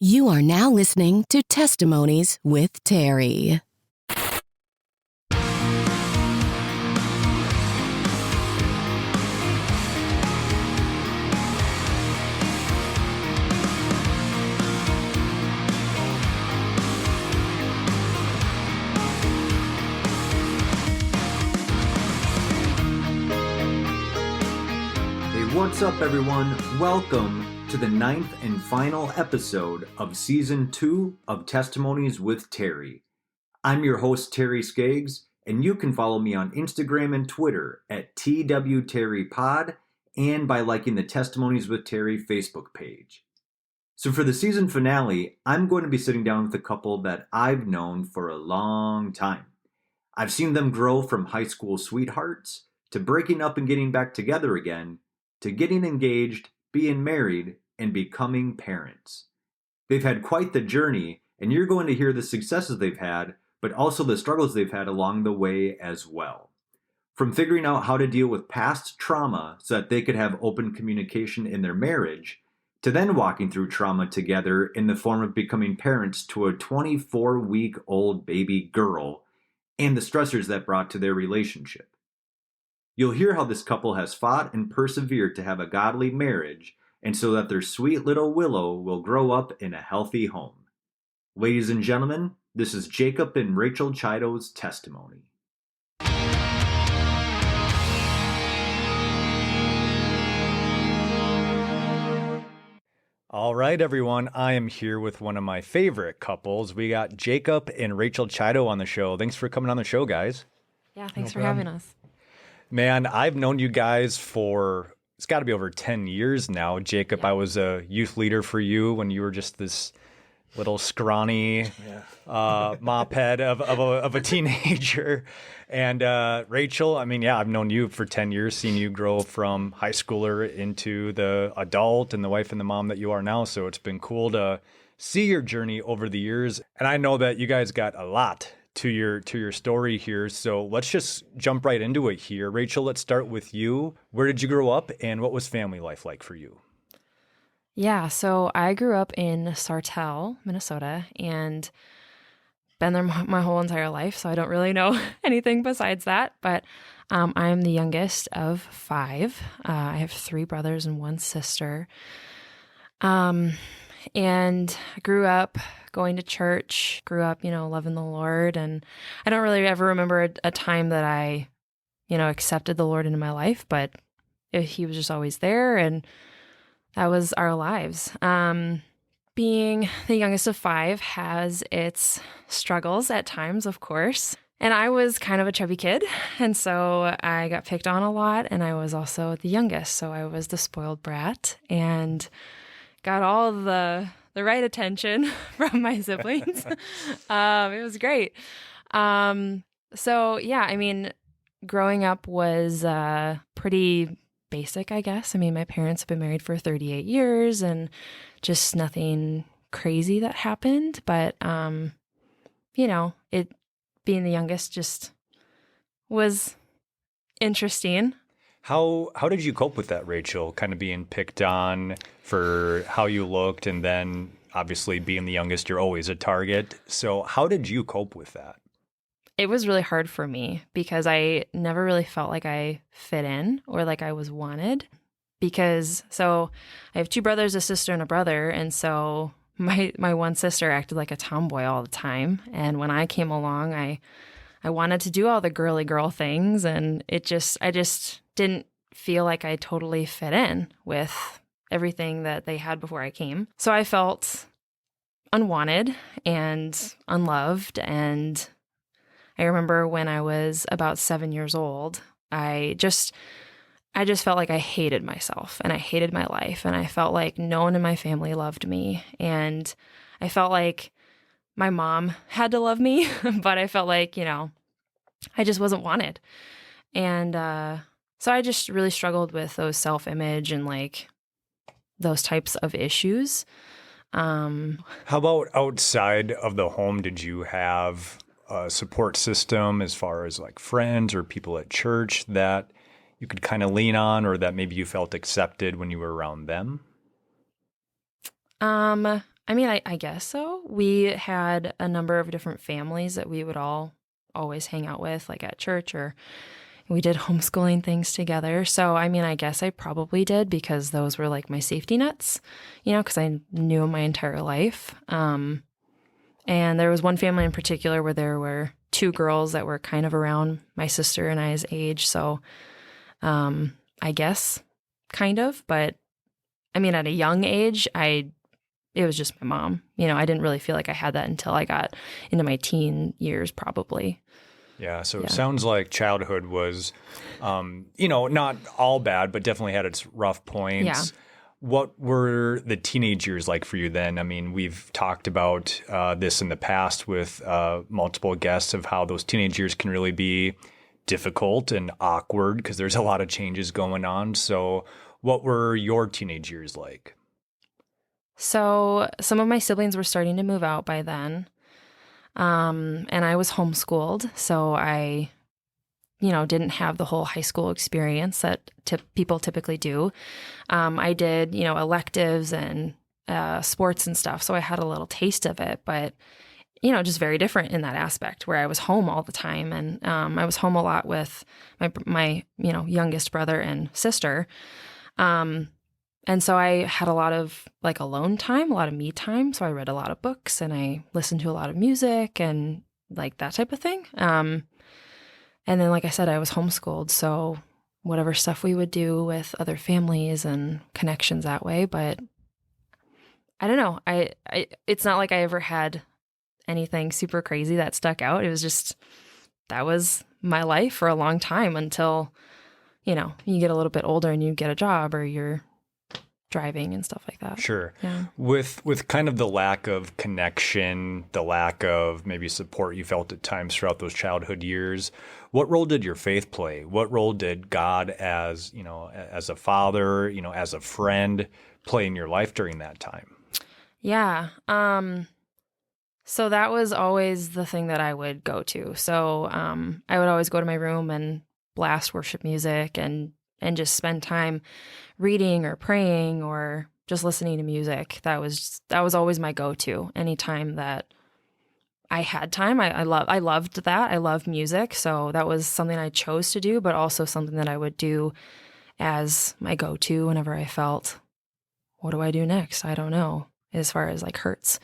You are now listening to Testimonies with Terry. What's up, everyone? Welcome to the 9th and final episode of Season 2 of Testimonies with Terry. I'm your host, Terry Skaggs, and you can follow me on Instagram and Twitter at TWTerryPod and by liking the Testimonies with Terry Facebook page. So for the season finale, I'm going to be sitting down with a couple that I've known for a long time. I've seen them grow from high school sweethearts to breaking up and getting back together again, to getting engaged, being married, and becoming parents. They've had quite the journey, and you're going to hear the successes they've had, but also the struggles they've had along the way as well. From figuring out how to deal with past trauma so that they could have open communication in their marriage, to then walking through trauma together in the form of becoming parents to a 24-week-old baby girl, and the stressors that brought to their relationship. You'll hear how this couple has fought and persevered to have a godly marriage, and so that their sweet little Willow will grow up in a healthy home. Ladies and gentlemen, this is Jacob and Rachel Chiado's testimony. All right, everyone. I am here with one of my favorite couples. We got Jacob and Rachel Chiado on the show. Thanks for coming on the show, guys. Yeah, thanks for having us. Man, I've known you guys for, it's got to be over 10 years now. Jacob, Yeah. I was a youth leader for you when you were just this little scrawny moped of a teenager. And Rachel, I've known you for 10 years, seen you grow from high schooler into the adult and the wife and the mom that you are now. So it's been cool to see your journey over the years. And I know that you guys got a lot to your story here. So let's just jump right into it here. Rachel, let's start with you. Where did you grow up and what was family life like for you? Yeah, so I grew up in Sartell, Minnesota, and been there my whole entire life, so I don't really know anything besides that. But I'm the youngest of 5. I have 3 brothers and 1 sister. And I grew up going to church, grew up, loving the Lord. And I don't really ever remember a time that I, accepted the Lord into my life, but he was just always there. And that was our lives. Being the youngest of 5 has its struggles at times, of course. And I was kind of a chubby kid. And so I got picked on a lot. And I was also the youngest. So I was the spoiled brat and got all the right attention from my siblings. It was great. Growing up was pretty basic, I guess. My parents have been married for 38 years and just nothing crazy that happened. But, it being the youngest just was interesting. How did you cope with that, Rachel? Kind of being picked on for how you looked, and then obviously being the youngest, you're always a target. So how did you cope with that? It was really hard for me because I never really felt like I fit in or like I was wanted. So I have 2 brothers, a sister, and a brother, and so my one sister acted like a tomboy all the time. And when I came along, I wanted to do all the girly girl things, and I just didn't feel like I totally fit in with everything that they had before I came. So I felt unwanted and unloved. And I remember when I was about 7 years old, I just felt like I hated myself and I hated my life. And I felt like no one in my family loved me. And I felt like my mom had to love me, but I felt like, I just wasn't wanted. And so I just really struggled with those self-image and like those types of issues. How about outside of the home? Did you have a support system as far as like friends or people at church that you could kind of lean on, or that maybe you felt accepted when you were around them? I mean, I guess so. We had a number of different families that we would all always hang out with, like at church, or we did homeschooling things together. So, I mean, I guess I probably did because those were like my safety nets, because I knew them my entire life. And there was one family in particular where there were two girls that were kind of around my sister and I's age. So, I guess kind of, but I mean, at a young age, it was just my mom. I didn't really feel like I had that until I got into my teen years, probably. Yeah. So it sounds like childhood was, not all bad, but definitely had its rough points. Yeah. What were the teenage years like for you then? I mean, we've talked about this in the past with multiple guests of how those teenage years can really be difficult and awkward because there's a lot of changes going on. So what were your teenage years like? So some of my siblings were starting to move out by then. And I was homeschooled. So I, didn't have the whole high school experience that people typically do. I did, electives and sports and stuff. So I had a little taste of it, but, just very different in that aspect where I was home all the time. And I was home a lot with my youngest brother and sister. And so I had a lot of like alone time, a lot of me time. So I read a lot of books and I listened to a lot of music and like that type of thing. And then, like I said, I was homeschooled. So whatever stuff we would do with other families and connections that way. But I don't know. It's not like I ever had anything super crazy that stuck out. It was just, that was my life for a long time until, you get a little bit older and you get a job or you're driving and stuff like that. Sure. Yeah. With kind of the lack of connection, the lack of maybe support you felt at times throughout those childhood years, what role did your faith play? What role did God as a father, as a friend play in your life during that time? Yeah. So that was always the thing that I would go to. So I would always go to my room and blast worship music and just spend time reading or praying or just listening to music. That was always my go-to. Anytime that I had time, I loved that. I loved music. So that was something I chose to do, but also something that I would do as my go-to whenever I felt, what do I do next? I don't know, as far as like hurts.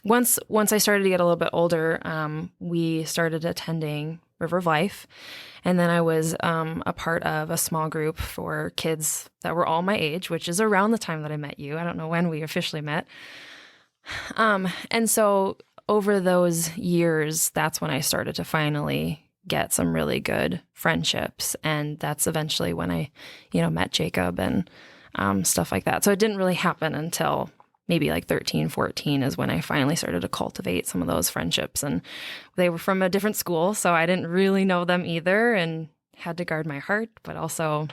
Once I started to get a little bit older, we started attending River of Life. And then I was a part of a small group for kids that were all my age, which is around the time that I met you. I don't know when we officially met. And so over those years, that's when I started to finally get some really good friendships. And that's eventually when I, met Jacob and stuff like that. So it didn't really happen until maybe like 13, 14 is when I finally started to cultivate some of those friendships. And they were from a different school, so I didn't really know them either and had to guard my heart, but also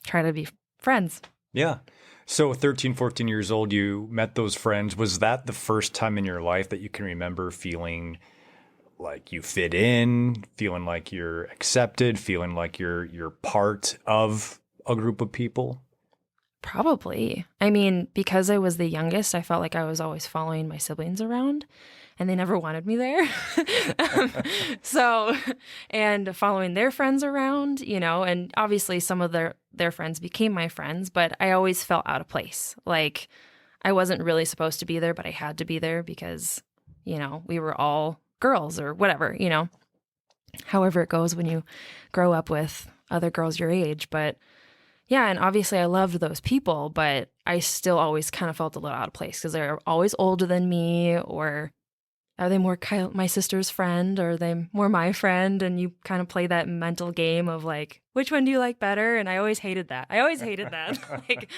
try to be friends. Yeah. So 13, 14 years old, you met those friends. Was that the first time in your life that you can remember feeling like you fit in, feeling like you're accepted, feeling like you're part of a group of people? Probably. I mean, because I was the youngest, I felt like I was always following my siblings around and they never wanted me there. And following their friends around, and obviously some of their friends became my friends, but I always felt out of place. Like I wasn't really supposed to be there, but I had to be there because, we were all girls or whatever, however it goes when you grow up with other girls your age. But yeah, and obviously I loved those people, but I still always kind of felt a little out of place because they're always older than me, or are they more my sister's friend, or are they more my friend? And you kind of play that mental game of like, which one do you like better? And I always hated that. Like,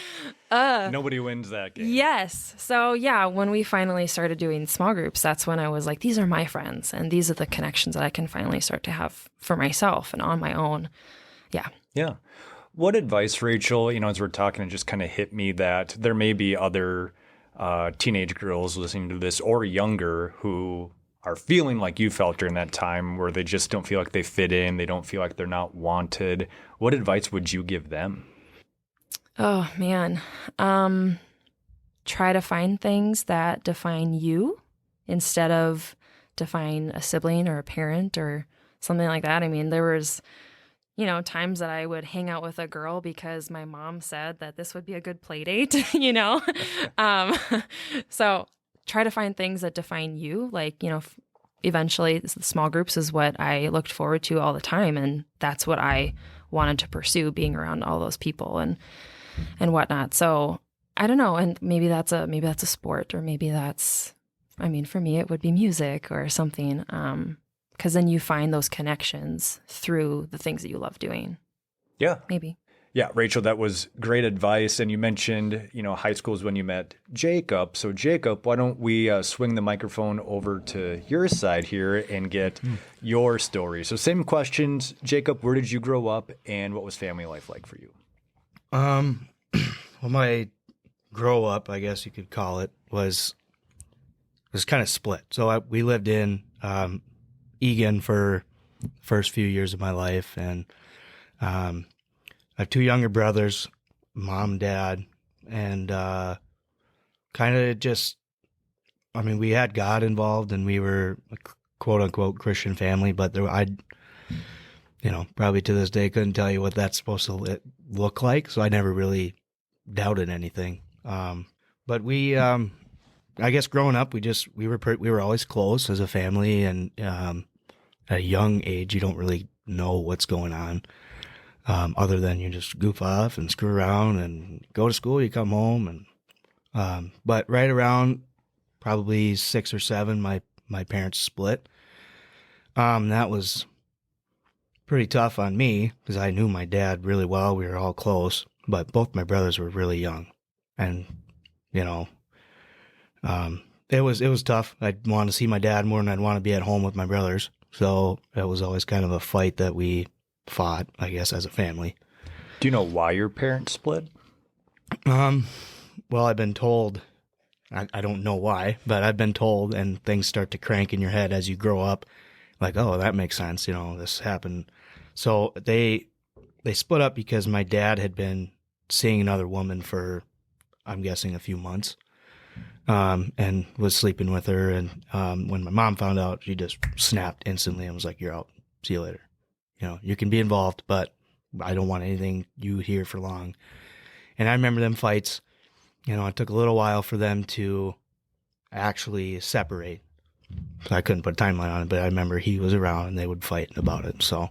nobody wins that game. Yes. So yeah, when we finally started doing small groups, that's when I was like, these are my friends, and these are the connections that I can finally start to have for myself and on my own. Yeah. Yeah. What advice, Rachel, as we're talking, it just kind of hit me that there may be other teenage girls listening to this or younger who are feeling like you felt during that time where they just don't feel like they fit in. They don't feel like they're not wanted. What advice would you give them? Oh, man. try to find things that define you instead of define a sibling or a parent or something like that. I mean, there was, times that I would hang out with a girl because my mom said that this would be a good play date, So try to find things that define you. Like, eventually the small groups is what I looked forward to all the time. And that's what I wanted to pursue, being around all those people and whatnot. So I don't know. And maybe that's a sport, or maybe that's, for me, it would be music or something. Because then you find those connections through the things that you love doing. Yeah. Maybe. Yeah, Rachel, that was great advice. And you mentioned, high school is when you met Jacob. So Jacob, why don't we swing the microphone over to your side here and get your story. So same questions. Jacob, where did you grow up and what was family life like for you? Well, my grow up, I guess you could call it, was kind of split. So we lived in Egan for the first few years of my life, and I have two younger brothers, mom, dad, and kind of just, we had God involved, and we were a quote unquote Christian family, but probably to this day couldn't tell you what that's supposed to look like, so I never really doubted anything. But we, I guess growing up, we were always close as a family, and at a young age, you don't really know what's going on, other than you just goof off and screw around and go to school. You come home, and but right around probably 6 or 7, my parents split. That was pretty tough on me because I knew my dad really well. We were all close, but both my brothers were really young, and it was tough. I'd want to see my dad more than I'd want to be at home with my brothers. So it was always kind of a fight that we fought, I guess, as a family. Do you know why your parents split? Well, I've been told, I don't know why, but I've been told, and things start to crank in your head as you grow up. Like, oh, that makes sense. This happened. So they split up because my dad had been seeing another woman for, I'm guessing, a few months. And was sleeping with her. And when my mom found out, she just snapped instantly and was like, "You're out. See you later. You can be involved, but I don't want anything you hear for long." And I remember them fights. It took a little while for them to actually separate. So I couldn't put a timeline on it, but I remember he was around and they would fight about it. So.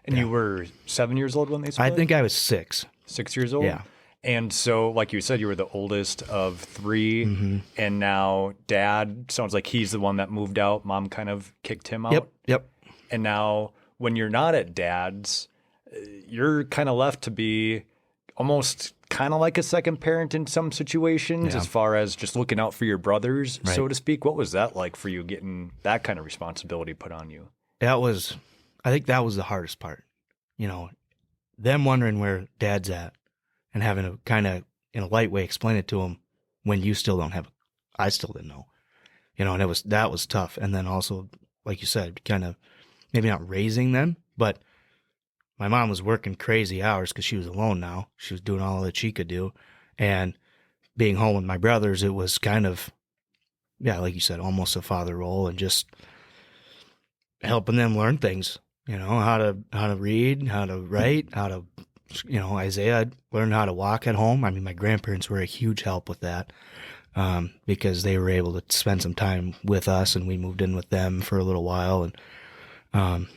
And you were 7 years old when they split? I think I was 6. 6 years old? Yeah. And so, like you said, you were the oldest of 3, and now dad sounds like he's the one that moved out. Mom kind of kicked him out. Yep. And now when you're not at dad's, you're kind of left to be almost kind of like a second parent in some situations, as far as just looking out for your brothers, so to speak. What was that like for you, getting that kind of responsibility put on you? I think that was the hardest part. Them wondering where dad's at, and having to kind of, in a light way, explain it to them when you still don't have, I still didn't know, and that was tough. And then also, like you said, kind of maybe not raising them, but my mom was working crazy hours because she was alone now. She was doing all that she could do. And being home with my brothers, it was kind of, like you said, almost a father role, and just helping them learn things, how to read, how to write, how to, Isaiah learned how to walk at home. My grandparents were a huge help with that, because they were able to spend some time with us, and we moved in with them for a little while. And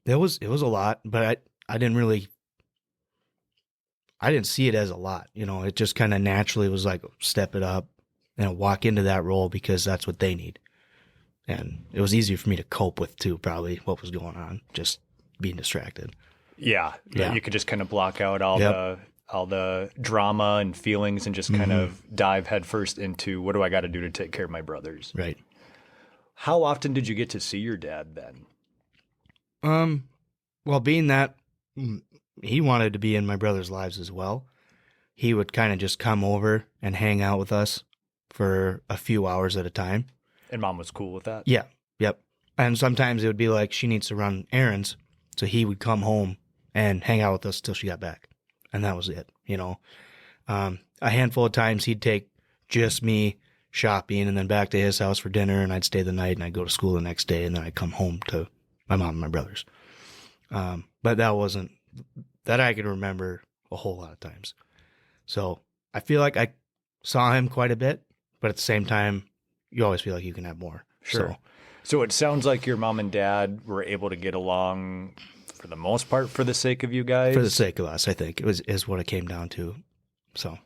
it was a lot, but I didn't see it as a lot. It just kind of naturally was like, step it up and walk into that role because that's what they need. And it was easier for me to cope with too, probably what was going on, just being distracted. Yeah. You could just kind of block out all the drama and feelings and just kind of dive headfirst into, what do I got to do to take care of my brothers? Right. How often did you get to see your dad then? Well, being that he wanted to be in my brother's lives as well, he would kind of just come over and hang out with us for a few hours at a time. And mom was cool with that? Yeah. Yep. And sometimes it would be like she needs to run errands, so he would come home and hang out with us till she got back. And that was it, A handful of times he'd take just me shopping and then back to his house for dinner, and I'd stay the night and I'd go to school the next day, and then I'd come home to my mom and my brothers. But that wasn't that I could remember a whole lot of times. So I feel like I saw him quite a bit, but at the same time, you always feel like you can have more. Sure. So it sounds like your mom and dad were able to get along for the most part for the sake of you guys. For the sake of us, I think is what it came down to. So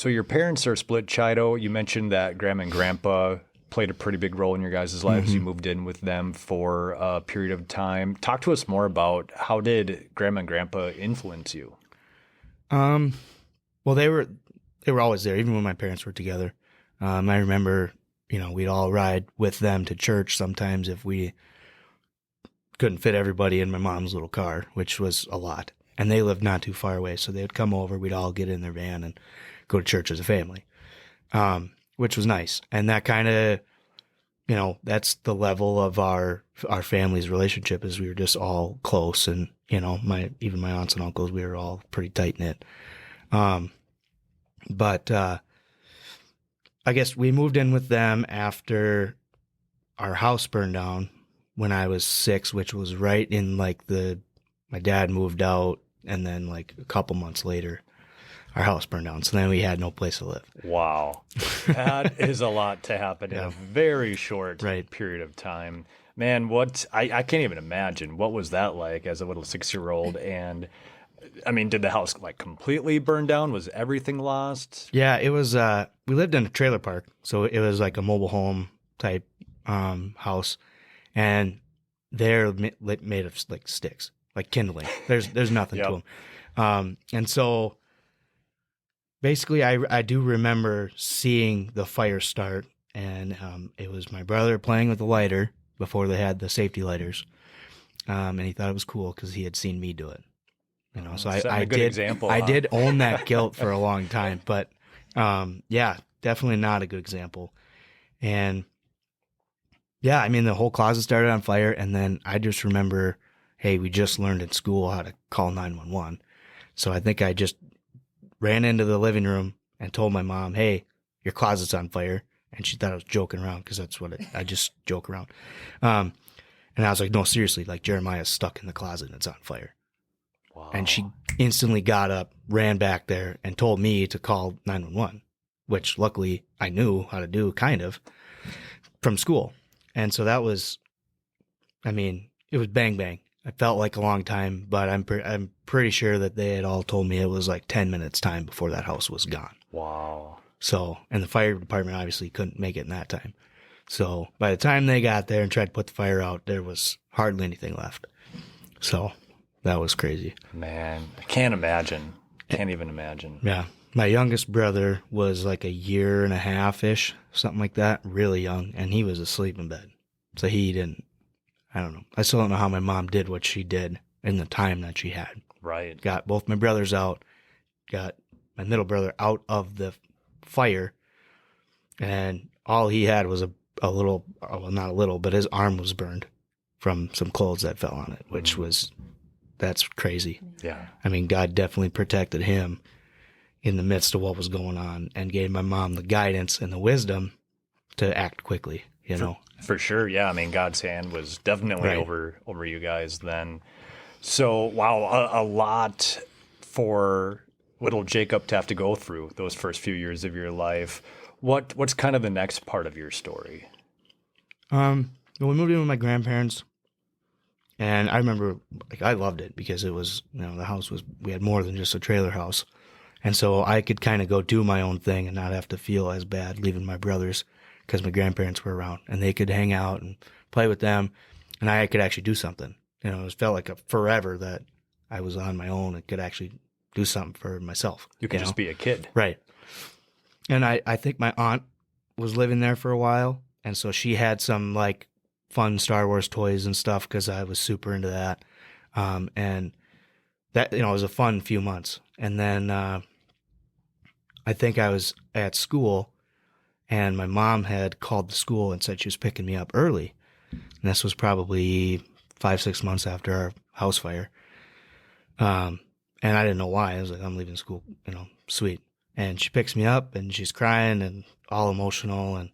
your parents are split, Chiado. You mentioned that grandma and grandpa played a pretty big role in your guys' lives. You moved in with them for a period of time. Talk to us more about how did grandma and grandpa influence you? Well, they were always there, even when my parents were together. I remember, we'd all ride with them to church sometimes if we couldn't fit everybody in my mom's little car, which was a lot. And they lived not too far away, so they would come over. We'd all get in their van and go to church as a family, which was nice. And that kind of, that's the level of our family's relationship, is we were just all close. And, even my aunts and uncles, we were all pretty tight-knit. But I guess we moved in with them after our house burned down when I was 6, which was right in my dad moved out, and then a couple months later, our house burned down. So then we had no place to live. Wow. That is a lot to happen in a very short period of time. Man, I can't even imagine. What was that like as a little 6-year-old? And I mean, did the house completely burn down? Was everything lost? Yeah, it was, we lived in a trailer park. So it was like a mobile home type house. And they're made of sticks, like kindling. There's nothing to them. And so basically I do remember seeing the fire start, and it was my brother playing with the lighter before they had the safety lighters. And he thought it was cool because he had seen me do it. So I did. Example, I did own that guilt for a long time, but definitely not a good example. And yeah, I mean, the whole closet started on fire, and then I just remember, hey, we just learned in school how to call 911. So I think I just ran into the living room and told my mom, hey, your closet's on fire. And she thought I was joking around, because that's what I just joke around. And I was like, no, seriously, Jeremiah's stuck in the closet and it's on fire. Wow. And she instantly got up, ran back there, and told me to call 911, which luckily I knew how to do, kind of, from school. And so that was, it was bang, bang. It felt like a long time, but I'm pretty sure that they had all told me it was 10 minutes time before that house was gone. Wow. So, and the fire department obviously couldn't make it in that time. So by the time they got there and tried to put the fire out, there was hardly anything left. So that was crazy. Man, I can't imagine. Can't even imagine. Yeah. My youngest brother was a year and a half-ish, something like that, really young, and he was asleep in bed. So he didn't, I don't know. I still don't know how my mom did what she did in the time that she had. Right. Got both my brothers out, got my middle brother out of the fire, and all he had was a little, well, not a little, but his arm was burned from some clothes that fell on it, which that's crazy. Yeah. God definitely protected him in the midst of what was going on, and gave my mom the guidance and the wisdom to act quickly, For sure, yeah. God's hand was definitely over you guys then. So, wow, a lot for little Jacob to have to go through those first few years of your life. What's kind of the next part of your story? Well, we moved in with my grandparents, and I remember, I loved it because it was, the house we had more than just a trailer house. And so I could kind of go do my own thing and not have to feel as bad leaving my brothers, because my grandparents were around and they could hang out and play with them, and I could actually do something. It felt like forever that I was on my own and could actually do something for myself. You could just be a kid. Right. And I think my aunt was living there for a while, and so she had some fun Star Wars toys and stuff, because I was super into that. And that, it was a fun few months. And then I think I was at school, and my mom had called the school and said she was picking me up early. And this was probably 5-6 months after our house fire. And I didn't know why. I was like, I'm leaving school, sweet. And she picks me up and she's crying and all emotional. And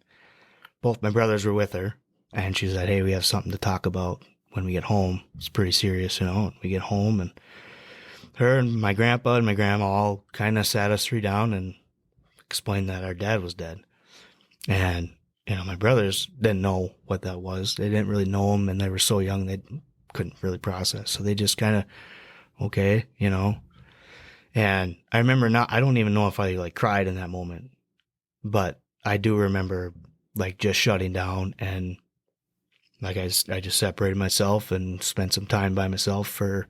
both my brothers were with her. And she said, hey, we have something to talk about when we get home. It's pretty serious, We get home, and her and my grandpa and my grandma all kind of sat us three down and explained that our dad was dead. And, my brothers didn't know what that was. They didn't really know him, and they were so young they couldn't really process. So they just kind of, okay, And I remember I don't even know if I cried in that moment, but I do remember just shutting down, and I just separated myself and spent some time by myself for,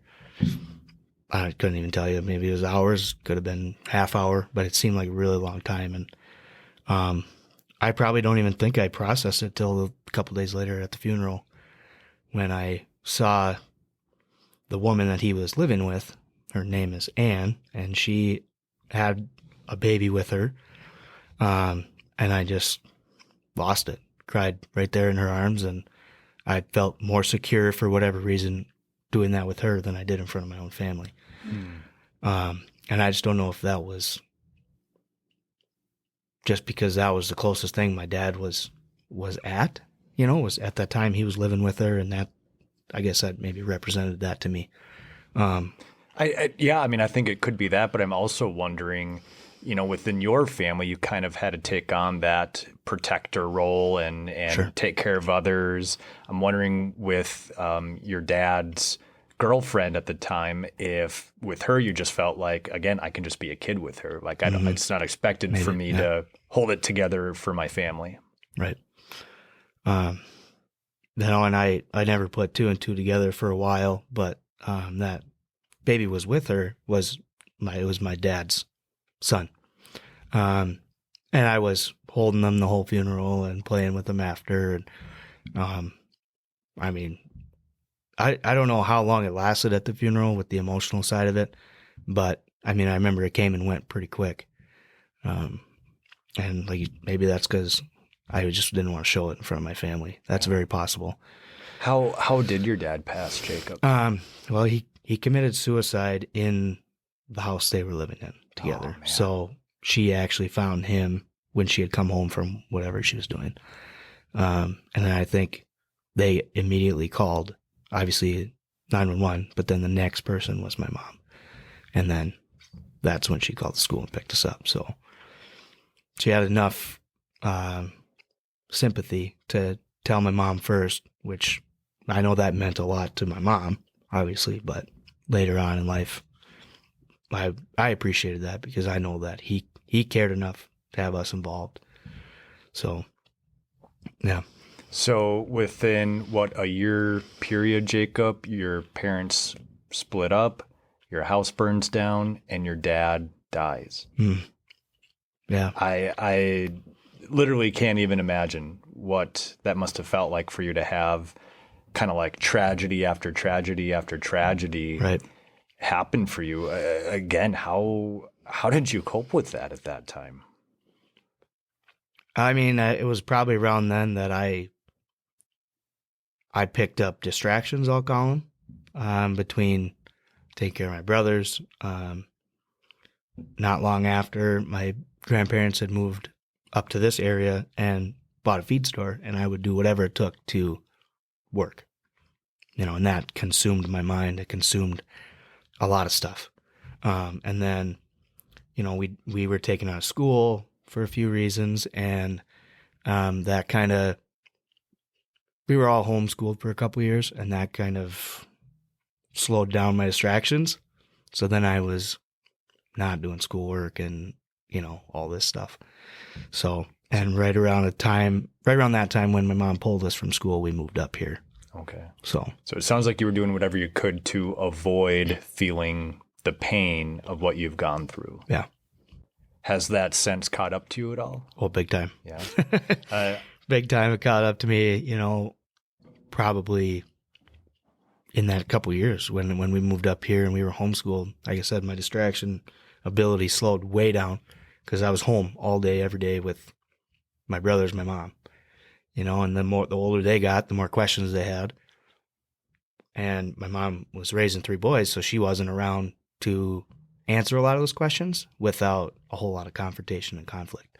I couldn't even tell you, maybe it was hours, could have been half hour, but it seemed like a really long time. And I probably don't even think I processed it till a couple days later at the funeral, when I saw the woman that he was living with. Her name is Anne, and she had a baby with her. And I just lost it, cried right there in her arms, and I felt more secure for whatever reason doing that with her than I did in front of my own family. And I just don't know if that was just because that was the closest thing my dad was at, was at that time he was living with her, and that, I guess that maybe represented that to me. I think it could be that, but I'm also wondering, within your family, you kind of had to take on that protector role and Sure. take care of others. I'm wondering with your dad's girlfriend at the time, if with her you just felt like, again, I can just be a kid with her. Like it's not expected for me to hold it together for my family. Right. And I never put two and two together for a while, but that baby was with her it was my dad's son. And I was holding them the whole funeral and playing with them after. And I don't know how long it lasted at the funeral with the emotional side of it, but I remember it came and went pretty quick. And maybe that's because I just didn't want to show it in front of my family. That's very possible. How did your dad pass, Jacob? Well, he committed suicide in the house they were living in together. Oh, so she actually found him when she had come home from whatever she was doing. And then I think they immediately called, obviously 911, but then the next person was my mom. And then that's when she called the school and picked us up. So she had enough sympathy to tell my mom first, which I know that meant a lot to my mom, obviously, but later on in life, I appreciated that because I know that he cared enough to have us involved. So, yeah. So within a year period, Jacob, your parents split up, your house burns down, and your dad dies. Yeah. I literally can't even imagine what that must have felt like for you to have kind of like tragedy after tragedy after tragedy Right. happen for you. Again, how did you cope with that at that time? It was probably around then that I picked up distractions, I'll call them, between taking care of my brothers. Not long after, my grandparents had moved up to this area and bought a feed store, and I would do whatever it took to work. And that consumed my mind. It consumed a lot of stuff. And then, we were taken out of school for a few reasons, and that kind of, we were all homeschooled for a couple of years, and that kind of slowed down my distractions. So then I was not doing schoolwork and, all this stuff. So, and right around that time when my mom pulled us from school, we moved up here. Okay. So it sounds like you were doing whatever you could to avoid feeling the pain of what you've gone through. Yeah. Has that sense caught up to you at all? Oh, big time. Yeah. Big time. It caught up to me, probably in that couple of years when we moved up here and we were homeschooled. Like I said, my distraction ability slowed way down because I was home all day, every day with my brothers, my mom, and the older they got, the more questions they had. And my mom was raising three boys, so she wasn't around to answer a lot of those questions without a whole lot of confrontation and conflict.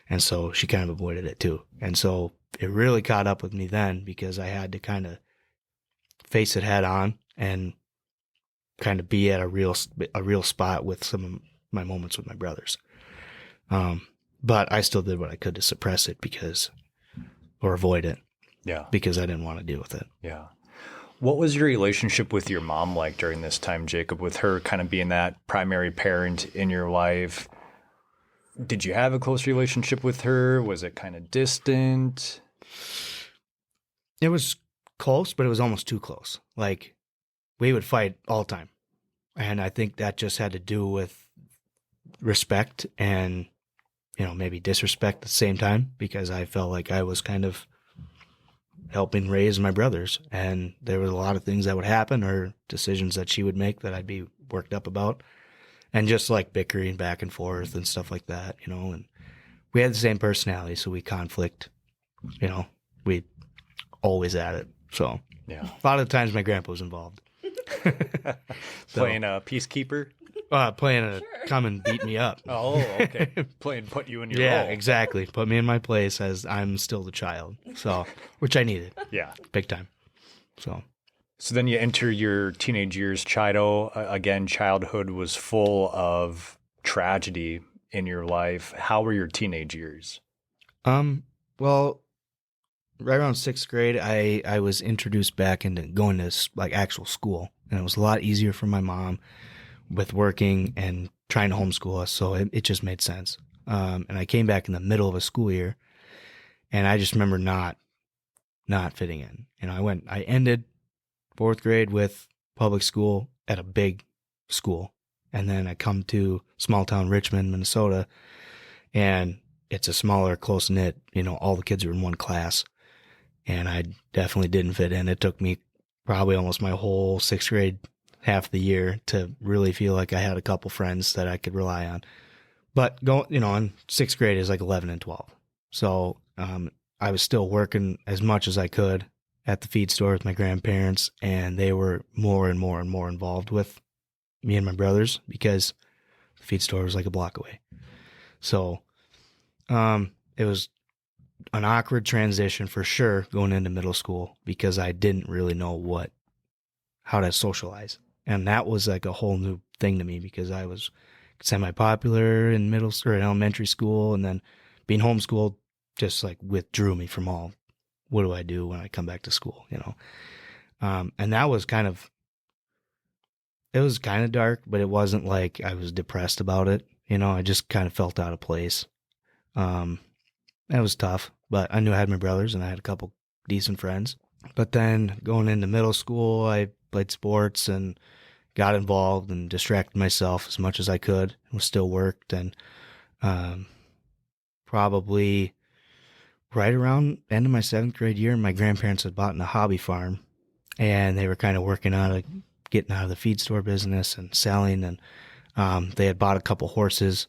And so she kind of avoided it too. And so it really caught up with me then, because I had to kind of face it head on and kind of be at a real spot with some of my moments with my brothers. But I still did what I could to suppress it or avoid it. Yeah. Because I didn't want to deal with it. Yeah. What was your relationship with your mom like during this time, Jacob, with her kind of being that primary parent in your life? Did you have a close relationship with her? Was it kind of distant? It was close, but it was almost too close. Like, we would fight all the time. And I think that just had to do with respect and, maybe disrespect at the same time, because I felt like I was kind of helping raise my brothers. And there was a lot of things that would happen or decisions that she would make that I'd be worked up about. And just like bickering back and forth and stuff like that, and we had the same personality, so we conflict, we always at it. So yeah, a lot of the times my grandpa was involved. Playing a peacekeeper? Playing a come and beat me up. Oh, okay. Put you in your yeah, role. exactly. Put me in my place as I'm still the child. So, which I needed. Yeah. Big time. So then you enter your teenage years, Chiado. Again, childhood was full of tragedy in your life. How were your teenage years? Well, right around 6th grade, I was introduced back into going to like actual school, and it was a lot easier for my mom with working and trying to homeschool us. So it just made sense. And I came back in the middle of a school year, and I just remember not fitting in. I ended 4th grade with public school at a big school. And then I come to small town Richmond, Minnesota, and it's a smaller, close knit, all the kids are in one class. And I definitely didn't fit in. It took me probably almost my whole 6th grade, half the year, to really feel like I had a couple friends that I could rely on. But in 6th grade is like 11 and 12. So I was still working as much as I could at the feed store with my grandparents, and they were more and more and more involved with me and my brothers because the feed store was like a block away. So it was an awkward transition for sure going into middle school, because I didn't really know how to socialize. And that was like a whole new thing to me, because I was semi-popular in elementary school, and then being homeschooled just like withdrew me from all, what do I do when I come back to school, and that was it was kind of dark, but it wasn't like I was depressed about it. I just kind of felt out of place. It was tough, but I knew I had my brothers and I had a couple decent friends. But then going into middle school, I played sports and got involved and distracted myself as much as I could, and still worked. And probably right around the end of my 7th grade year, my grandparents had bought a hobby farm, and they were kind of working on getting out of the feed store business and selling. And they had bought a couple horses,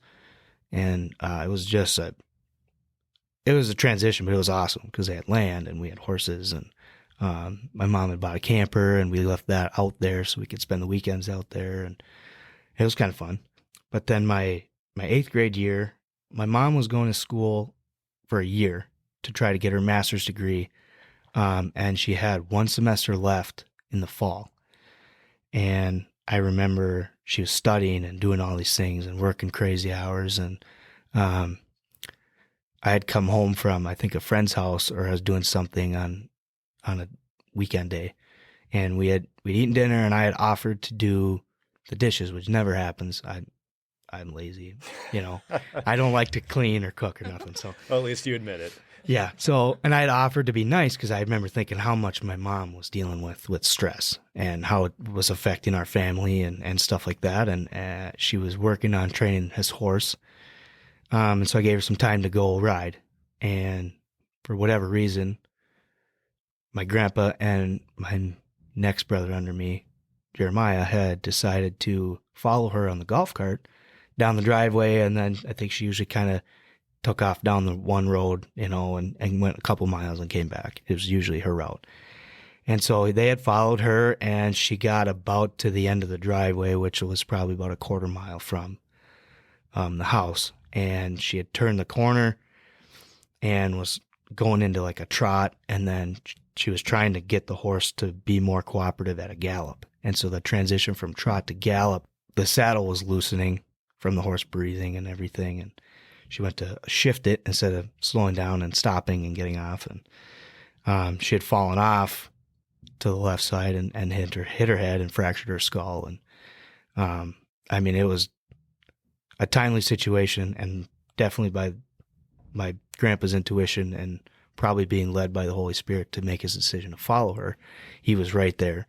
and it was just it was a transition, but it was awesome because they had land and we had horses. And my mom had bought a camper, and we left that out there so we could spend the weekends out there, and it was kind of fun. But then my 8th grade year, my mom was going to school for a year to try to get her master's degree, and she had one semester left in the fall. And I remember she was studying and doing all these things and working crazy hours, and I had come home from, I think, a friend's house, or I was doing something on a weekend day, and we'd eaten dinner, and I had offered to do the dishes, which never happens. I'm lazy, I don't like to clean or cook or nothing. So Well, at least you admit it. yeah. So, and I had offered to be nice because I remember thinking how much my mom was dealing with stress and how it was affecting our family and stuff like that. And she was working on training his horse. And so I gave her some time to go ride. And for whatever reason, my grandpa and my next brother under me, Jeremiah, had decided to follow her on the golf cart down the driveway. And then I think she usually kind of took off down the one road, and went a couple miles and came back. It was usually her route. And so they had followed her, and she got about to the end of the driveway, which was probably about a quarter mile from the house. And she had turned the corner and was going into like a trot. And then she was trying to get the horse to be more cooperative at a gallop. And so the transition from trot to gallop, the saddle was loosening from the horse breathing and everything. And she went to shift it instead of slowing down and stopping and getting off. And she had fallen off to the left side and hit her head and fractured her skull. And I mean, it was a timely situation, and definitely by my grandpa's intuition and probably being led by the Holy Spirit to make his decision to follow her. He was right there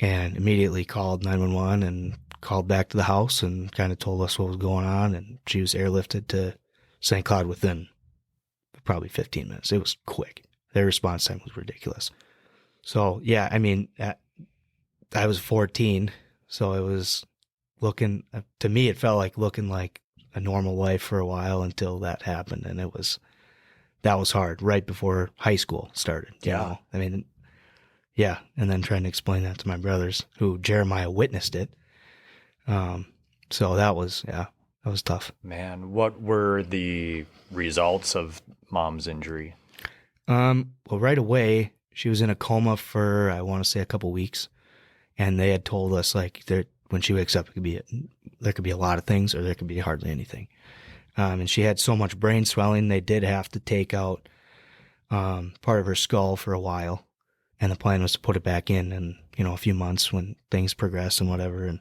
and immediately called 911 and called back to the house and kind of told us what was going on. And she was airlifted to St. Cloud within probably 15 minutes. It was quick. Their response time was ridiculous. So, yeah, I mean, I was 14, so it was looking, to me, it felt like looking like a normal life for a while until that happened. And that was hard right before high school started. You know? I mean, yeah. And then trying to explain that to my brothers, who Jeremiah witnessed it. So that was tough. Man, what were the results of Mom's injury? Well, right away, she was in a coma for, I want to say, a couple weeks. And they had told us, like, when she wakes up, there could be a lot of things, or there could be hardly anything. And she had so much brain swelling, they did have to take out part of her skull for a while. And the plan was to put it back in a few months when things progress and whatever. And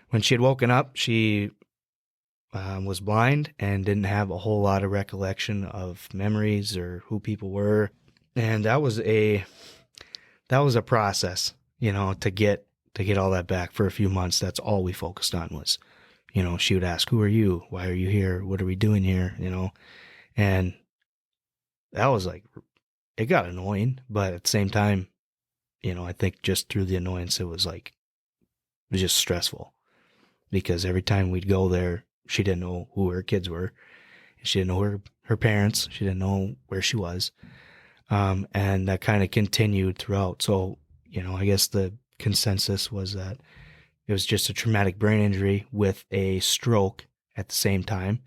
when she had woken up, she was blind and didn't have a whole lot of recollection of memories or who people were. And that was a process, to get all that back for a few months. That's all we focused on was, she would ask, "Who are you? Why are you here? What are we doing here?" And that was like, it got annoying, but at the same time, I think just through the annoyance, it was just stressful, because every time we'd go there, she didn't know who her kids were. She didn't know her parents. She didn't know where she was. And that kind of continued throughout. So, I guess the consensus was that it was just a traumatic brain injury with a stroke at the same time.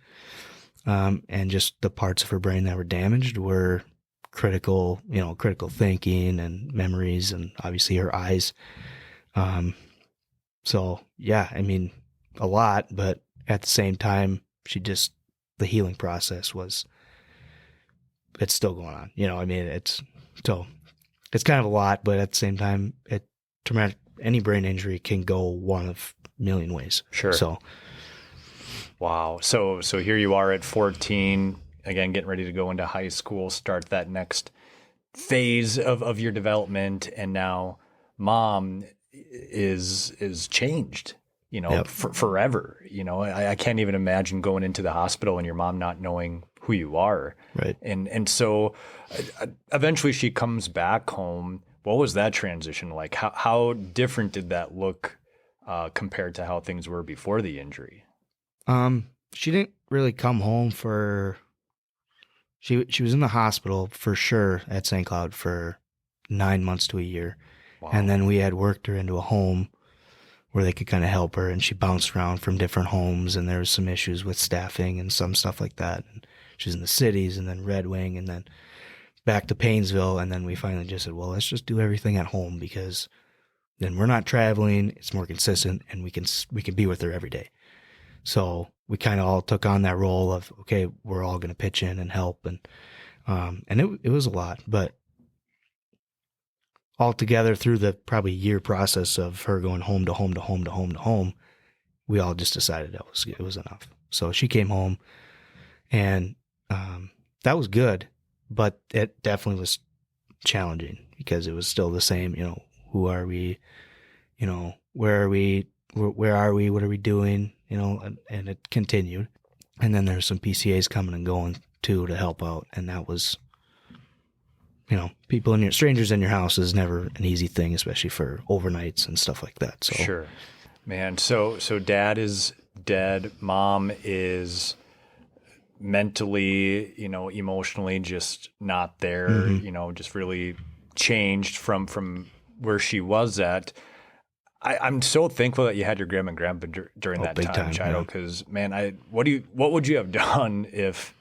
And just the parts of her brain that were damaged were critical thinking and memories, and obviously her eyes. So yeah, I mean, a lot, but at the same time, the healing process it's still going on. I mean, it's kind of a lot, but at the same time, any brain injury can go one of a million ways. Sure. So, wow. So here you are at 14, again, getting ready to go into high school, start that next phase of your development. And now Mom is changed, Yep. forever. I can't even imagine going into the hospital and your mom not knowing who you are. Right. And so eventually she comes back home. What was that transition like? How different did that look compared to how things were before the injury? She didn't really come home she was in the hospital for sure at St. Cloud for 9 months to a year. Wow. And then we had worked her into a home where they could kind of help her, and she bounced around from different homes, and there was some issues with staffing and some stuff like that. And she's in the cities, and then Red Wing, and then back to Paynesville. And then we finally just said, well, let's just do everything at home, because then we're not traveling. It's more consistent, and we can be with her every day. So we kind of all took on that role of, okay, we're all going to pitch in and help. And it was a lot, but altogether through the probably year process of her going home to home to home to home to home, we all just decided it was enough. So she came home, and that was good, but it definitely was challenging, because it was still the same, who are we, where are we, what are we doing, and it continued. And then there's some PCAs coming and going too to help out, and that was, strangers in your house is never an easy thing, especially for overnights and stuff like that. So sure, man. So dad is dead. Mom is mentally, emotionally just not there, Mm-hmm. just really changed from where she was at. I'm so thankful that you had your grandma and grandpa during that time, Chiado, because man, what would you have done if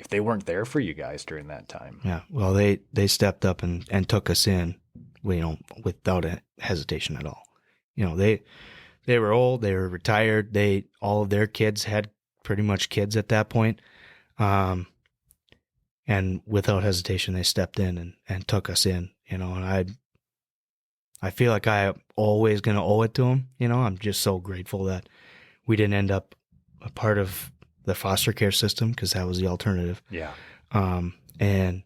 they weren't there for you guys during that time? Yeah. Well, they stepped up and took us in, without a hesitation at all. They were old, they were retired. All of their kids had pretty much kids at that point. And without hesitation, they stepped in and took us in, and I feel like I'm always going to owe it to them. I'm just so grateful that we didn't end up a part of the foster care system, because that was the alternative. Yeah. And,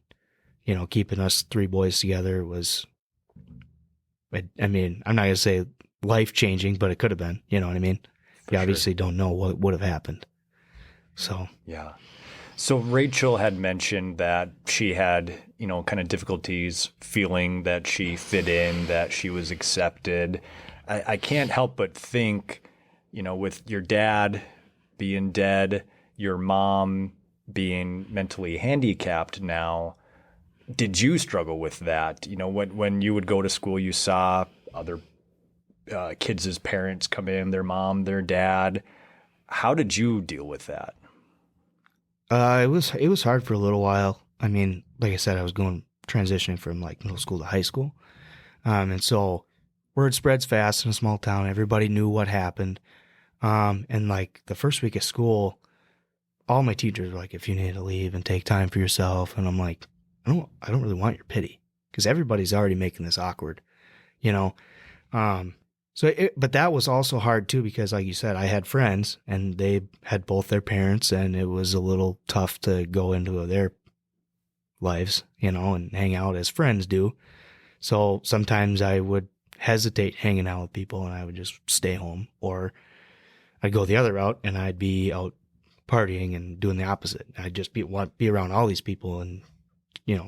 keeping us 3 boys together was, I mean, I'm not going to say life-changing, but it could have been, you know what I mean? You obviously don't know what would have happened. So. Yeah. So Rachel had mentioned that she had, kind of difficulties feeling that she fit in, that she was accepted. I can't help but think, with your dad being dead, your mom being mentally handicapped now, did you struggle with that? When you would go to school, you saw other kids' parents come in, their mom, their dad. How did you deal with that? It was hard for a little while. I mean, like I said, I was transitioning from like middle school to high school. And so word spreads fast in a small town. Everybody knew what happened. And like the first week of school, all my teachers were like, if you need to leave and take time for yourself. And I'm like, I don't really want your pity, because everybody's already making this awkward, but that was also hard too, because like you said, I had friends and they had both their parents, and it was a little tough to go into their lives, and hang out as friends do. So sometimes I would hesitate hanging out with people, and I would just stay home, or I'd go the other route and I'd be out partying and doing the opposite. I'd just want to be around all these people and,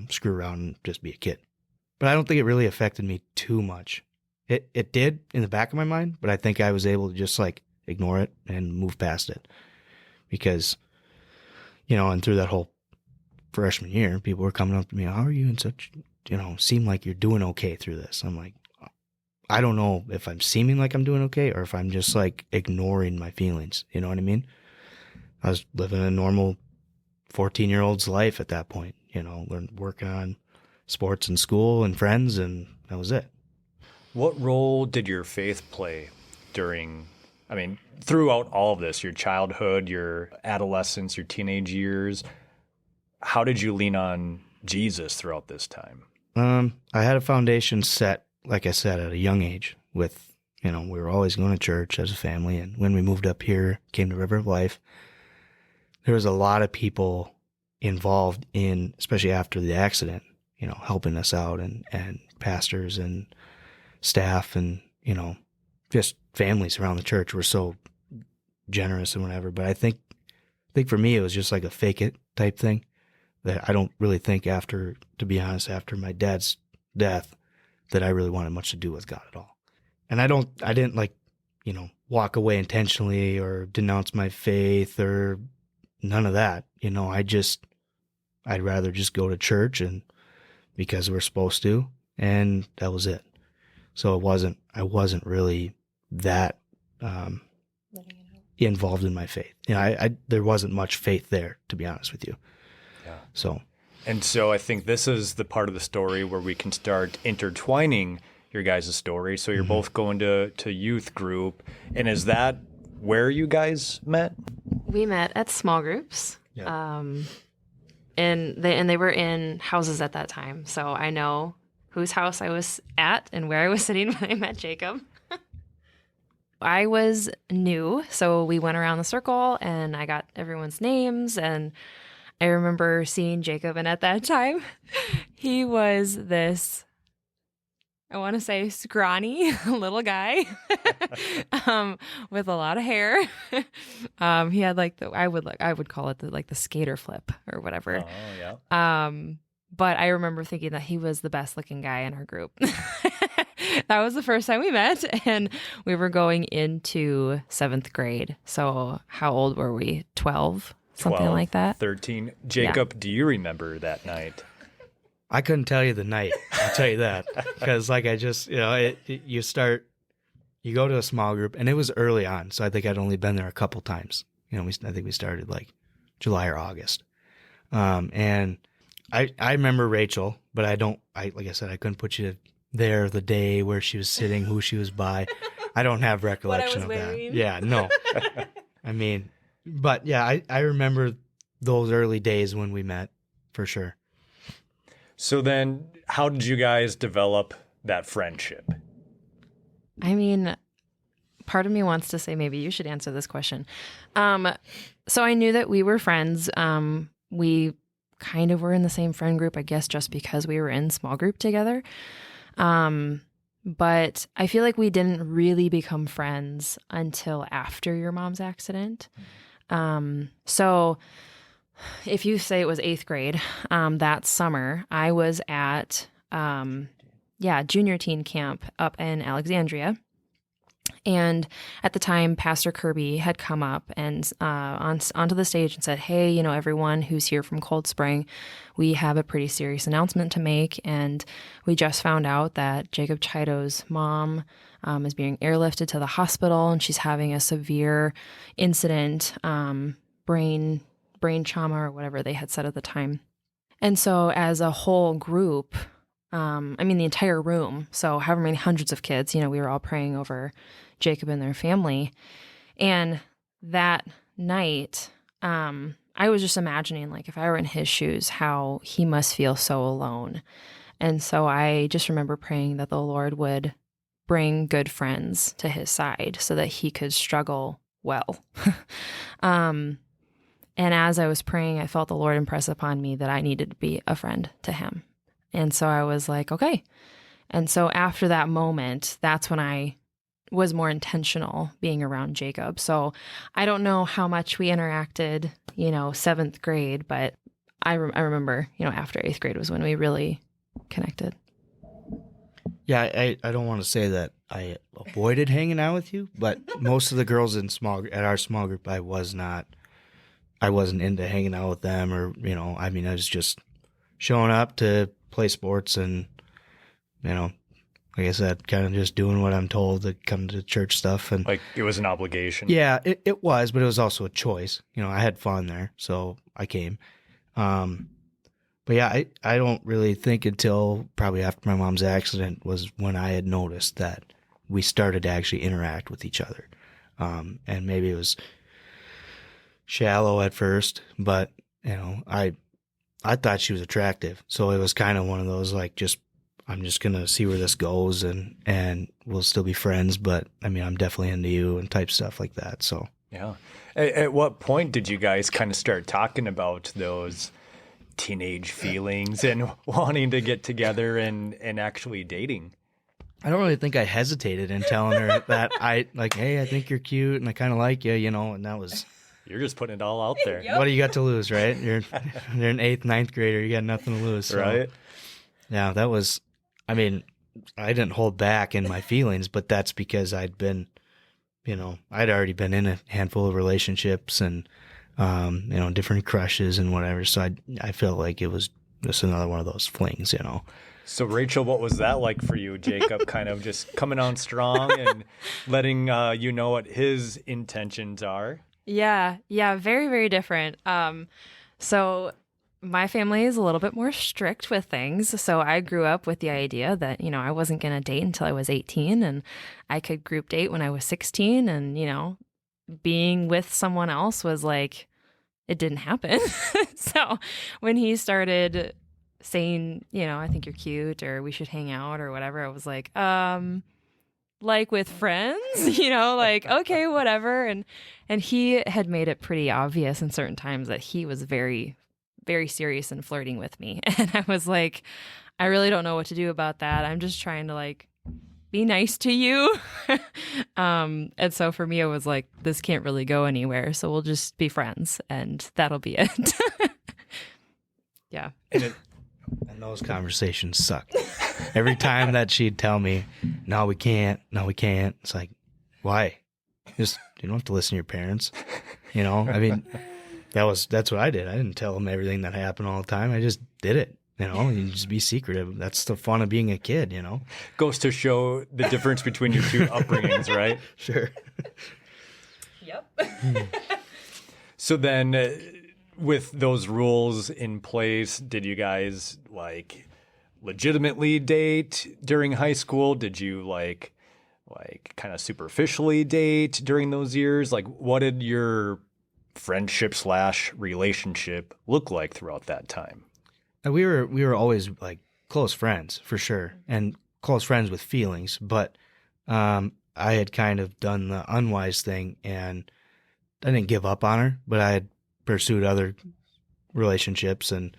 screw around and just be a kid. But I don't think it really affected me too much. It did in the back of my mind, but I think I was able to just like ignore it and move past it, because, and through that whole freshman year, people were coming up to me, how are you in such, seem like you're doing okay through this. I'm like, I don't know if I'm seeming like I'm doing okay or if I'm just like ignoring my feelings. You know what I mean? I was living a normal 14-year-old's life at that point, working on sports and school and friends, and that was it. What role did your faith play throughout all of this, your childhood, your adolescence, your teenage years? How did you lean on Jesus throughout this time? I had a foundation set, like I said, at a young age with, we were always going to church as a family. And when we moved up here, came to River of Life, there was a lot of people involved in, especially after the accident, helping us out, and pastors and staff and, just families around the church were so generous and whatever. But I think for me, it was just like a fake it type thing that I don't really think after my dad's death that I really wanted much to do with God at all. And I didn't like, walk away intentionally or denounce my faith or none of that. I'd rather just go to church and because we're supposed to, and that was it. So I wasn't really that involved in my faith. There wasn't much faith there, to be honest with you. Yeah. So I think this is the part of the story where we can start intertwining your guys' story. So you're both going to youth group, and is that where you guys met? We met at small groups. Yeah. And they were in houses at that time. So I know whose house I was at and where I was sitting when I met Jacob. I was new, so we went around the circle and I got everyone's names, and I remember seeing Jacob, and at that time, he was this, I want to say, scrawny little guy with a lot of hair. He had like I would call it the skater flip or whatever. Oh yeah. But I remember thinking that he was the best looking guy in our group. That was the first time we met, and we were going into 7th grade. So how old were we? 12? Something like that? 13. Jacob, yeah. Do you remember that night? I couldn't tell you the night. I'll tell you that. Because like I just, you go to a small group, and it was early on. So I think I'd only been there a couple times. I think we started like July or August. And I remember Rachel, but like I said, I couldn't put you there the day where she was sitting, who she was by. I don't have recollection of that. Yeah, no. I mean, but yeah, I remember those early days when we met for sure. So then how did you guys develop that friendship? I mean, part of me wants to say maybe you should answer this question. So I knew that we were friends. We kind of were in the same friend group, I guess, just because we were in small group together. But I feel like we didn't really become friends until after your mom's accident. So if you say it was 8th grade, that summer, I was at, junior teen camp up in Alexandria. And at the time, Pastor Kirby had come up and onto the stage and said, hey, everyone who's here from Cold Spring, we have a pretty serious announcement to make. And we just found out that Jacob Chiado's mom is being airlifted to the hospital, and she's having a severe incident, brain trauma or whatever they had said at the time. And so as a whole group, the entire room, so however many hundreds of kids, we were all praying over Jacob and their family. And that night, I was just imagining, like, if I were in his shoes, how he must feel so alone. And so I just remember praying that the Lord would bring good friends to his side so that he could struggle well. And as I was praying, I felt the Lord impress upon me that I needed to be a friend to him. And so I was like, okay. And so after that moment, that's when I was more intentional being around Jacob. So I don't know how much we interacted, 7th grade, but I remember, after 8th grade was when we really connected. Yeah, I don't want to say that I avoided hanging out with you, but most of the girls at our small group, I wasn't into hanging out with them, or, I was just showing up to play sports and, like I said, kind of just doing what I'm told to come to church stuff. And like it was an obligation. Yeah, it was, but it was also a choice. I had fun there, so I came. But yeah, I don't really think until probably after my mom's accident was when I had noticed that we started to actually interact with each other. And maybe it was shallow at first, but, I thought she was attractive. So it was kind of one of those, like, I'm just going to see where this goes, and we'll still be friends, but I'm definitely into you and type stuff like that. So, yeah. At what point did you guys kind of start talking about those teenage feelings and wanting to get together and actually dating? I don't really think I hesitated in telling her that hey, I think you're cute and I kind of like you, and that was... You're just putting it all out there. What do you got to lose, right? You're an 8th, 9th grader. You got nothing to lose. So. Right. Yeah, that was, I didn't hold back in my feelings, but that's because I'd been, I'd already been in a handful of relationships and, different crushes and whatever. So I felt like it was just another one of those flings, So Rachel, what was that like for you, Jacob, kind of just coming on strong and letting you know what his intentions are? Yeah, very, very different. So my family is a little bit more strict with things. So I grew up with the idea that, I wasn't going to date until I was 18, and I could group date when I was 16. And, being with someone else was like, it didn't happen. So when he started saying, I think you're cute, or we should hang out or whatever, I was like with friends, okay, whatever. And he had made it pretty obvious in certain times that he was very, very serious and flirting with me. And I was like, I really don't know what to do about that. I'm just trying to be nice to you. And so for me, it was like, this can't really go anywhere. So we'll just be friends and that'll be it. Yeah. And those conversations sucked. Every time that she'd tell me, no, we can't. It's like, why? You don't have to listen to your parents. That's what I did. I didn't tell them everything that happened all the time. I just did it. You just be secretive. That's the fun of being a kid, Goes to show the difference between your two upbringings, right? Sure. Yep. So then with those rules in place, did you guys like legitimately date during high school? Did you like kind of superficially date during those years? Like what did your friendship / relationship look like throughout that time? We were always like close friends for sure, and close friends with feelings. But I had kind of done the unwise thing, and I didn't give up on her, but I had pursued other relationships, and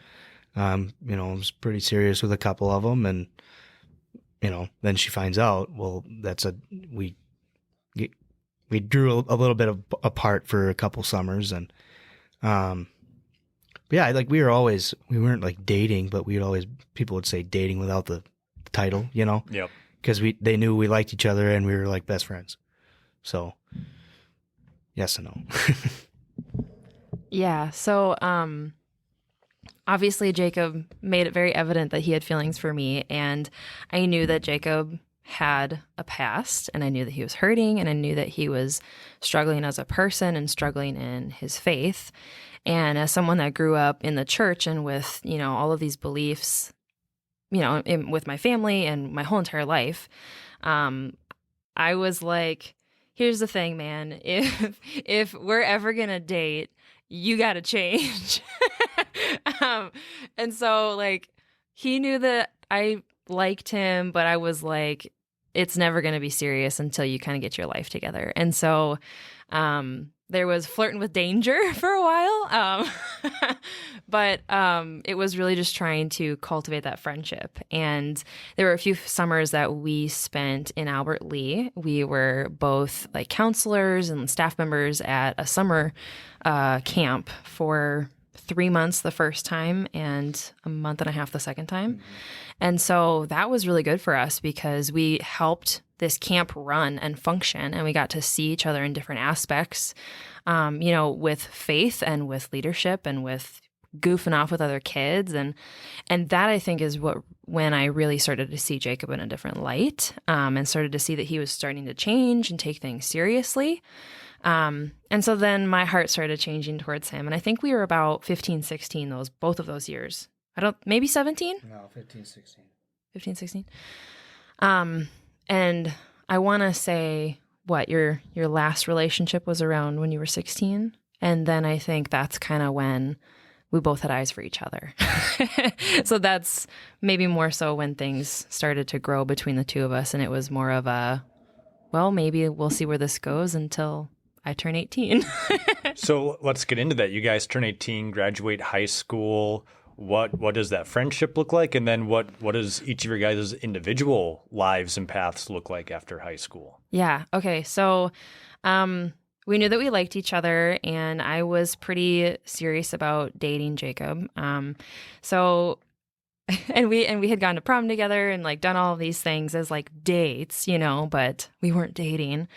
was pretty serious with a couple of them, and then she finds out. Well, we drew a little bit apart for a couple summers, and yeah, like we weren't like dating, but people would say dating without the title, Yep. because they knew we liked each other and we were like best friends. So yes and no. Yeah. So, obviously Jacob made it very evident that he had feelings for me, and I knew that Jacob had a past, and I knew that he was hurting, and I knew that he was struggling as a person and struggling in his faith. And as someone that grew up in the church and with, all of these beliefs, with my family and my whole entire life, I was like, here's the thing, man, if we're ever going to date, you got to change. And so like, he knew that I liked him, but I was like, it's never going to be serious until you kind of get your life together. And so, there was flirting with danger for a while. But it was really just trying to cultivate that friendship. And there were a few summers that we spent in Albert Lee. We were both like counselors and staff members at a summer camp for 3 months the first time and a month and a half the second time. Mm-hmm. And so that was really good for us because we helped this camp run and function, and we got to see each other in different aspects, with faith and with leadership and with goofing off with other kids. And that I think is when I really started to see Jacob in a different light, and started to see that he was starting to change and take things seriously. And so then my heart started changing towards him. And I think we were about 15, 16, both of those years. Maybe 17? No, 15, 16. 15, 16. And I want to say your last relationship was around when you were 16. And then I think that's kind of when we both had eyes for each other. So that's maybe more so when things started to grow between the two of us. And it was more of maybe we'll see where this goes until I turn 18. So let's get into that. You guys turn 18, graduate high school. What does that friendship look like? And then what does each of your guys' individual lives and paths look like after high school? Yeah. Okay. So we knew that we liked each other, and I was pretty serious about dating Jacob. And we had gone to prom together and like done all of these things as like dates, but we weren't dating.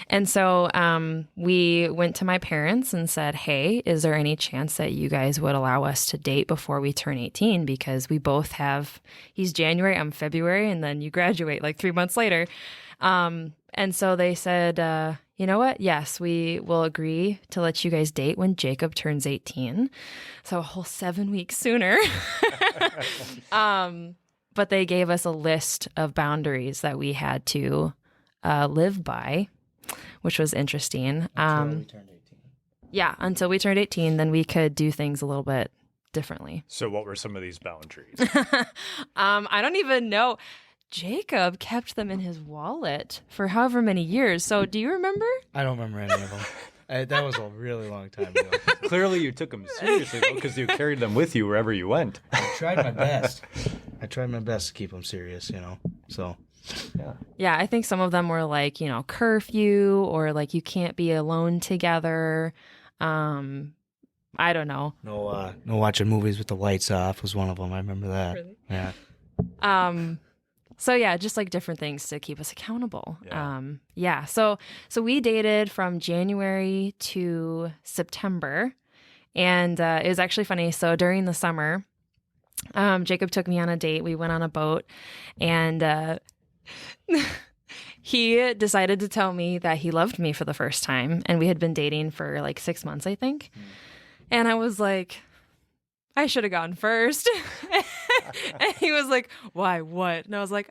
And so we went to my parents and said, hey, is there any chance that you guys would allow us to date before we turn 18? Because we both he's January, I'm February, and then you graduate like 3 months later. And so they said, you know what? Yes, we will agree to let you guys date when Jacob turns 18. So a whole 7 weeks sooner. But they gave us a list of boundaries that we had to live by, which was interesting. Until we turned 18. Yeah, until we turned 18, then we could do things a little bit differently. So what were some of these boundaries? I don't even know. Jacob kept them in his wallet for however many years. So do you remember? I don't remember any of them. That was a really long time ago. Clearly you took them seriously, though, because you carried them with you wherever you went. I tried my best. To keep them serious, So, yeah. Yeah, I think some of them were like, curfew, or like you can't be alone together. I don't know. No watching movies with the lights off was one of them. I remember that. Really? Yeah. So yeah, just like different things to keep us accountable. Yeah. So we dated from January to September, and it was actually funny. So during the summer, Jacob took me on a date. We went on a boat, and he decided to tell me that he loved me for the first time. And we had been dating for like 6 months, I think. And I was like, I should have gone first. And he was like, why, what? And I was like,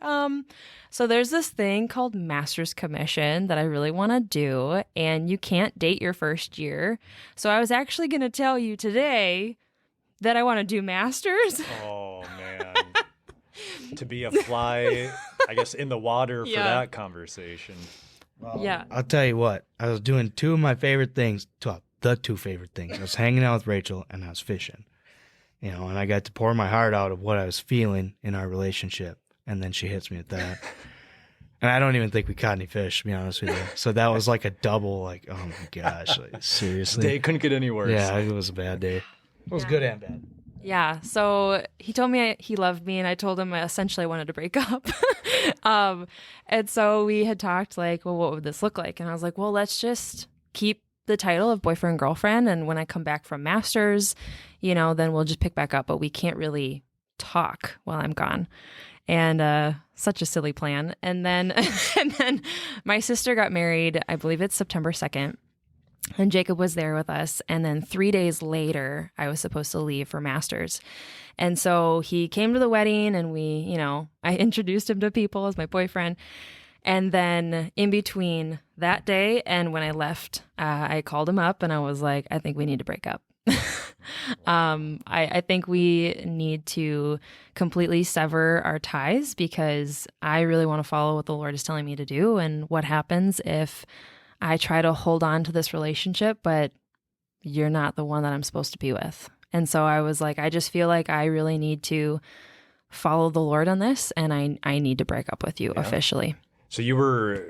so there's this thing called Master's Commission that I really want to do, and you can't date your first year. So I was actually going to tell you today that I want to do Masters. Oh, man. To be a fly, I guess, in the water for that conversation. Well, yeah. I'll tell you what. I was doing two of my favorite things. The two favorite things. I was hanging out with Rachel and I was fishing. You know, and I got to pour my heart out of what I was feeling in our relationship. And then she hits me with that. And I don't even think we caught any fish, to be honest with you. So that was like a double, like, oh my gosh, like, seriously. Day couldn't get any worse. Yeah, it was a bad day. It was good and bad. Yeah. So he told me he loved me, and I told him I essentially wanted to break up. And so we had talked like, well, what would this look like? And I was like, well, let's just keep the title of boyfriend and girlfriend. And when I come back from Masters, you know, then we'll just pick back up, but we can't really talk while I'm gone. And such a silly plan. And then my sister got married, I believe it's September 2nd. And Jacob was there with us. And then 3 days later, I was supposed to leave for Masters. And so he came to the wedding, and I introduced him to people as my boyfriend. And then in between that day and when I left, I called him up and I was like, I think we need to break up. I think we need to completely sever our ties, because I really want to follow what the Lord is telling me to do. And what happens if I try to hold on to this relationship, but you're not the one that I'm supposed to be with? And so I was like, I just feel like I really need to follow the Lord on this, and I need to break up with you officially. So you were,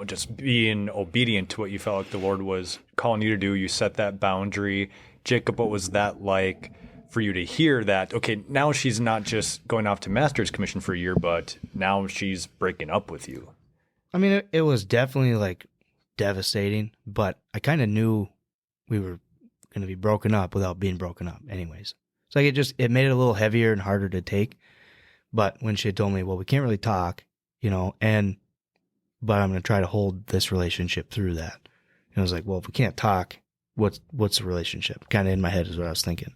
just being obedient to what you felt like the Lord was calling you to do. You set that boundary. Jacob, what was that like for you to hear that, okay, now she's not just going off to Master's Commission for a year, but now she's breaking up with you? I mean, it was definitely like devastating, but I kind of knew we were going to be broken up without being broken up anyways. So like it made it a little heavier and harder to take. But when she had told me, well, we can't really talk, but I'm going to try to hold this relationship through that. And I was like, well, if we can't talk, what's the relationship? Kind of in my head is what I was thinking.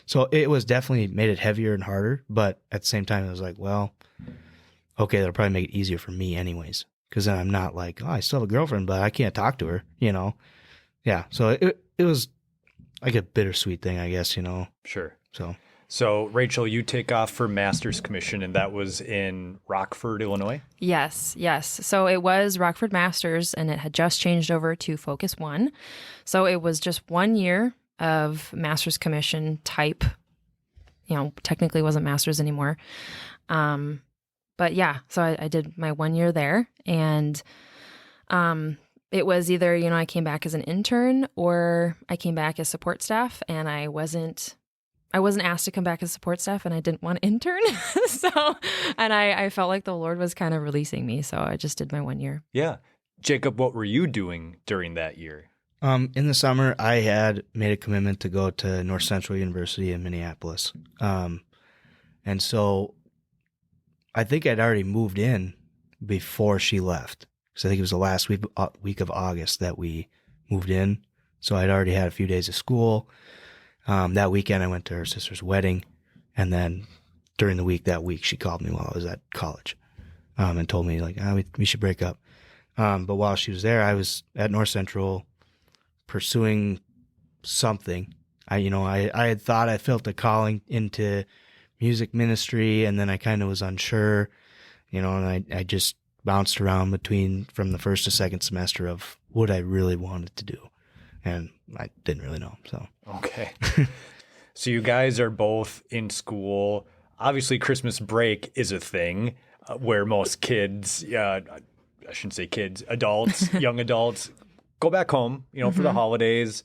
So it was definitely made it heavier and harder. But at the same time, I was like, well, okay, that'll probably make it easier for me anyways. Because then I'm not like, oh, I still have a girlfriend, but I can't talk to her, Yeah, so it was like a bittersweet thing, I guess, Sure. So Rachel, you take off for Master's Commission, and that was in Rockford, Illinois? Yes. So it was Rockford Masters, and it had just changed over to Focus One. So it was just 1 year of Master's Commission type, technically wasn't Masters anymore. But yeah, so I did my 1 year there, and it was either, I came back as an intern or I came back as support staff, and I wasn't asked to come back as support staff, and I didn't want to intern. And I felt like the Lord was kind of releasing me. So I just did my 1 year. Yeah. Jacob, what were you doing during that year? in the summer, I had made a commitment to go to North Central University in Minneapolis. And so I think I'd already moved in before she left. So I think it was the last week of August that we moved in. So I'd already had a few days of school. That weekend, I went to her sister's wedding. And then during the week, she called me while I was at college and told me, like, we should break up. But while she was there, I was at North Central pursuing something. I had thought I felt a calling into music ministry, and then I kind of was unsure, and I just bounced around from the first to second semester of what I really wanted to do. And I didn't really know. So okay. So you guys are both in school. Obviously, Christmas break is a thing where most kids, I shouldn't say kids, adults, young adults, go back home, for the holidays.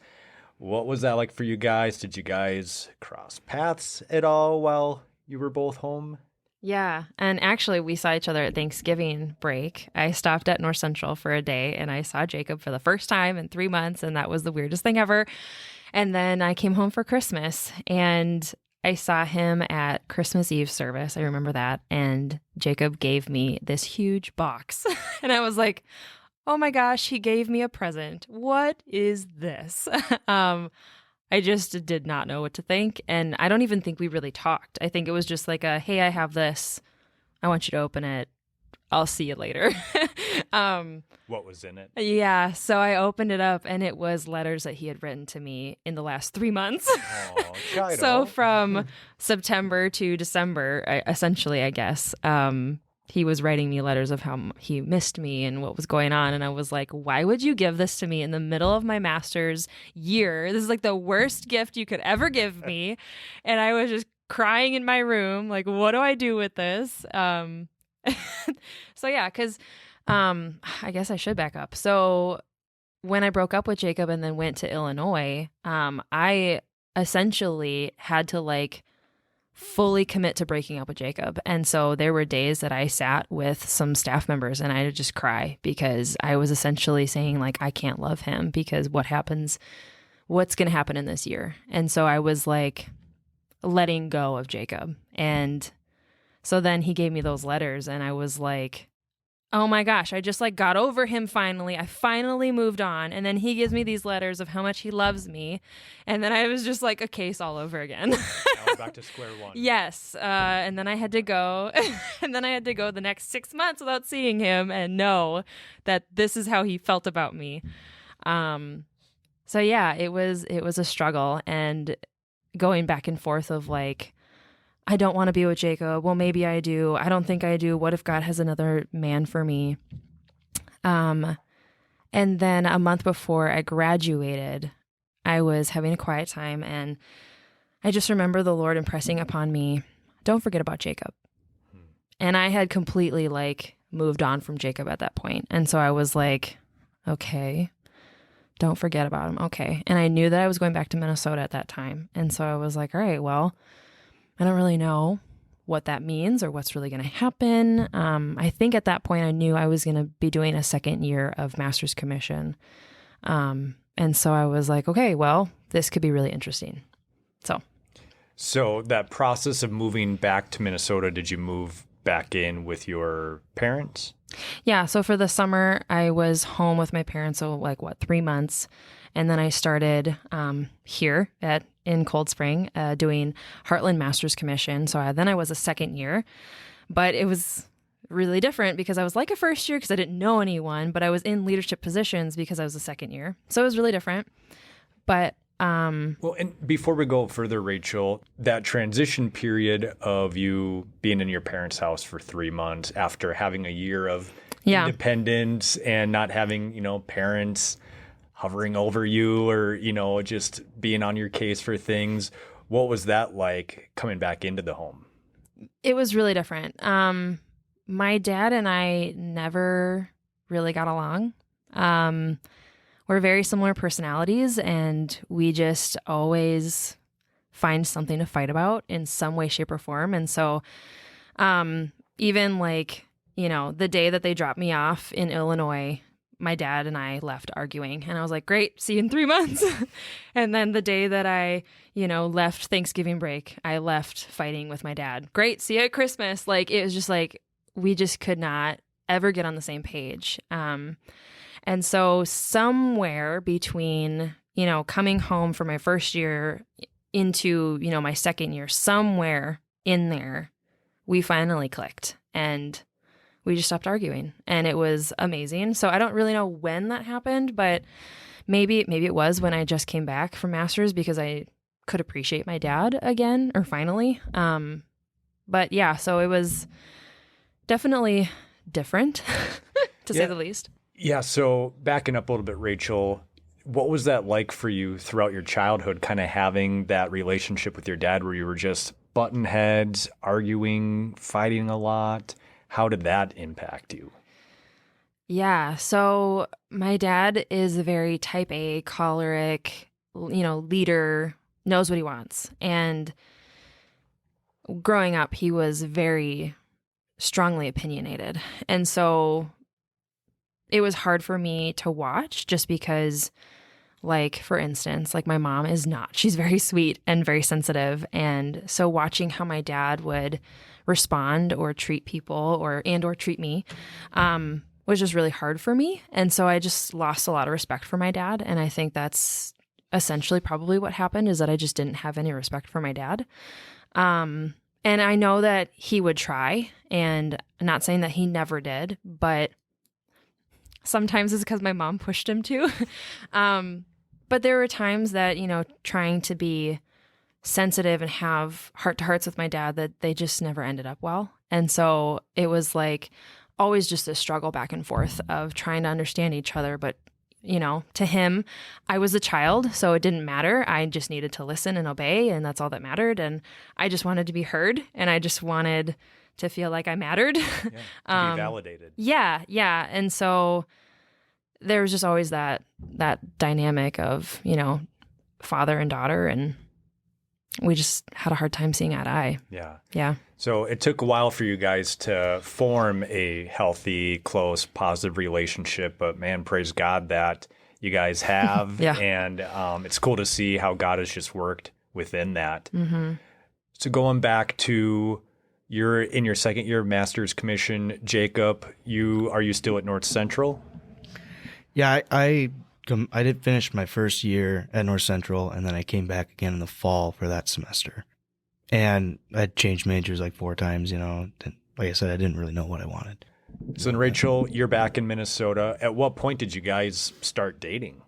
What was that like for you guys? Did you guys cross paths at all while you were both home? Yeah. And actually, we saw each other at Thanksgiving break. I stopped at North Central for a day, and I saw Jacob for the first time in 3 months, and that was the weirdest thing ever. And then I came home for Christmas, and I saw him at Christmas Eve service. I remember that. And Jacob gave me this huge box. And I was like, oh my gosh, he gave me a present. What is this? I just did not know what to think. And I don't even think we really talked. I think it was just like hey, I have this. I want you to open it. I'll see you later. What was in it? Yeah. So I opened it up and it was letters that he had written to me in the last 3 months. Oh, Chiado. So from September to December, essentially, I guess, he was writing me letters of how he missed me and what was going on. And I was like, why would you give this to me in the middle of my master's year? This is like the worst gift you could ever give me. And I was just crying in my room. Like, what do I do with this? So yeah, because I guess I should back up. So when I broke up with Jacob and then went to Illinois, I essentially had to like fully commit to breaking up with Jacob. And so there were days that I sat with some staff members and I would just cry because I was essentially saying like, I can't love him because what's going to happen in this year? And so I was like letting go of Jacob. And so then he gave me those letters and I was like, oh my gosh, I just like got over him finally. I finally moved on. And then he gives me these letters of how much he loves me. And then I was just like a case all over again. Now we're back to square one. Yes. And then I had to go. And then I had to go the next 6 months without seeing him and know that this is how he felt about me. So yeah, it was a struggle and going back and forth of like, I don't want to be with Jacob. Well, maybe I do. I don't think I do. What if God has another man for me? And then a month before I graduated, I was having a quiet time and I just remember the Lord impressing upon me, don't forget about Jacob. And I had completely like moved on from Jacob at that point. And so I was like, okay, don't forget about him. Okay. And I knew that I was going back to Minnesota at that time. And so I was like, all right, well, I don't really know what that means or what's really going to happen. I think at that point I knew I was going to be doing a second year of master's commission. And so I was like, okay, well, this could be really interesting. So that process of moving back to Minnesota, did you move back in with your parents? Yeah. So for the summer, I was home with my parents. So like 3 months. And then I started here in Cold Spring doing Heartland Master's Commission. So then I was a second year, but it was really different because I was like a first year because I didn't know anyone, but I was in leadership positions because I was a second year. So it was really different. But well, and before we go further, Rachel, that transition period of you being in your parents' house for 3 months after having a year of independence and not having, parents hovering over you or, just being on your case for things. What was that like coming back into the home? It was really different. My dad and I never really got along. We're very similar personalities and we just always find something to fight about in some way, shape, or form. And so even like, the day that they dropped me off in Illinois, my dad and I left arguing and I was like, great, see you in 3 months. And then the day that I, left Thanksgiving break, I left fighting with my dad. Great, see you at Christmas. Like, it was just like, we just could not ever get on the same page. And so somewhere between, coming home for my first year into, my second year, somewhere in there, we finally clicked and we just stopped arguing and it was amazing. So I don't really know when that happened, but maybe it was when I just came back from master's because I could appreciate my dad again or finally. But yeah, so it was definitely different to say the least. Yeah. So backing up a little bit, Rachel, what was that like for you throughout your childhood, kind of having that relationship with your dad where you were just button heads, arguing, fighting a lot? How did that impact you? Yeah. So my dad is a very type A, choleric, leader, knows what he wants. And growing up, he was very strongly opinionated. And so it was hard for me to watch just because Like, for instance, like my mom is not. She's very sweet and very sensitive. And so watching how my dad would respond or treat people or treat me was just really hard for me. And so I just lost a lot of respect for my dad. And I think that's essentially probably what happened, is that I just didn't have any respect for my dad. And I know that he would try, and I'm not saying that he never did, but sometimes it's because my mom pushed him to. But there were times that, trying to be sensitive and have heart-to-hearts with my dad, that they just never ended up well. And so it was like always just a struggle back and forth of trying to understand each other. But, to him, I was a child, so it didn't matter. I just needed to listen and obey, and that's all that mattered. And I just wanted to be heard, and I just wanted to feel like I mattered. Yeah, to be validated. Yeah. And so there was just always that dynamic of, father and daughter, and we just had a hard time seeing eye to eye. Yeah. So it took a while for you guys to form a healthy, close, positive relationship, but man, praise God that you guys have. Yeah. And it's cool to see how God has just worked within that. Mm-hmm. So going back to you're in your second year of master's commission, Jacob, are you still at North Central? Yeah, I did finish my first year at North Central, and then I came back again in the fall for that semester. And I changed majors like 4 times, Like I said, I didn't really know what I wanted. So then, Rachel, you're back in Minnesota. At what point did you guys start dating?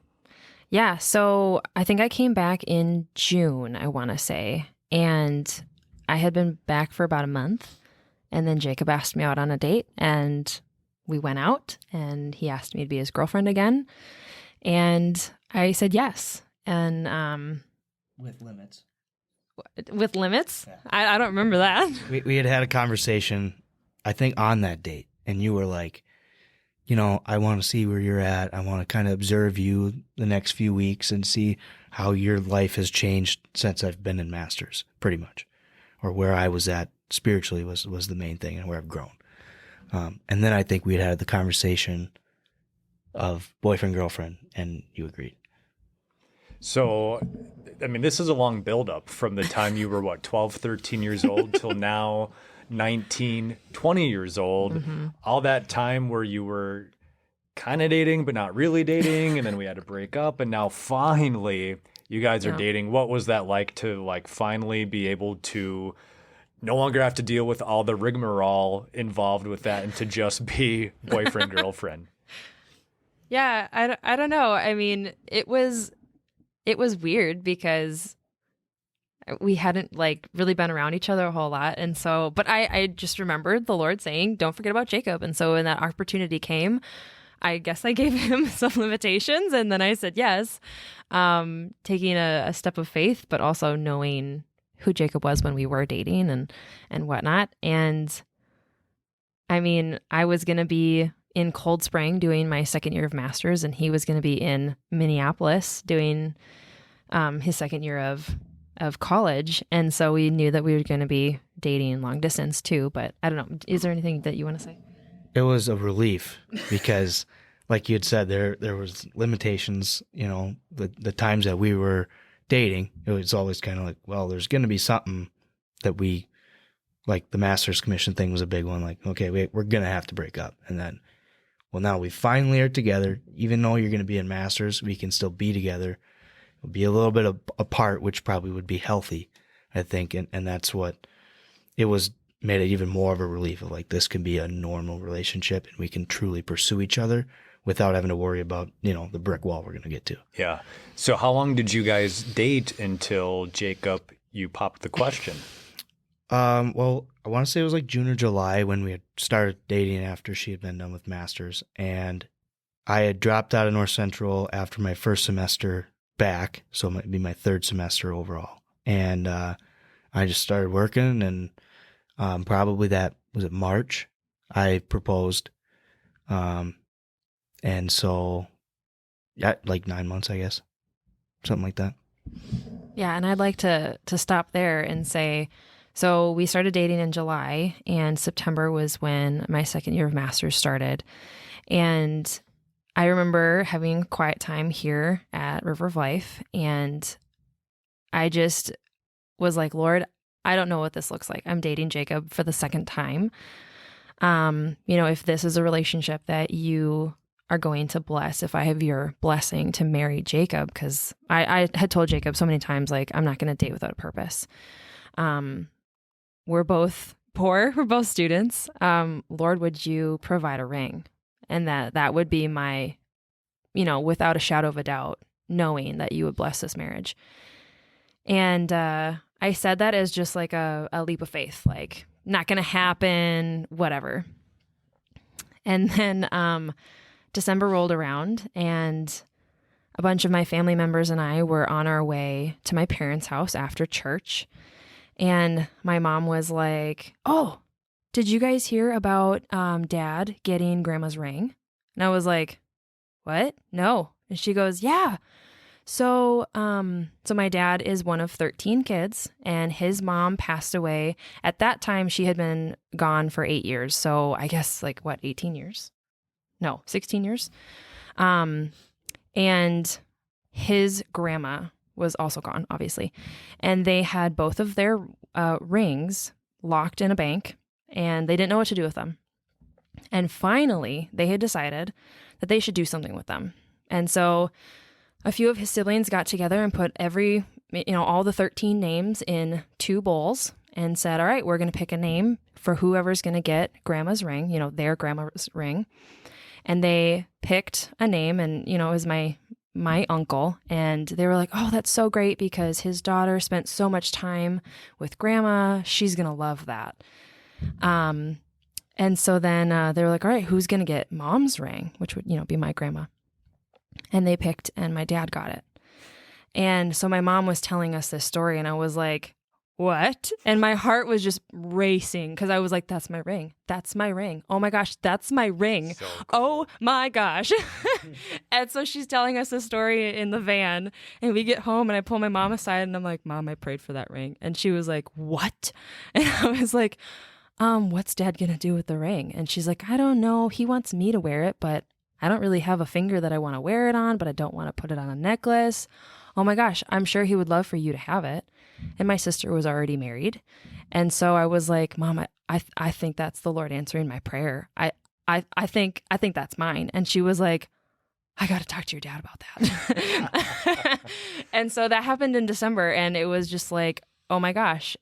Yeah, so I think I came back in June, I want to say. And I had been back for about a month. And then Jacob asked me out on a date, and we went out, and he asked me to be his girlfriend again. And I said yes. And with limits. With limits? Yeah. I don't remember that. We had a conversation, I think, on that date. And you were like, I want to see where you're at. I want to kind of observe you the next few weeks and see how your life has changed since I've been in Masters, pretty much. Or where I was at spiritually was the main thing, and where I've grown. And then I think we had the conversation of boyfriend, girlfriend, and you agreed. So, I mean, this is a long buildup from the time you were, 12, 13 years old till now 19, 20 years old. Mm-hmm. All that time where you were kind of dating, but not really dating. And then we had to break up. And now finally you guys are dating. What was that like to finally be able to no longer have to deal with all the rigmarole involved with that and to just be boyfriend, girlfriend? Yeah, I don't know. I mean, it was weird because we hadn't really been around each other a whole lot. And so, but I just remembered the Lord saying, don't forget about Jacob. And so when that opportunity came, I guess I gave him some limitations, and then I said yes, taking a step of faith, but also knowing who Jacob was when we were dating and whatnot. And I mean, I was going to be in Cold Spring doing my second year of master's, and he was going to be in Minneapolis doing his second year of college. And so we knew that we were going to be dating long distance too. But I don't know. Is there anything that you want to say? It was a relief because, like you had said, there was limitations. The times that we were dating, it was always kind of like, well, there's going to be something that we, like the Master's Commission thing was a big one. Like, okay, we're going to have to break up. And then, well, now we finally are together. Even though you're going to be in Masters, we can still be together. We'll be a little bit apart, which probably would be healthy, I think. And that's what it was, made it even more of a relief of this can be a normal relationship and we can truly pursue each other without having to worry about, the brick wall we're going to get to. Yeah. So how long did you guys date until Jacob, you popped the question? Well, I want to say it was June or July when we had started dating after she had been done with Masters. And I had dropped out of North Central after my first semester back. So it might be my third semester overall. And I just started working, and probably was it March, I proposed. And so, yeah, 9 months, I guess, something like that. Yeah. And I'd like to stop there and say, so we started dating in July, and September was when my second year of master's started. And I remember having quiet time here at River of Life, and I just was like, Lord, I don't know what this looks like. I'm dating Jacob for the second time. If this is a relationship that you are going to bless, if I have your blessing to marry Jacob, because I had told Jacob so many times, like, I'm not going to date without a purpose. We're both poor. We're both students. Lord, would you provide a ring? And that would be my, without a shadow of a doubt, knowing that you would bless this marriage. And I said that as just like a leap of faith, like, not going to happen, whatever. And then December rolled around, and a bunch of my family members and I were on our way to my parents' house after church. And my mom was like, oh, did you guys hear about Dad getting Grandma's ring? And I was like, what? No. And she goes, yeah. So my dad is one of 13 kids, and his mom passed away. At that time, she had been gone for 8 years. So I guess 18 years? No, 16 years. And his grandma was also gone, obviously. And they had both of their rings locked in a bank, and they didn't know what to do with them. And finally, they had decided that they should do something with them. And so a few of his siblings got together and put all the 13 names in 2 bowls and said, all right, we're going to pick a name for whoever's going to get Grandma's ring, their grandma's ring. And they picked a name, and, it was my uncle. And they were like, oh, that's so great because his daughter spent so much time with Grandma. She's going to love that. And so then they were like, all right, who's going to get Mom's ring, which would, be my grandma. And they picked, and my dad got it. And so my mom was telling us this story, and I was like, what? And my heart was just racing because I was like, that's my ring. That's my ring. Oh my gosh, that's my ring. So cool. Oh my gosh. And so she's telling us this story in the van, and we get home, and I pull my mom aside, and I'm like, Mom, I prayed for that ring. And she was like, what? And I was like, what's Dad gonna do with the ring? And she's like, I don't know. He wants me to wear it, but I don't really have a finger that I want to wear it on, but I don't want to put it on a necklace. Oh my gosh, I'm sure he would love for you to have it. And my sister was already married. And so I was like, Mom, I think that's the Lord answering my prayer. I think that's mine. And she was like, I got to talk to your dad about that. And so that happened in December, and it was just like, oh my gosh,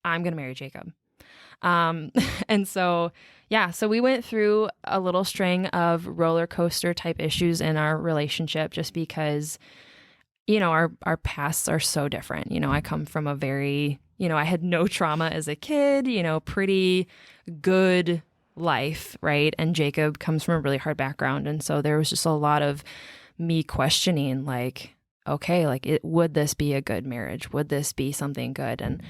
I'm going to marry Jacob. And so, yeah, so we went through a little string of roller coaster type issues in our relationship just because, our pasts are so different. I come from a very, I had no trauma as a kid, pretty good life, right? And Jacob comes from a really hard background. And so there was just a lot of me questioning, like, okay, would this be a good marriage? Would this be something good? And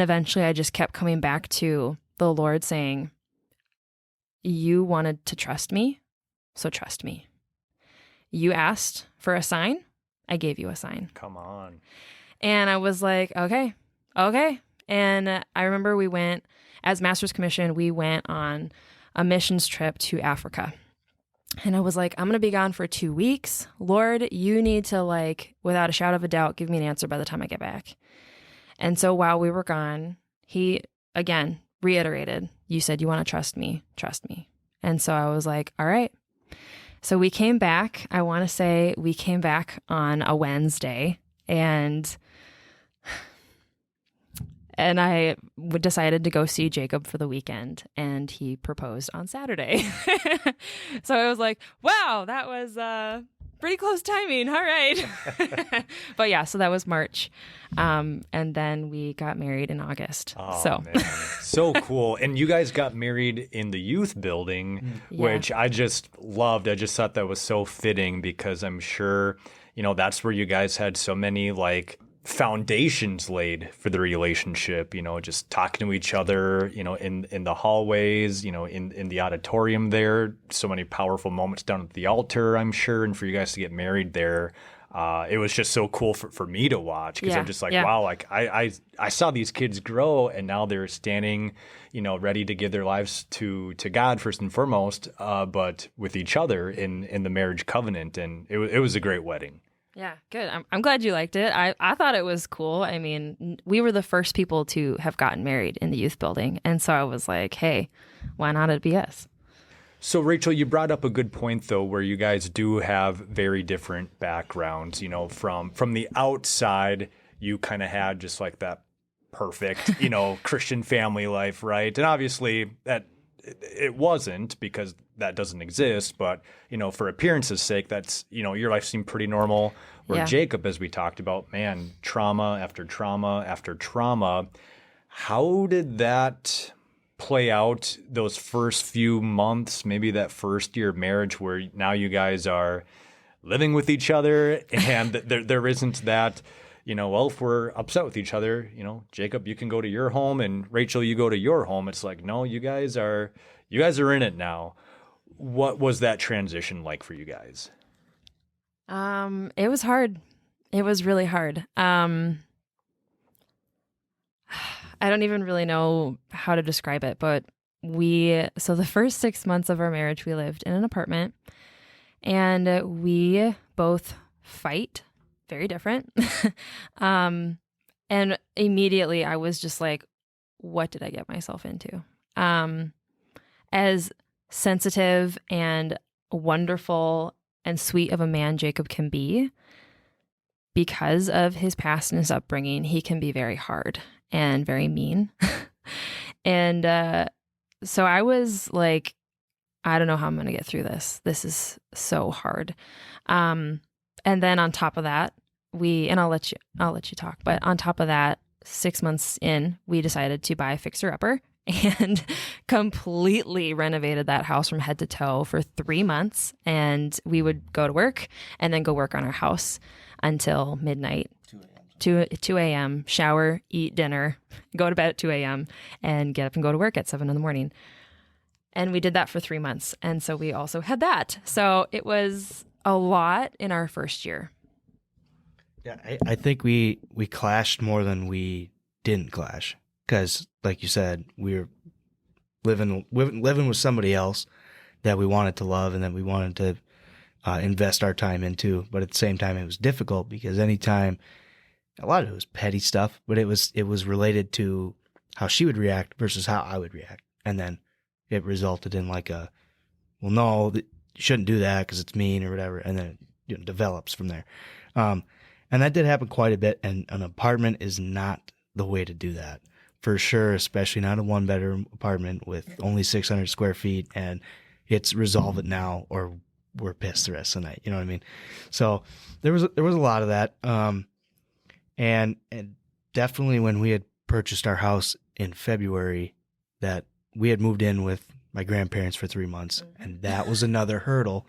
eventually I just kept coming back to the Lord saying, you wanted to trust me, so trust me. You asked for a sign, I gave you a sign. Come on. And I was like, okay. And I remember we went, as Master's Commission, we went on a missions trip to Africa. And I was like, I'm going to be gone for 2 weeks. Lord, you need to, without a shadow of a doubt, give me an answer by the time I get back. And so while we were gone, he, again, reiterated, you said you want to trust me. And so I was like, all right. So we came back. I want to say we came back on a Wednesday, and I decided to go see Jacob for the weekend, and he proposed on Saturday. So I was like, wow, that was pretty close timing. All right. But yeah, so that was March. And then we got married in August. Oh, man. So cool. And you guys got married in the youth building, which I just loved. I just thought that was so fitting because I'm sure, that's where you guys had so many foundations laid for the relationship, just talking to each other, in the hallways, in the auditorium there, so many powerful moments down at the altar, I'm sure. And for you guys to get married there, it was just so cool for me to watch because I'm just like, Yeah. wow, like I saw these kids grow and now they're standing, ready to give their lives to God first and foremost, but with each other in the marriage covenant. And it was a great wedding. Yeah, good. I'm glad you liked it. I thought it was cool. I mean, we were the first people to have gotten married in the youth building. And so I was like, hey, why not it be us? So, Rachel, you brought up a good point, though, where you guys do have very different backgrounds. From the outside, you kind of had just like that perfect, Christian family life, right? And obviously that it wasn't because that doesn't exist. But, for appearance's sake, that's, your life seemed pretty normal. Where Yeah. Jacob, as we talked about, man, trauma after trauma after trauma. How did that play out those first few months, maybe that first year of marriage where now you guys are living with each other and there isn't that, well, if we're upset with each other, Jacob, you can go to your home and Rachel, you go to your home. It's like, no, you guys are in it now. What was that transition like for you guys? It was hard. It was really hard. I don't even really know how to describe it, but so the first 6 months of our marriage, we lived in an apartment and we both fight, very different. And immediately I was just like, what did I get myself into? As sensitive and wonderful and sweet of a man Jacob can be, because of his past and his upbringing, he can be very hard and very mean. And so I was like, I don't know how I'm going to get through this. This is so hard. And then on top of that, I'll let you talk, but on top of that, 6 months in, we decided to buy a fixer-upper and completely renovated that house from head to toe for 3 months. And we would go to work and then go work on our house until midnight. 2 a.m., shower, eat dinner, go to bed at 2 a.m., and get up and go to work at 7 in the morning. And we did that for 3 months. And so we also had that. So it was a lot in our first year. Yeah, I think we clashed more than we didn't clash. Because, like you said, we were living with somebody else that we wanted to love and that we wanted to invest our time into. But at the same time, it was difficult because anytime... a lot of it was petty stuff, but it was related to how she would react versus how I would react. And then it resulted in like well, no, you shouldn't do that because it's mean or whatever. And then it develops from there. And that did happen quite a bit. And an apartment is not the way to do that for sure, especially not a 1-bedroom apartment with only 600 square feet. And it's resolve it now or we're pissed the rest of the night. You know what I mean? So there was a lot of that. And definitely when we had purchased our house in February, that we had moved in with my grandparents for 3 months. And that was another hurdle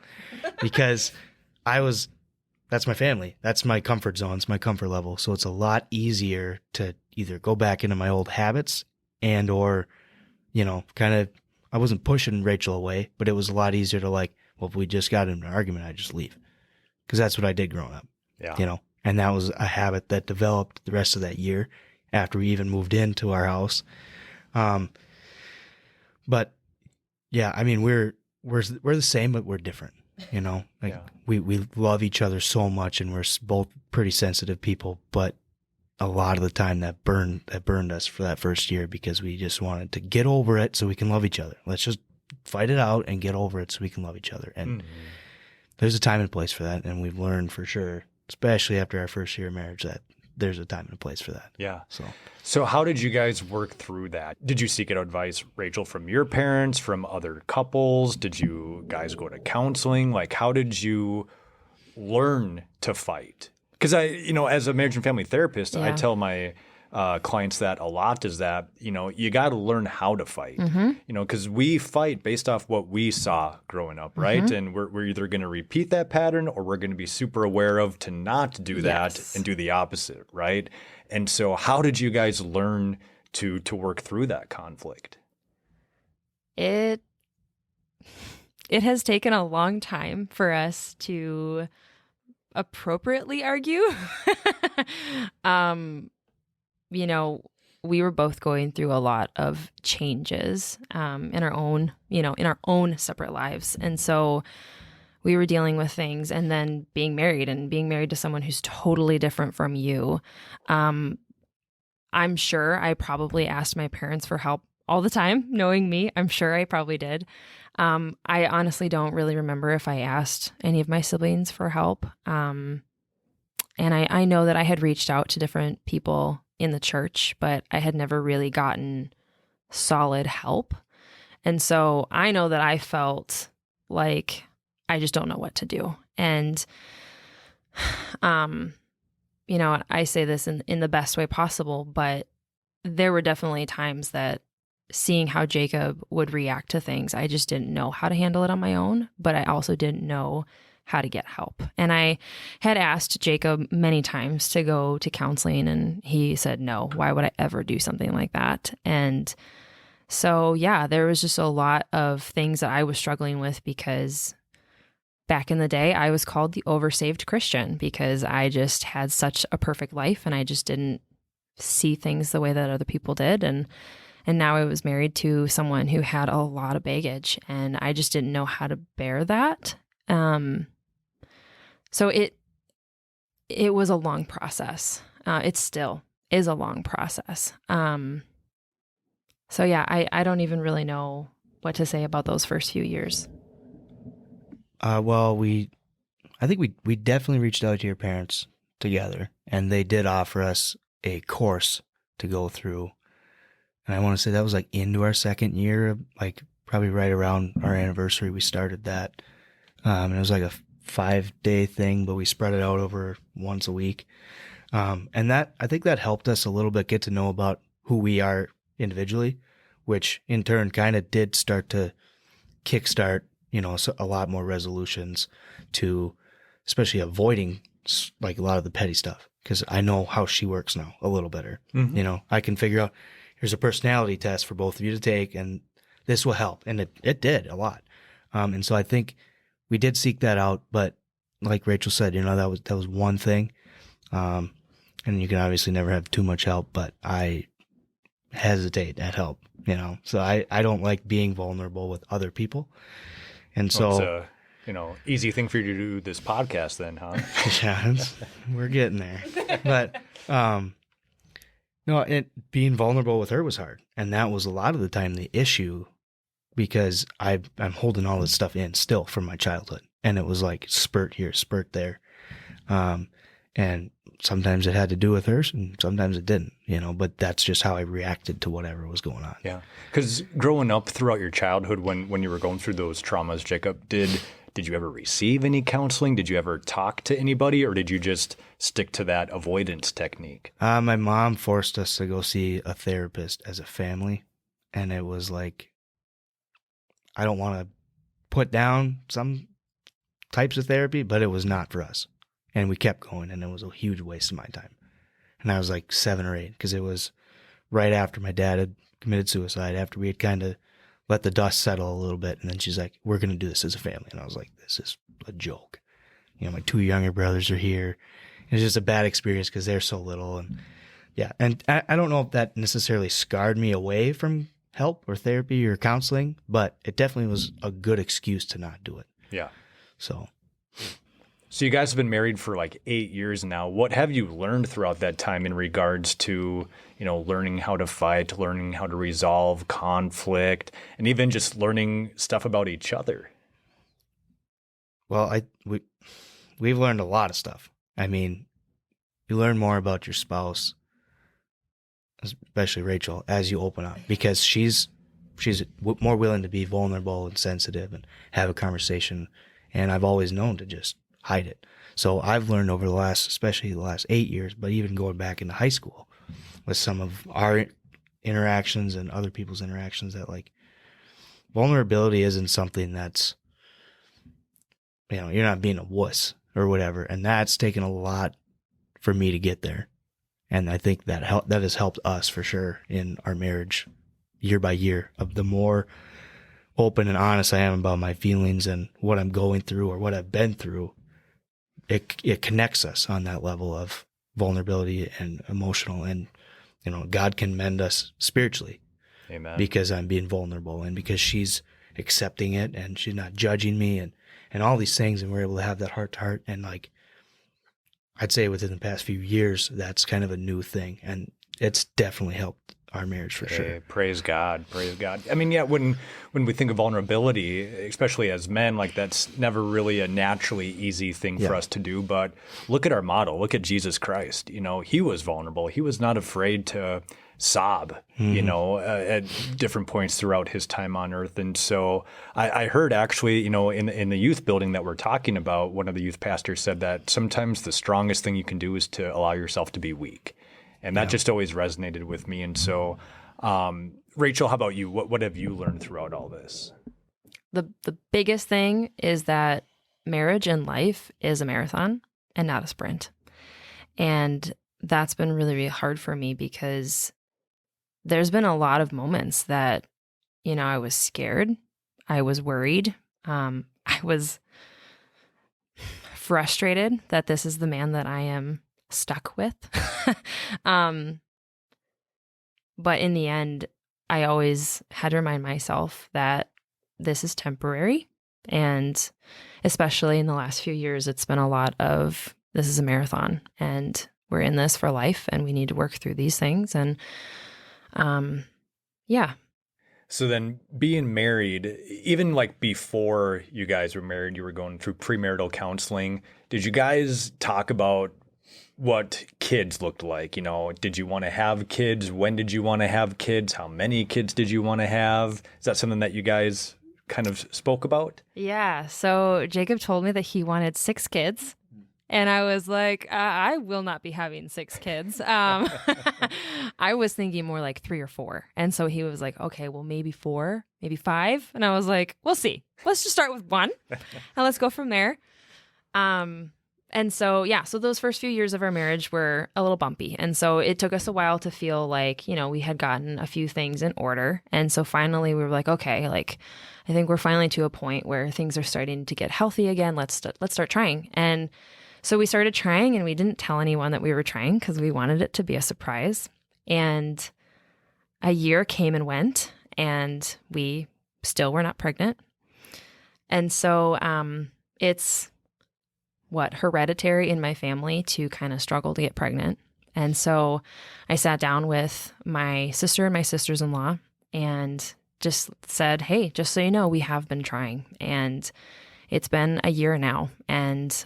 because that's my family. That's my comfort zone. It's my comfort level. So it's a lot easier to either go back into my old habits and or, kind of, I wasn't pushing Rachel away, but it was a lot easier to like, well, if we just got in an argument, I'd just leave. Because that's what I did growing up. Yeah. And that was a habit that developed the rest of that year after we even moved into our house. But yeah, I mean, we're the same, but we're different, we love each other so much and we're both pretty sensitive people, but a lot of the time that burned us for that first year because we just wanted to get over it so we can love each other. Let's just fight it out and get over it so we can love each other. And there's a time and place for that. And we've learned for sure, especially after our first year of marriage, that there's a time and a place for that. Yeah. So how did you guys work through that? Did you seek advice, Rachel, from your parents, from other couples? Did you guys go to counseling? Like, how did you learn to fight? Because as a marriage and family therapist, I tell my clients that a lot is that, you got to learn how to fight, because we fight based off what we saw growing up, right? And we're either going to repeat that pattern or we're going to be super aware of to not do that and do the opposite, right? And so how did you guys learn to work through that conflict? It has taken a long time for us to appropriately argue. You know, we were both going through a lot of changes in our own, in our own separate lives. And so we were dealing with things, and then being married to someone who's totally different from you. I'm sure I probably asked my parents for help all the time. Knowing me, I'm sure I probably did. I honestly don't really remember if I asked any of my siblings for help. And I know that I had reached out to different people in the church, but I had never really gotten solid help. And so I know that I felt like I just don't know what to do. And, I say this in the best way possible, but there were definitely times that seeing how Jacob would react to things, I just didn't know how to handle it on my own, but I also didn't know how to get help. And I had asked Jacob many times to go to counseling, and he said, no, why would I ever do something like that? And so, yeah, there was just a lot of things that I was struggling with, because back in the day, I was called the oversaved Christian because I just had such a perfect life and I just didn't see things the way that other people did. And now I was married to someone who had a lot of baggage, and I just didn't know how to bear that. So it was a long process. It still is a long process. So yeah, I don't even really know what to say about those first few years. Well, I think we definitely reached out to your parents together, and they did offer us a course to go through. And I want to say that was like into our second year, like probably right around our anniversary, we started that. And it was like a 5-day thing, but we spread it out over once a week. And that, I think that helped us a little bit get to know about who we are individually, which in turn kind of did start to kickstart, a lot more resolutions to especially avoiding like a lot of the petty stuff. Because I know how she works now a little better. Mm-hmm. I can figure out, here's a personality test for both of you to take, and this will help. And it did a lot. And so I think we did seek that out, but like Rachel said, that was one thing. And you can obviously never have too much help, but I hesitate at help, so I don't like being vulnerable with other people. And so it's a, easy thing for you to do this podcast then, huh? Yeah, we're getting there. But, no, being vulnerable with her was hard. And that was a lot of the time the issue, because I'm holding all this stuff in still from my childhood. And it was like spurt here, spurt there. And sometimes it had to do with her, and sometimes it didn't, but that's just how I reacted to whatever was going on. Yeah. Because growing up throughout your childhood, when you were going through those traumas, Jacob, did you ever receive any counseling? Did you ever talk to anybody, or did you just stick to that avoidance technique? My mom forced us to go see a therapist as a family. And it was like, I don't want to put down some types of therapy, but it was not for us. And we kept going, and it was a huge waste of my time. And I was like 7 or 8, because it was right after my dad had committed suicide, after we had kind of let the dust settle a little bit. And then she's like, we're going to do this as a family. And I was like, this is a joke. My 2 younger brothers are here. And it's just a bad experience because they're so little. And yeah, and I don't know if that necessarily scarred me away from help or therapy or counseling, but it definitely was a good excuse to not do it. Yeah. So you guys have been married for like 8 years now. What have you learned throughout that time in regards to, learning how to fight, learning how to resolve conflict, and even just learning stuff about each other? Well, we've learned a lot of stuff. I mean, you learn more about your spouse, especially Rachel, as you open up, because she's more willing to be vulnerable and sensitive and have a conversation. And I've always known to just hide it. So I've learned over especially the last 8 years, but even going back into high school with some of our interactions and other people's interactions, that like vulnerability isn't something that's, you're not being a wuss or whatever. And that's taken a lot for me to get there. And I think that has helped us for sure in our marriage year by year. Of the more open and honest I am about my feelings and what I'm going through or what I've been through, it connects us on that level of vulnerability and emotional, and God can mend us spiritually. Amen. Because I'm being vulnerable, and because she's accepting it, and she's not judging me, and all these things, and we're able to have that heart to heart. And like, I'd say within the past few years, that's kind of a new thing, and it's definitely helped our marriage for sure. Praise God. Praise God. I mean, yeah, when we think of vulnerability, especially as men, like that's never really a naturally easy thing for us to do. But look at our model. Look at Jesus Christ. He was vulnerable. He was not afraid to sob, at different points throughout his time on earth. And so I heard actually, in the youth building that we're talking about, one of the youth pastors said that sometimes the strongest thing you can do is to allow yourself to be weak. And that just always resonated with me. And so, Rachel, how about you? What have you learned throughout all this? The biggest thing is that marriage and life is a marathon and not a sprint. And that's been really, really hard for me because there's been a lot of moments that, I was scared. I was worried. I was frustrated that this is the man that I am stuck with. But in the end, I always had to remind myself that this is temporary. And especially in the last few years, it's been a lot of this is a marathon and we're in this for life and we need to work through these things. And yeah. So then being married, even like before you guys were married, you were going through premarital counseling. Did you guys talk about what kids looked like? Did you want to have kids? When did you want to have kids? How many kids did you want to have? Is that something that you guys kind of spoke about? Yeah. So Jacob told me that he wanted 6 kids. And I was like, I will not be having 6 kids. I was thinking more like 3 or 4. And so he was like, okay, well, maybe 4, maybe 5. And I was like, we'll see. Let's just start with 1 and let's go from there. And so, so those first few years of our marriage were a little bumpy. And so it took us a while to feel like, we had gotten a few things in order. And so finally we were like, okay, like, I think we're finally to a point where things are starting to get healthy again. Let's start trying. And so we started trying, and we didn't tell anyone that we were trying because we wanted it to be a surprise. And a year came and went, and we still were not pregnant. And so it's hereditary in my family to kind of struggle to get pregnant. And so I sat down with my sister and my sisters-in-law and just said, hey, just so you know, we have been trying. And it's been a year now. And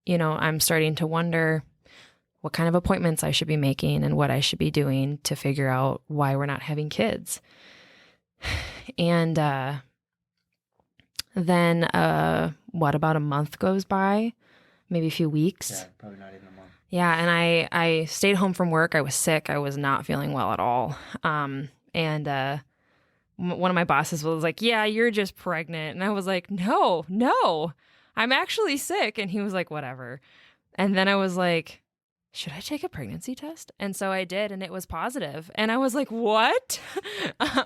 I'm starting to wonder what kind of appointments I should be making and what I should be doing to figure out why we're not having kids. And then about a month goes by, maybe a few weeks. Yeah, probably not even a month. Yeah, and I stayed home from work. I was sick. I was not feeling well at all. And one of my bosses was like, yeah, you're just pregnant. And I was like, no, I'm actually sick. And he was like, whatever. And then I was like, should I take a pregnancy test? And so I did, and it was positive. And I was like, what?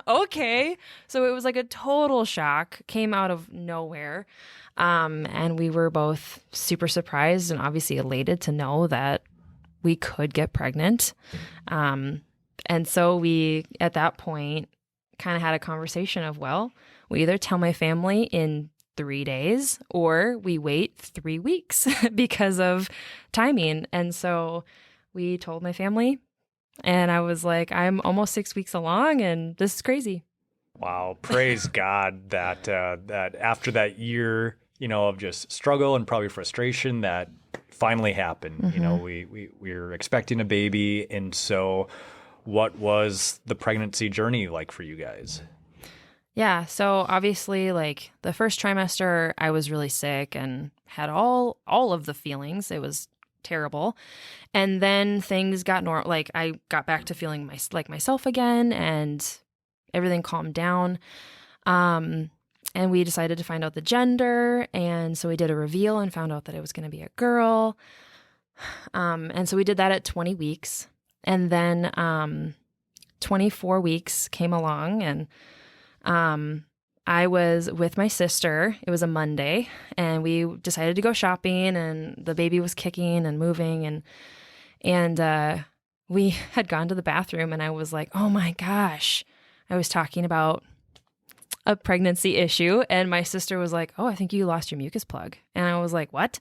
Okay. So it was like a total shock, came out of nowhere. And we were both super surprised and obviously elated to know that we could get pregnant. And so we, at that point, kind of had a conversation of, well, we either tell my family in 3 days or we wait 3 weeks because of timing. And so we told my family, and I was like, I'm almost 6 weeks along and this is crazy. Wow. Praise God that after that year, of just struggle and probably frustration, that finally happened. Mm-hmm. We were expecting a baby. And so what was the pregnancy journey like for you guys? Yeah. So obviously, like the first trimester, I was really sick and had all of the feelings. It was terrible. And then things got normal. Like I got back to feeling like myself again, and everything calmed down. And we decided to find out the gender. And so we did a reveal and found out that it was going to be a girl. And so we did that at 20 weeks. And then 24 weeks came along, and I was with my sister. It was a Monday, and we decided to go shopping, and the baby was kicking and moving, and we had gone to the bathroom, and I was like, oh my gosh. I was talking about a pregnancy issue, and my sister was like, oh, I think you lost your mucus plug. And I was like, what?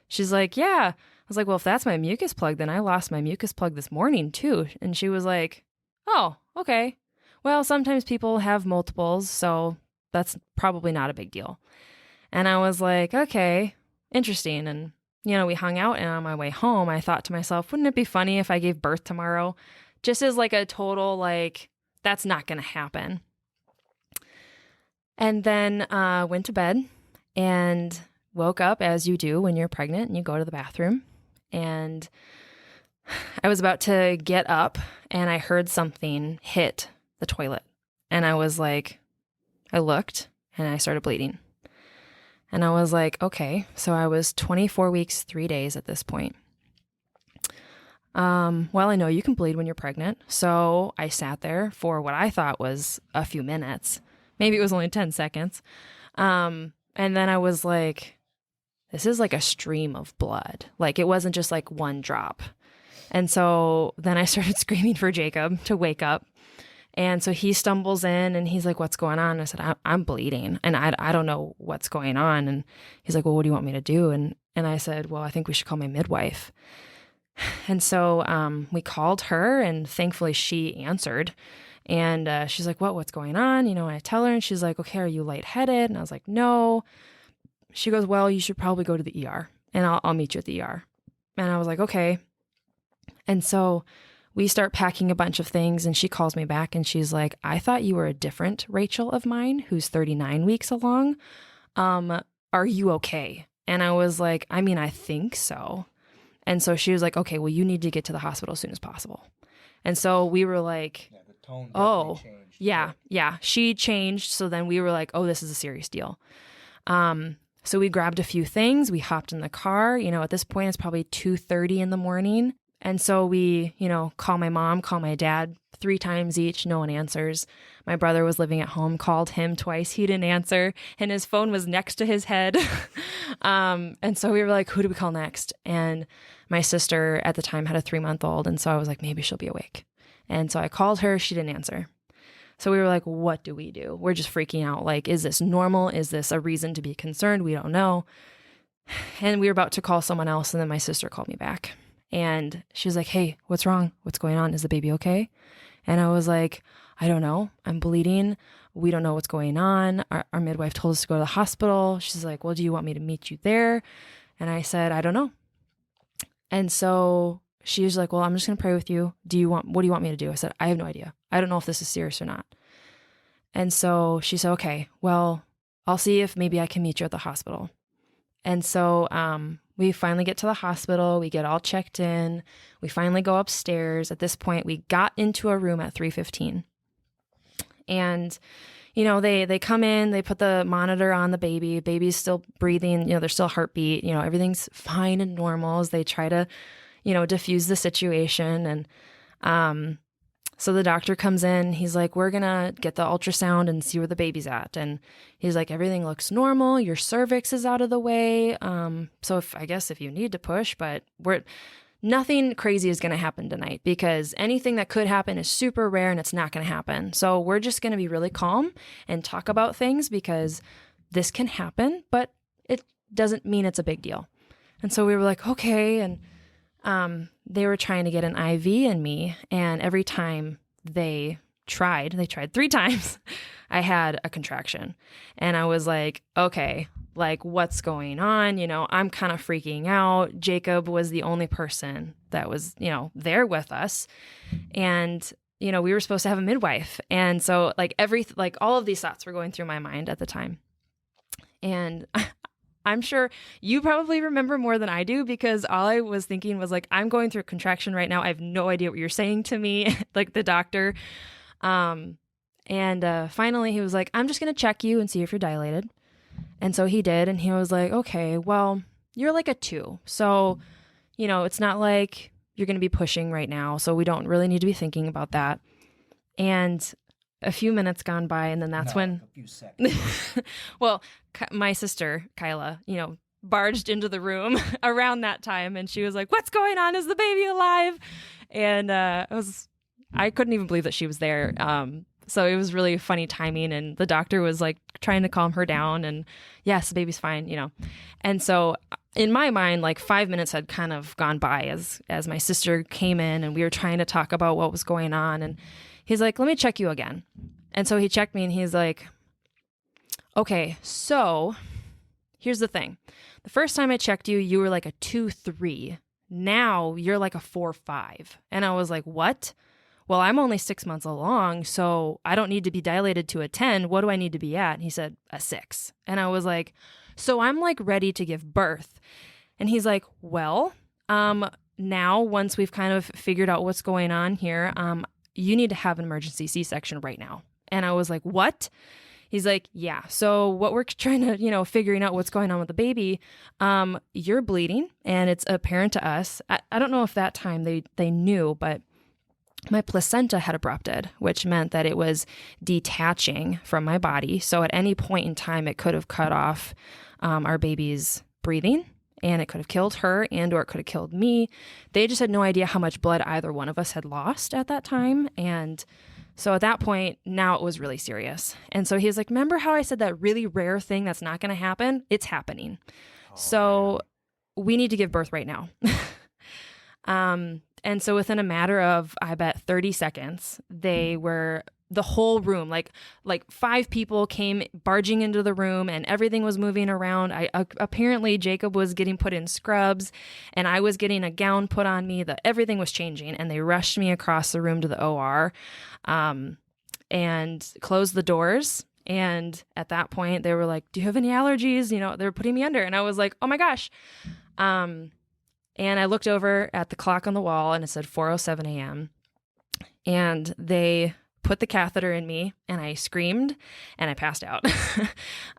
She's like, yeah. I was like, well, if that's my mucus plug, then I lost my mucus plug this morning too. And she was like, oh, okay. Well, sometimes people have multiples, so that's probably not a big deal. And I was like, okay, interesting. And, we hung out, and on my way home, I thought to myself, wouldn't it be funny if I gave birth tomorrow? Just as like a total, like, that's not going to happen. And then went to bed and woke up as you do when you're pregnant and you go to the bathroom. And I was about to get up, and I heard something hit the toilet. And I was like, I looked, and I started bleeding. And I was like, okay. So I was 24 weeks, 3 days at this point. Well, I know you can bleed when you're pregnant. So I sat there for what I thought was a few minutes. Maybe it was only 10 seconds. And then I was like, this is like a stream of blood. Like, it wasn't just like one drop. And so then I started screaming for Jacob to wake up. And so he stumbles in, and he's like, what's going on? I said, I'm bleeding, and I don't know what's going on. And he's like, well, what do you want me to do? And I said, well, I think we should call my midwife. And so we called her, and thankfully she answered. And she's like, what's going on? And I tell her, and she's like, okay, are you lightheaded? And I was like, no. She goes, well, you should probably go to the ER, and I'll meet you at the ER. And I was like, okay. And so we start packing a bunch of things, and she calls me back, and she's like, I thought you were a different Rachel of mine who's 39 weeks along. Are you okay? And I was like, I mean, I think so. And so she was like, okay, well, you need to get to the hospital as soon as possible. And so we were like, Yeah, the tone oh, changed. yeah, she changed. So then we were like, oh, this is a serious deal. So we grabbed a few things. We hopped in the car. At this point, it's probably 2:30 in the morning. And so we, call my mom, call my dad 3 times each. No one answers. My brother was living at home, called him twice. He didn't answer, and his phone was next to his head. And so we were like, who do we call next? And my sister at the time had a 3-month-old. And so I was like, maybe she'll be awake. And so I called her. She didn't answer. So we were like, what do we do? We're just freaking out. Like, is this normal? Is this a reason to be concerned? We don't know. And we were about to call someone else. And then my sister called me back. And she was like, hey, what's wrong? What's going on? Is the baby okay? And I was like, I don't know. I'm bleeding. We don't know what's going on. Our midwife told us to go to the hospital. She's like, well, do you want me to meet you there? And I said, I don't know. And so she was like, well, I'm just going to pray with you. What do you want me to do? I said, I have no idea. I don't know if this is serious or not. And so she said, okay, well, I'll see if maybe I can meet you at the hospital. And so we finally get to the hospital. We get all checked in. We finally go upstairs. At this point, we got into a room at 3:15. And, they come in, they put the monitor on the baby. Baby's still breathing. There's still heartbeat. Everything's fine and normal as they try to, diffuse the situation. And so the doctor comes in. He's like, we're going to get the ultrasound and see where the baby's at. And he's like, everything looks normal. Your cervix is out of the way. So if you need to push, but nothing crazy is going to happen tonight, because anything that could happen is super rare and it's not going to happen. So we're just going to be really calm and talk about things, because this can happen, but it doesn't mean it's a big deal. And so we were like, okay. And they were trying to get an IV in me, and every time they tried 3 times, I had a contraction. And I was like, okay, like, what's going on? I'm kind of freaking out. Jacob was the only person that was, there with us. And, we were supposed to have a midwife. And so all of these thoughts were going through my mind at the time. And I'm sure you probably remember more than I do, because all I was thinking was like, I'm going through a contraction right now. I have no idea what you're saying to me, like the doctor. And finally he was like, I'm just going to check you and see if you're dilated. And so he did. And he was like, okay, well, you're like a 2. So, it's not like you're going to be pushing right now. So we don't really need to be thinking about that. And a few minutes gone by, and then that's when a few seconds. well, my sister Kyla, barged into the room around that time, and she was like, "What's going on? Is the baby alive?" And I couldn't even believe that she was there. So it was really funny timing, and the doctor was like trying to calm her down, and yes, the baby's fine, And so in my mind, like 5 minutes had kind of gone by as my sister came in, and we were trying to talk about what was going on, and he's like, "Let me check you again." And so he checked me, and he's like, "Okay, so here's the thing. The first time I checked you, you were like a 2-3. Now you're like a 4-5. And I was like, "What?" "Well, I'm only 6 months along, so I don't need to be dilated to a 10. What do I need to be at?" And he said, "A 6. And I was like, "So I'm like ready to give birth." And he's like, "Well, now once we've kind of figured out what's going on here, you need to have an emergency C-section right now." And I was like, "What?" He's like, "Yeah. So what we're trying to, figuring out what's going on with the baby, you're bleeding, and it's apparent to us." I don't know if that time they knew, but my placenta had abrupted, which meant that it was detaching from my body. So at any point in time, it could have cut off our baby's breathing, and it could have killed her, and or it could have killed me. They just had no idea how much blood either one of us had lost at that time. And so at that point, now it was really serious. And so he was like, "Remember how I said that really rare thing that's not going to happen? It's happening. So we need to give birth right now." And so within a matter of, I bet, 30 seconds, the whole room, like 5 people came barging into the room, and everything was moving around. Apparently Jacob was getting put in scrubs, and I was getting a gown put on me. Everything was changing, and they rushed me across the room to the OR, and closed the doors. And at that point, they were like, "Do you have any allergies?" They were putting me under, and I was like, "Oh my gosh." And I looked over at the clock on the wall, and it said 4:07 a.m. And they put the catheter in me, and I screamed, and I passed out.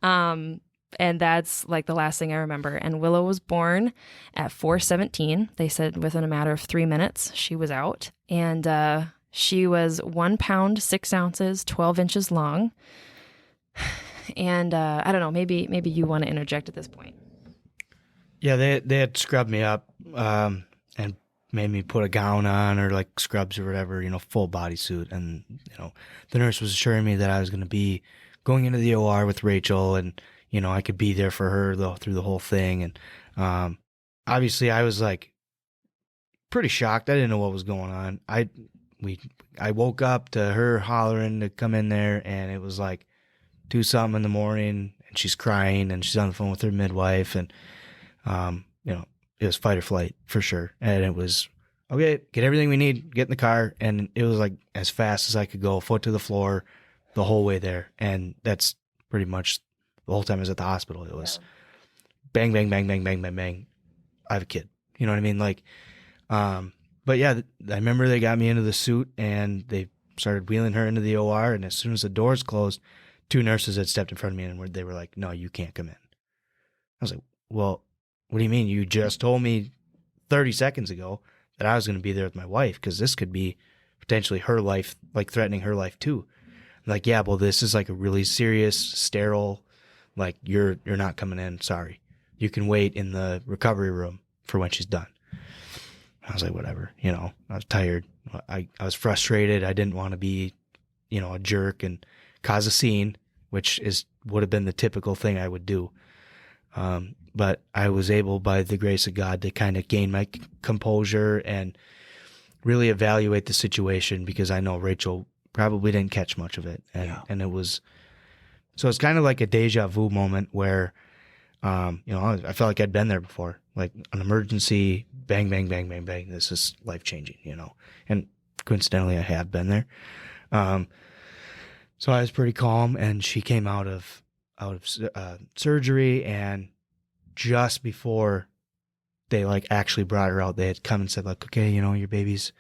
And that's like the last thing I remember. And Willow was born at 4:17. They said within a matter of 3 minutes, she was out. And she was 1 pound, 6 ounces, 12 inches long. And I don't know, maybe you want to interject at this point. Yeah, they had scrubbed me up and made me put a gown on, or like scrubs or whatever, full bodysuit. And, the nurse was assuring me that I was going to be going into the OR with Rachel, and, I could be there for her through the whole thing. And obviously I was like pretty shocked. I didn't know what was going on. I woke up to her hollering to come in there, and it was like 2 something in the morning, and she's crying, and she's on the phone with her midwife, and it was fight or flight for sure. And it was, "Okay, get everything we need, get in the car." And it was like as fast as I could go, foot to the floor the whole way there. And that's pretty much the whole time I was at the hospital. It was bang, bang, bang, bang, bang, bang, bang. I have a kid. You know what I mean? Like, but yeah, I remember they got me into the suit, and they started wheeling her into the OR. And as soon as the doors closed, 2 nurses had stepped in front of me, and they were like, "No, you can't come in." I was like, "Well, what do you mean? You just told me 30 seconds ago that I was going to be there with my wife, because this could be potentially her life, like threatening her life too." I'm like, "Yeah, well, this is like a really serious, sterile, like you're not coming in. Sorry. You can wait in the recovery room for when she's done." I was like, whatever, I was tired. I was frustrated. I didn't want to be, a jerk and cause a scene, which would have been the typical thing I would do. But I was able, by the grace of God, to kind of gain my composure and really evaluate the situation, because I know Rachel probably didn't catch much of it. And it was, so it's kind of like a deja vu moment where, I felt like I'd been there before, like an emergency, bang, bang, bang, bang, bang. This is life changing, and coincidentally I have been there. So I was pretty calm, and she came out of surgery, and just before they like actually brought her out, they had come and said like, "Okay, your baby's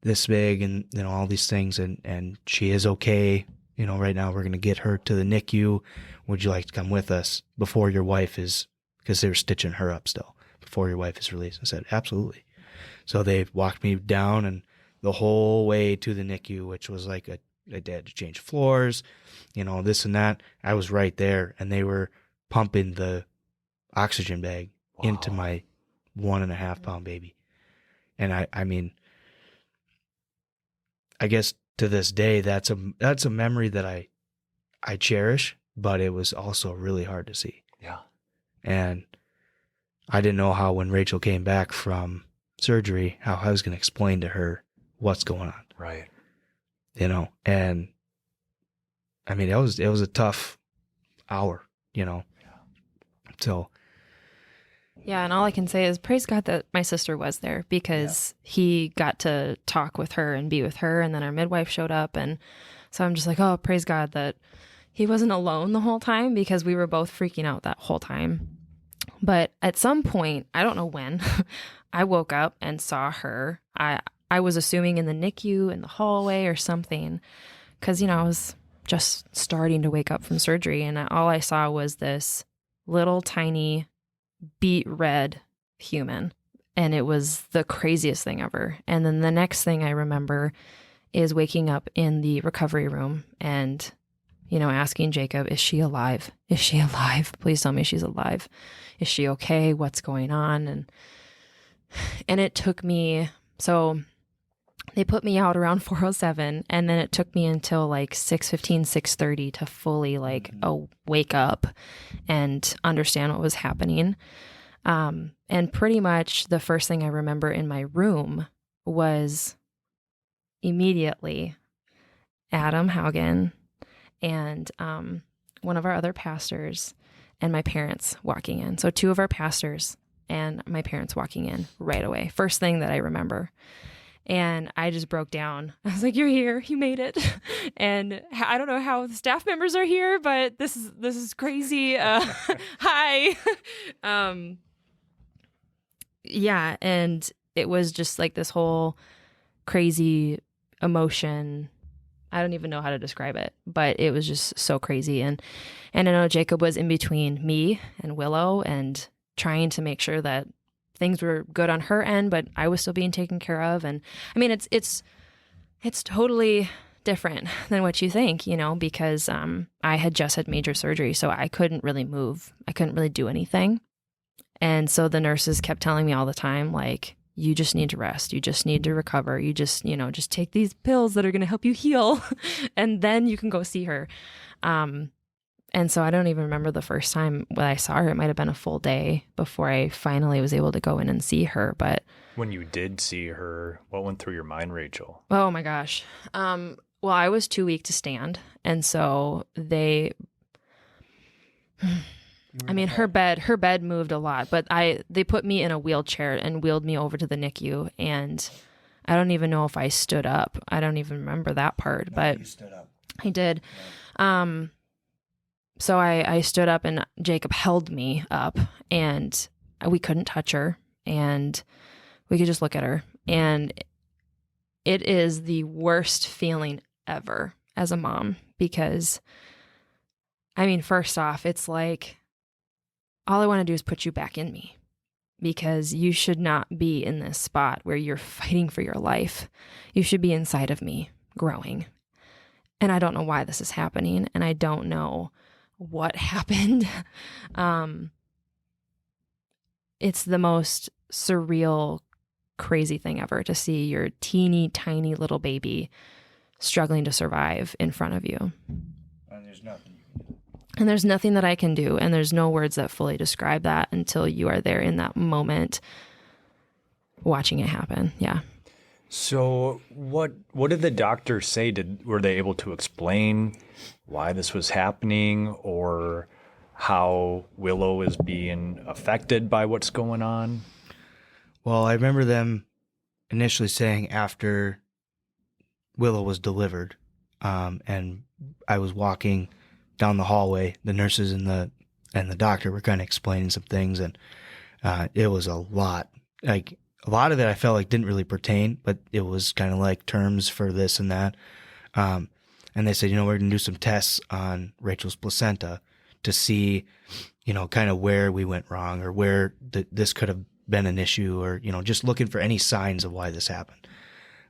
this big, and all these things, and she is okay. Right now we're going to get her to the NICU. Would you like to come with us before your wife is," because they were stitching her up still, "before your wife is released?" I said, "Absolutely." So they walked me down, and the whole way to the NICU, which was like a they had to change floors, this and that. I was right there, and they were pumping the oxygen bag into my 1.5 pound baby. And I mean, I guess to this day, that's a memory that I cherish, but it was also really hard to see. Yeah. And I didn't know how, when Rachel came back from surgery, how I was going to explain to her what's going on. Right. And I mean, it was a tough hour, Yeah. So. Yeah, and all I can say is praise God that my sister was there, because he got to talk with her and be with her, and then our midwife showed up, and so I'm just like, oh, praise God that he wasn't alone the whole time, because we were both freaking out that whole time. But at some point, I don't know when, I woke up and saw her. I was assuming in the NICU, in the hallway or something, because, I was just starting to wake up from surgery, and all I saw was this little tiny beet red human, and it was the craziest thing ever. And then the next thing I remember is waking up in the recovery room and asking Jacob, is she alive? Is she alive? Please tell me she's alive. Is she okay? What's going on? And it took me, so they put me out around 4:07, and then it took me until like 6:15, 6:30 to fully wake up and understand what was happening. And pretty much the first thing I remember in my room was immediately Adam Haugen and one of our other pastors and my parents walking in. So 2 of our pastors and my parents walking in right away. First thing that I remember. And I just broke down. I was like, you're here. You made it. And I don't know how the staff members are here, but this is crazy. Hi. Yeah. And it was just like this whole crazy emotion. I don't even know how to describe it, but it was just so crazy. And I know Jacob was in between me and Willow and trying to make sure that things were good on her end, but I was still being taken care of. And I mean, it's totally different than what you think, because I had just had major surgery, so I couldn't really move. I couldn't really do anything. And so the nurses kept telling me all the time, like, you just need to rest. You just need to recover. You just, just take these pills that are going to help you heal, and then you can go see her. And so I don't even remember the first time when I saw her. It might have been a full day before I finally was able to go in and see her. But when you did see her, what went through your mind, Rachel? Oh my gosh. Well, I was too weak to stand. And so her bed moved a lot, but they put me in a wheelchair and wheeled me over to the NICU. And I don't even know if I stood up. I don't even remember that part, but You stood up. I did. Yeah. So I stood up and Jacob held me up, and we couldn't touch her, and we could just look at her. And it is the worst feeling ever as a mom, because, I mean, first off, it's like, all I want to do is put you back in me, because you should not be in this spot where you're fighting for your life. You should be inside of me growing. And I don't know why this is happening, and I don't know what happened. It's the most surreal, crazy thing ever to see your teeny tiny little baby struggling to survive in front of you. And there's nothing you can do. And there's nothing that I can do, and there's no words that fully describe that until you are there in that moment watching it happen. Yeah. So what did the doctor say? Were they able to explain why this was happening, or how Willow is being affected by what's going on? Well, I remember them initially saying after Willow was delivered, and I was walking down the hallway, the nurses and the doctor were kind of explaining some things, and it was a lot. Like, a lot of it I felt like didn't really pertain, but it was kind of like terms for this and that. And they said, we're going to do some tests on Rachel's placenta to see, kind of where we went wrong, or where this could have been an issue, or, just looking for any signs of why this happened.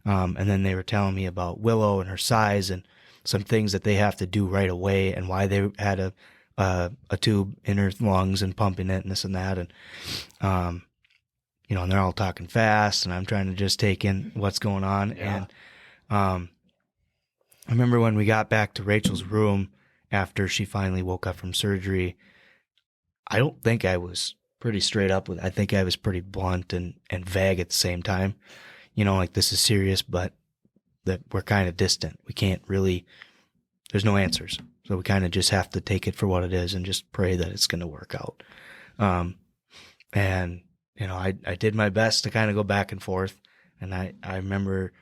And then they were telling me about Willow and her size, and some things that they have to do right away, and why they had a tube in her lungs and pumping it and this and that. And, and they're all talking fast, and I'm trying to just take in what's going on. Yeah. And I remember when we got back to Rachel's room after she finally woke up from surgery, I don't think I was pretty straight up with it. I think I was pretty blunt and vague at the same time. Like, this is serious, but that we're kind of distant. We can't really, there's no answers. So we kind of just have to take it for what it is and just pray that it's going to work out. I did my best to kind of go back and forth. And I remember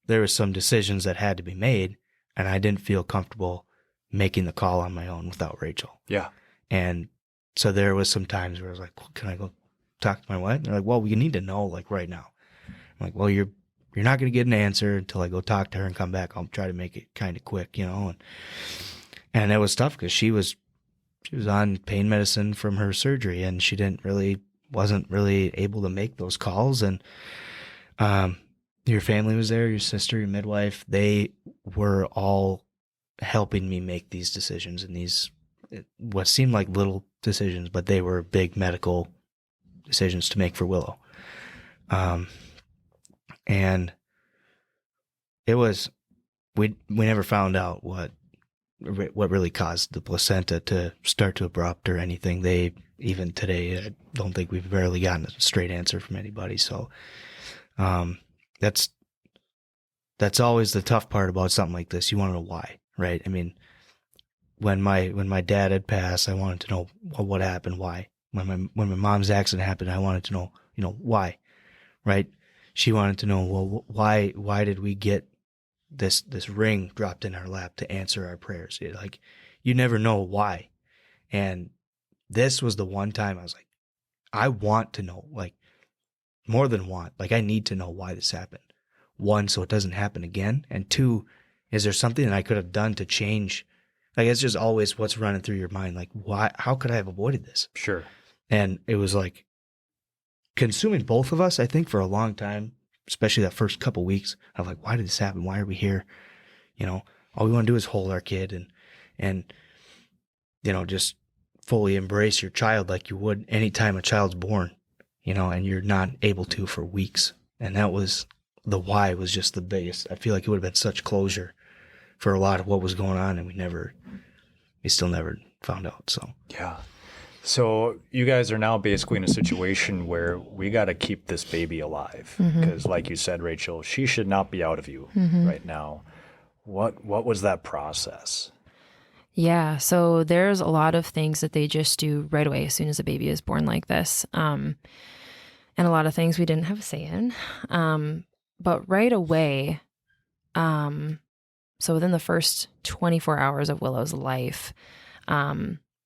there was some decisions that had to be made, and I didn't feel comfortable making the call on my own without Rachel. Yeah. And so there was some times where I was like, well, can I go talk to my wife? And they're like, well, we need to know, like, right now. I'm like, well, you're not going to get an answer until I go talk to her and come back. I'll try to make it kind of quick, And it was tough because she was on pain medicine from her surgery, and she wasn't really able to make those calls. And your family was there, your sister, your midwife. They were all helping me make these decisions, and these what seemed like little decisions, but they were big medical decisions to make for Willow. And it was, we never found out what really caused the placenta to start to erupt or anything. Even today, I don't think we've barely gotten a straight answer from anybody. So, that's always the tough part about something like this. You want to know why, right? I mean, when my dad had passed, I wanted to know what happened, why. When my mom's accident happened, I wanted to know, why, right? She wanted to know, well, why did we get this ring dropped in our lap to answer our prayers? Like, you never know why. And this was the one time I was like, I want to know, like, more than want, like, I need to know why this happened. One, so it doesn't happen again. And two, is there something that I could have done to change? Like, it's just always what's running through your mind. Like, why, how could I have avoided this? Sure. And it was like consuming both of us, I think, for a long time, especially that first couple weeks of like, why did this happen? Why are we here? All we want to do is hold our kid and just fully embrace your child like you would anytime a child's born, and you're not able to for weeks. And that was the why was just the biggest. I feel like it would have been such closure for a lot of what was going on, and we still never found out. So, yeah. So you guys are now basically in a situation where we got to keep this baby alive because, like you said, Rachel, she should not be out of you right now. What was that process? Yeah, so there's a lot of things that they just do right away as soon as a baby is born like this, and a lot of things we didn't have a say in. But right away, so within the first 24 hours of Willow's life,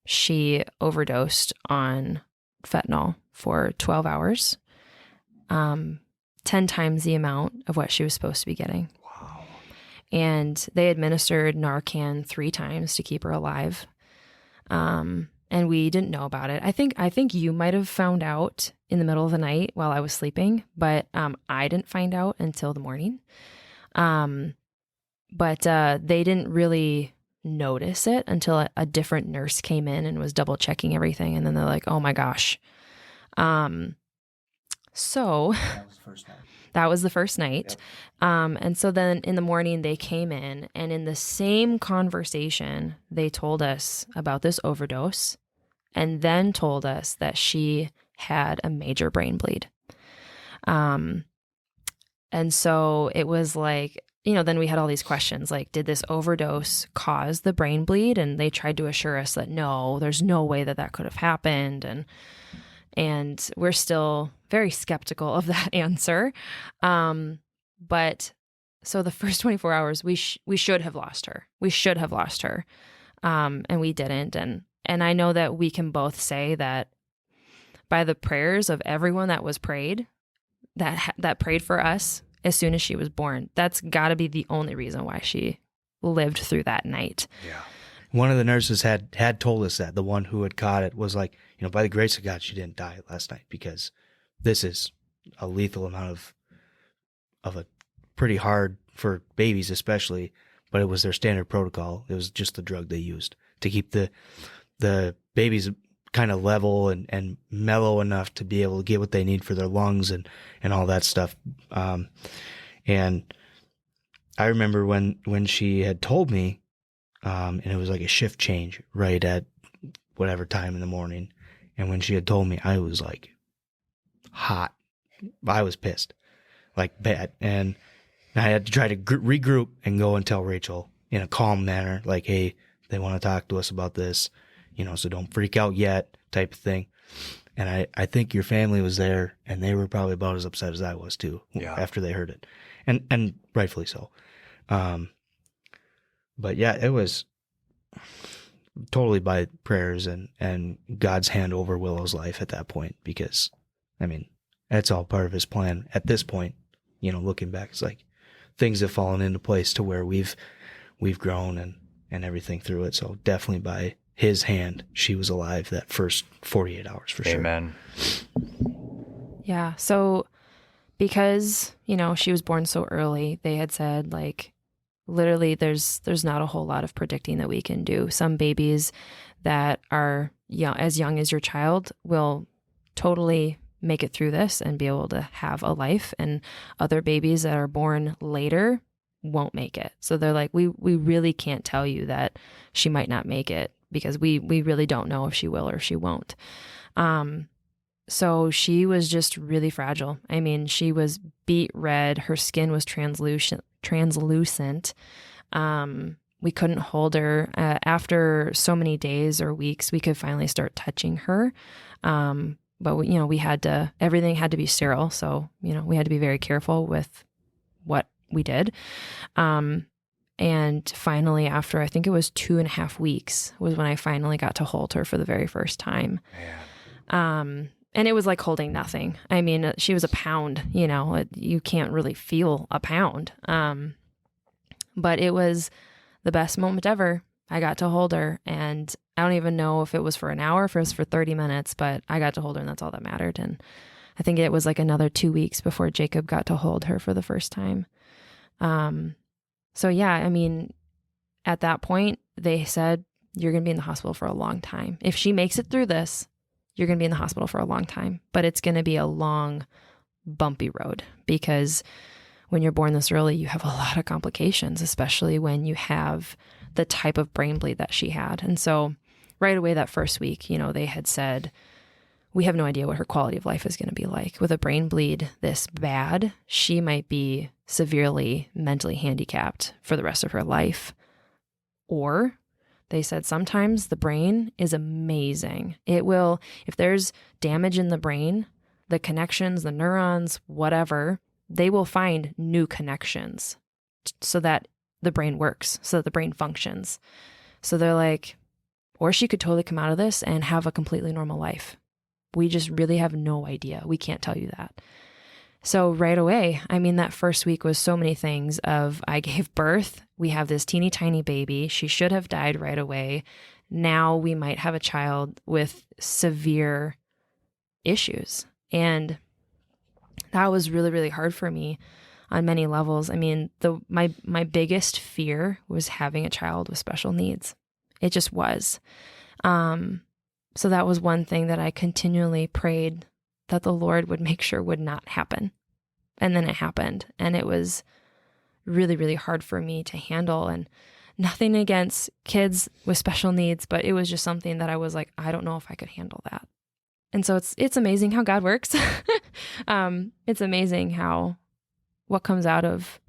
she overdosed on fentanyl for 12 hours, 10 times the amount of what she was supposed to be getting. Wow. And they administered Narcan 3 times to keep her alive. And we didn't know about it. I think you might have found out in the middle of the night while I was sleeping, but I didn't find out until the morning. But they didn't really notice it until a different nurse came in and was double checking everything. And then they're like, oh my gosh. So that was the first night. That was the first night. Yep. And so then in the morning they came in, and in the same conversation, they told us about this overdose and then told us that she had a major brain bleed. And so it was like, then we had all these questions like, did this overdose cause the brain bleed? And they tried to assure us that no, there's no way that could have happened. And we're still very skeptical of that answer. But so the first 24 hours, we should have lost her. We should have lost her. And we didn't. And I know that we can both say that by the prayers of everyone that was prayed, that prayed for us as soon as she was born, that's got to be the only reason why she lived through that night. Yeah. One of the nurses had told us that the one who had caught it was like, by the grace of God, she didn't die last night, because this is a lethal amount of a pretty hard for babies, especially but it was their standard protocol. It was just the drug they used to keep the babies kind of level and mellow enough to be able to get what they need for their lungs and all that stuff. And I remember when she had told me, and it was like a shift change right at whatever time in the morning. And when she had told me, I was like hot. I was pissed, like bad. And I had to try to regroup and go and tell Rachel in a calm manner, like, hey, they want to talk to us about this, so don't freak out yet, type of thing. And I think your family was there, and they were probably about as upset as I was too, after they heard it. And rightfully so. But yeah, it was totally by prayers and God's hand over Willow's life at that point, because, I mean, that's all part of his plan at this point. Looking back, it's like things have fallen into place to where we've grown and everything through it. So definitely by his hand, she was alive that first 48 hours for sure. Amen. Yeah. So because, she was born so early, they had said, like, literally there's not a whole lot of predicting that we can do. Some babies that are as young as your child will totally make it through this and be able to have a life, and other babies that are born later won't make it. So they're like, we really can't tell you that she might not make it, because we really don't know if she will or she won't. So she was just really fragile. I mean, she was beet red. Her skin was translucent. We couldn't hold her. After so many days or weeks, we could finally start touching her. But we had to, everything had to be sterile. So, we had to be very careful with what we did. And finally, after I think it was 2.5 weeks, was when I finally got to hold her for the very first time. And it was like holding nothing. I mean, she was a pound, you can't really feel a pound. But it was the best moment ever. I got to hold her, and I don't even know if it was for an hour, if it was for 30 minutes, but I got to hold her, and that's all that mattered. And I think it was like another 2 weeks before Jacob got to hold her for the first time. So yeah, I mean, at that point, they said, you're going to be in the hospital for a long time. If she makes it through this, you're going to be in the hospital for a long time, but it's going to be a long, bumpy road, because when you're born this early, you have a lot of complications, especially when you have the type of brain bleed that she had. And so right away that first week, they had said, we have no idea what her quality of life is going to be like. With a brain bleed this bad, she might be severely mentally handicapped for the rest of her life. Or they said sometimes the brain is amazing. It will, if there's damage in the brain, the connections, the neurons, whatever, they will find new connections so that the brain works, so that the brain functions. So they're like, or she could totally come out of this and have a completely normal life. We just really have no idea. We can't tell you that. So right away, I mean, that first week was so many things of, I gave birth. We have this teeny tiny baby. She should have died right away. Now we might have a child with severe issues. And that was really, really hard for me on many levels. I mean, my biggest fear was having a child with special needs. It just was. So that was one thing that I continually prayed that the Lord would make sure would not happen. And then it happened. And it was really, really hard for me to handle. And nothing against kids with special needs, but it was just something that I was like, I don't know if I could handle that. And so it's amazing how God works. It's amazing how what comes out of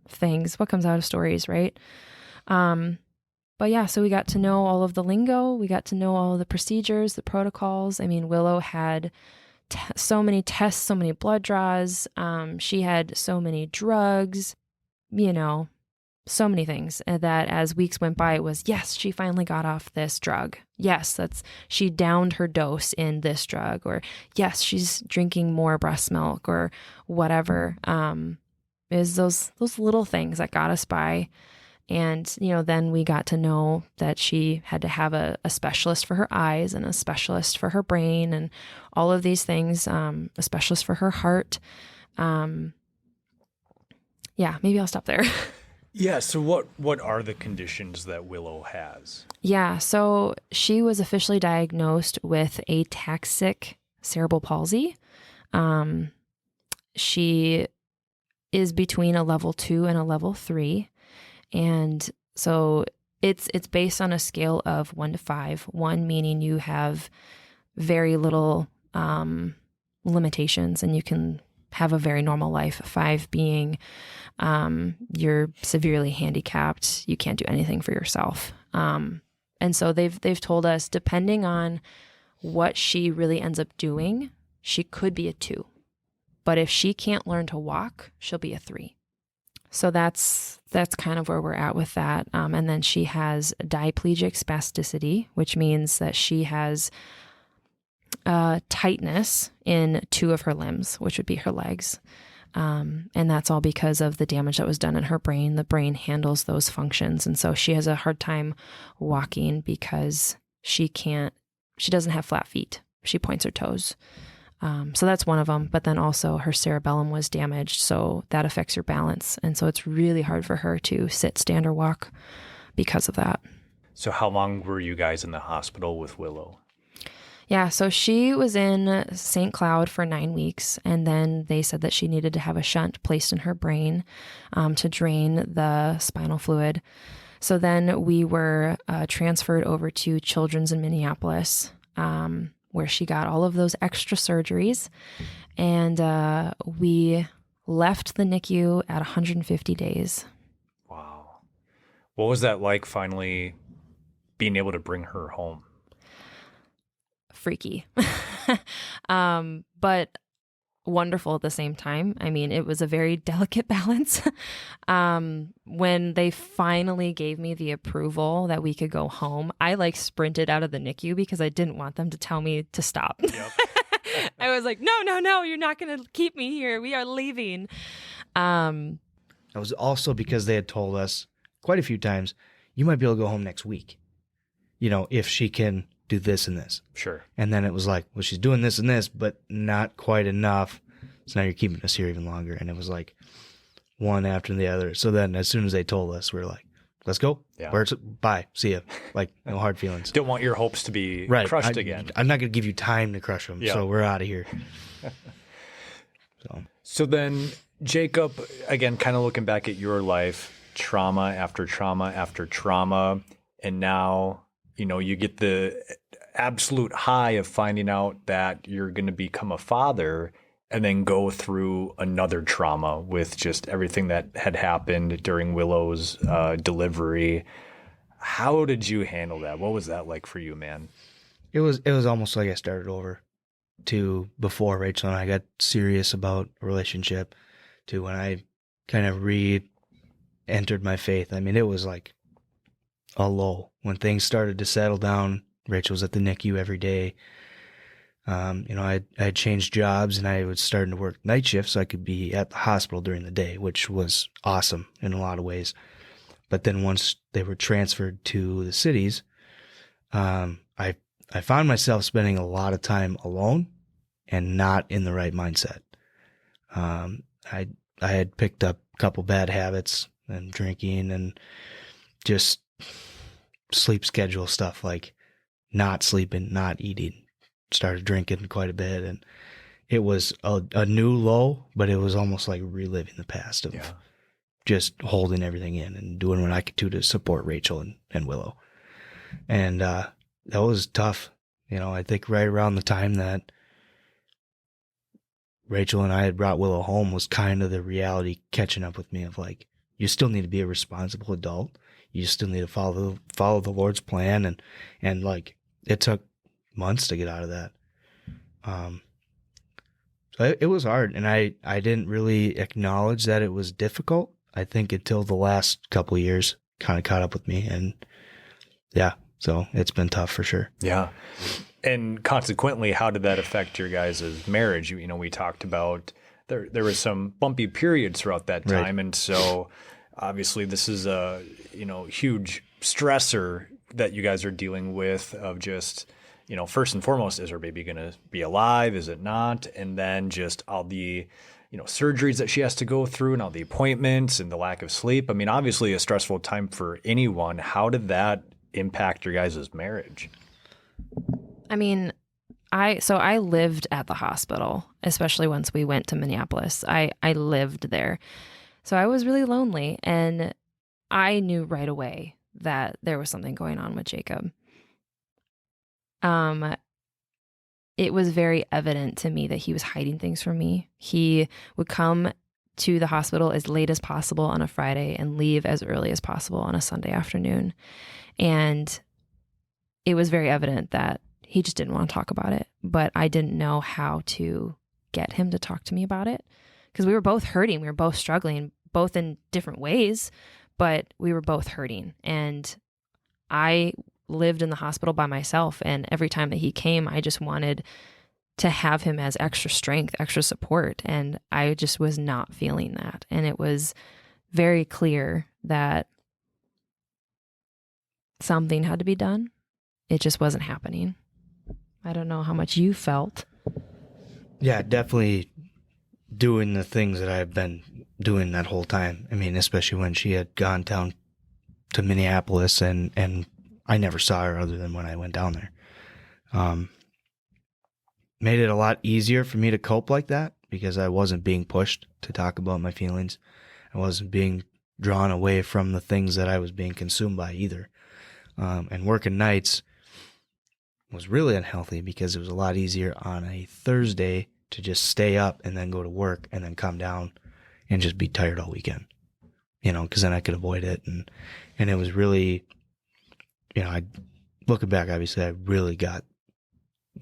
things, what comes out of stories, right? But yeah, so we got to know all of the lingo. We got to know all of the procedures, the protocols. I mean, Willow had so many tests, so many blood draws. She had so many drugs, so many things that as weeks went by, it was, yes, she finally got off this drug. Yes, she downed her dose in this drug, or yes, she's drinking more breast milk or whatever. Is those little things that got us by. And, then we got to know that she had to have a specialist for her eyes and a specialist for her brain and all of these things, a specialist for her heart. Yeah, maybe I'll stop there. Yeah. So what are the conditions that Willow has? Yeah, so she was officially diagnosed with ataxic cerebral palsy. She is between a level 2 and a level 3. And so it's based on a scale of 1 to 5. 1 meaning you have very little limitations and you can have a very normal life. 5 being you're severely handicapped. You can't do anything for yourself. And so they've told us, depending on what she really ends up doing, she could be a 2. But if she can't learn to walk, she'll be a 3. So that's kind of where we're at with that. And then she has diplegic spasticity, which means that she has tightness in 2 of her limbs, which would be her legs. And that's all because of the damage that was done in her brain. The brain handles those functions. And so she has a hard time walking because she doesn't have flat feet. She points her toes. So that's one of them. But then also her cerebellum was damaged. So that affects your balance. And so it's really hard for her to sit, stand, or walk because of that. So how long were you guys in the hospital with Willow? Yeah, so she was in St. Cloud for 9 weeks, and then they said that she needed to have a shunt placed in her brain to drain the spinal fluid. So then we were transferred over to Children's in Minneapolis, where she got all of those extra surgeries, and we left the NICU at 150 days. Wow. What was that like finally being able to bring her home? Freaky, but wonderful at the same time. I mean, it was a very delicate balance. When they finally gave me the approval that we could go home, I sprinted out of the NICU because I didn't want them to tell me to stop. Yep. I was like, no, you're not going to keep me here. We are leaving. That was also because they had told us quite a few times, you might be able to go home next week, if she can do this and this. Sure. And then it was like, well, she's doing this and this, but not quite enough. So now you're keeping us here even longer. And it was like one after the other. So then as soon as they told us, we were like, let's go. Yeah. Bye. See ya. No hard feelings. Don't want your hopes to be crushed again. I'm not going to give you time to crush them. Yeah. So we're out of here. So then, Jacob, again, kind of looking back at your life, trauma after trauma after trauma. And now, you get the absolute high of finding out that you're going to become a father and then go through another trauma with just everything that had happened during Willow's delivery. How did you handle that? What was that like for you, man? It was almost like I started over to before Rachel and I got serious about a relationship to when I kind of re-entered my faith. I mean, it was like a low. When things started to settle down, Rachel was at the NICU every day. I had changed jobs and I was starting to work night shifts so I could be at the hospital during the day, which was awesome in a lot of ways. But then once they were transferred to the cities, I found myself spending a lot of time alone and not in the right mindset. I had picked up a couple bad habits and drinking and just sleep schedule stuff, like not sleeping, not eating, started drinking quite a bit. And it was a new low, but it was almost like reliving the past of just holding everything in and doing what I could do to support Rachel and Willow. And that was tough. I think right around the time that Rachel and I had brought Willow home was kind of the reality catching up with me of like, you still need to be a responsible adult. You still need to follow the Lord's plan. And like, it took months to get out of that. So it was hard. And I didn't really acknowledge that it was difficult, I think, until the last couple of years kind of caught up with me. And yeah, so it's been tough for sure. Yeah. And consequently, how did that affect your guys' marriage? We talked about there was some bumpy periods throughout that time. Right. And so obviously this is a, huge stressor that you guys are dealing with of just, first and foremost, is our baby going to be alive? Is it not? And then just all the, surgeries that she has to go through and all the appointments and the lack of sleep. I mean, obviously a stressful time for anyone. How did that impact your guys' marriage? I mean, I lived at the hospital, especially once we went to Minneapolis. I lived there. So I was really lonely, and I knew right away that there was something going on with Jacob. It was very evident to me that he was hiding things from me. He would come to the hospital as late as possible on a Friday and leave as early as possible on a Sunday afternoon. And it was very evident that he just didn't want to talk about it, but I didn't know how to get him to talk to me about it because we were both hurting. We were both struggling, both in different ways, but we were both hurting. And I lived in the hospital by myself. And every time that he came, I just wanted to have him as extra strength, extra support. And I just was not feeling that. And it was very clear that something had to be done. It just wasn't happening. I don't know how much you felt. Yeah, definitely doing the things that I've been doing that whole time. I mean, especially when she had gone down to Minneapolis and I never saw her other than when I went down there. Made it a lot easier for me to cope like that because I wasn't being pushed to talk about my feelings. I wasn't being drawn away from the things that I was being consumed by either. And working nights was really unhealthy because it was a lot easier on a Thursday to just stay up and then go to work and then come down and just be tired all weekend, because then I could avoid it. And it was really, looking back, obviously, I really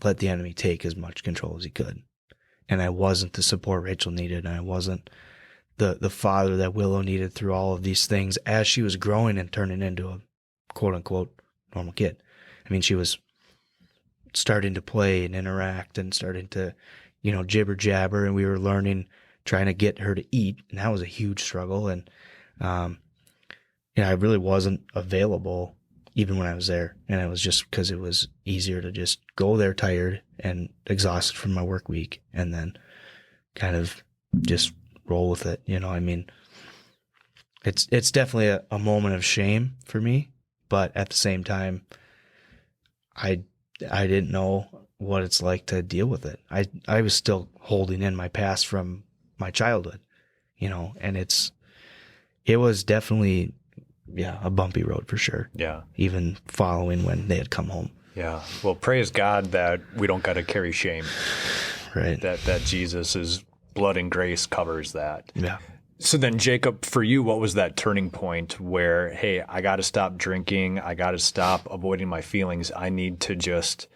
let the enemy take as much control as he could. And I wasn't the support Rachel needed, and I wasn't the father that Willow needed through all of these things as she was growing and turning into a quote-unquote normal kid. I mean, she was starting to play and interact and starting to, jibber-jabber, and we were learning, trying to get her to eat, and that was a huge struggle. And, I really wasn't available even when I was there. And it was just because it was easier to just go there tired and exhausted from my work week and then kind of just roll with it. I mean, it's definitely a moment of shame for me, but at the same time, I didn't know what it's like to deal with it. I was still holding in my past from my childhood, and it was definitely, a bumpy road for sure. Yeah. Even following when they had come home. Yeah. Well, praise God that we don't got to carry shame. Right. That Jesus' blood and grace covers that. Yeah. So then, Jacob, for you, what was that turning point where, hey, I got to stop drinking. I got to stop avoiding my feelings. I need to just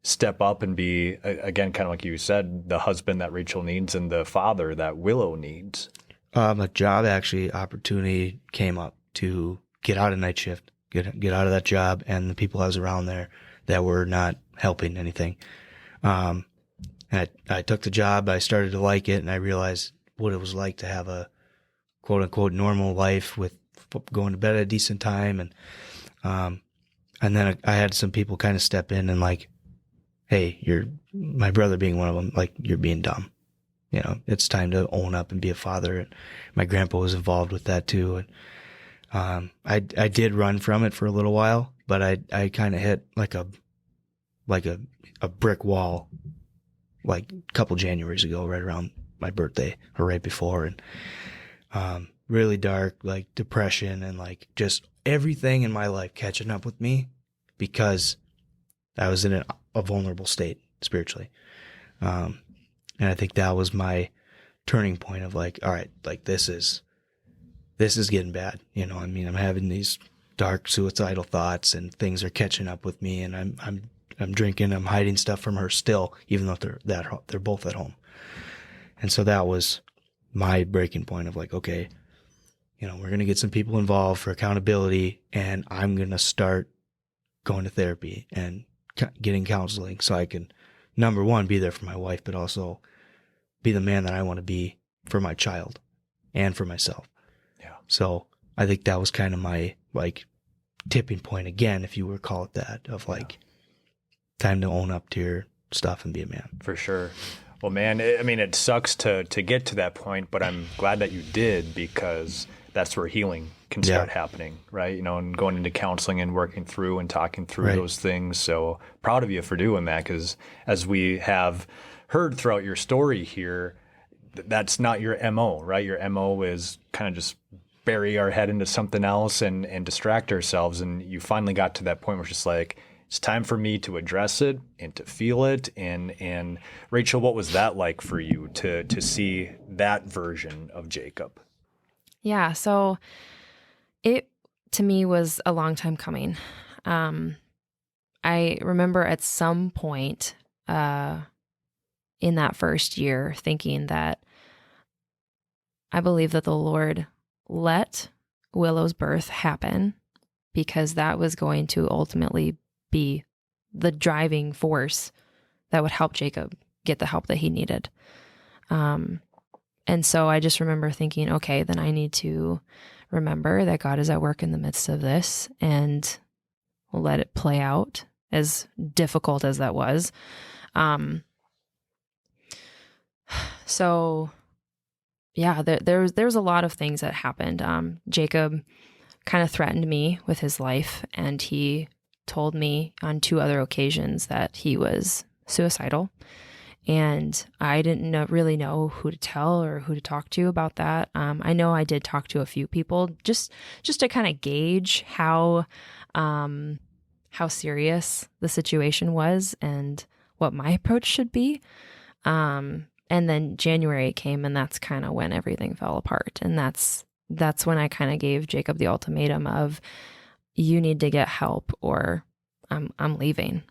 step up and be, again, kind of like you said, the husband that Rachel needs and the father that Willow needs? A job opportunity came up to get out of night shift, get out of that job, and the people I was around there that were not helping anything. And I took the job. I started to like it, and I realized what it was like to have a quote-unquote normal life with going to bed at a decent time. And then I had some people kind of step in and like, hey, my brother being one of them, like, you're being dumb. It's time to own up and be a father. And my grandpa was involved with that too. And I did run from it for a little while, but I kind of hit like a brick wall like a couple Januaries ago, right around my birthday or right before. And really dark, like depression and like just everything in my life catching up with me because I was in a vulnerable state spiritually. And I think that was my turning point of like, all right, like this is getting bad. I mean, I'm having these dark suicidal thoughts and things are catching up with me, and I'm drinking, I'm hiding stuff from her still, even though they're both at home. And so that was my breaking point of like, okay, we're going to get some people involved for accountability, and I'm going to start going to therapy and getting counseling so I can, number one, be there for my wife, but also be the man that I want to be for my child and for myself. Yeah. So I think that was kind of my like tipping point again, if you were to call it that, of like time to own up to your stuff and be a man. For sure. Well, man, it sucks to get to that point, but I'm glad that you did, because that's where healing can start happening, right? And going into counseling and working through and talking through those things. So proud of you for doing that, because as we have heard throughout your story here, that's not your MO, right? Your MO is kind of just bury our head into something else and distract ourselves. And you finally got to that point where it's just like, it's time for me to address it and to feel it. And Rachel, what was that like for you to see that version of Jacob? Yeah, so it, to me, was a long time coming. I remember at some point in that first year thinking that I believe that the Lord let Willow's birth happen because that was going to ultimately be the driving force that would help Jacob get the help that he needed. And so I just remember thinking, okay, then I need to remember that God is at work in the midst of this and let it play out, as difficult as that was. So yeah, there was a lot of things that happened. Jacob kind of threatened me with his life, and he told me on 2 other occasions that he was suicidal. And I didn't really know who to tell or who to talk to about that. I know I did talk to a few people just to kind of gauge how serious the situation was and what my approach should be. And then January came, and that's kind of when everything fell apart. And that's when I kind of gave Jacob the ultimatum of, you need to get help or I'm leaving.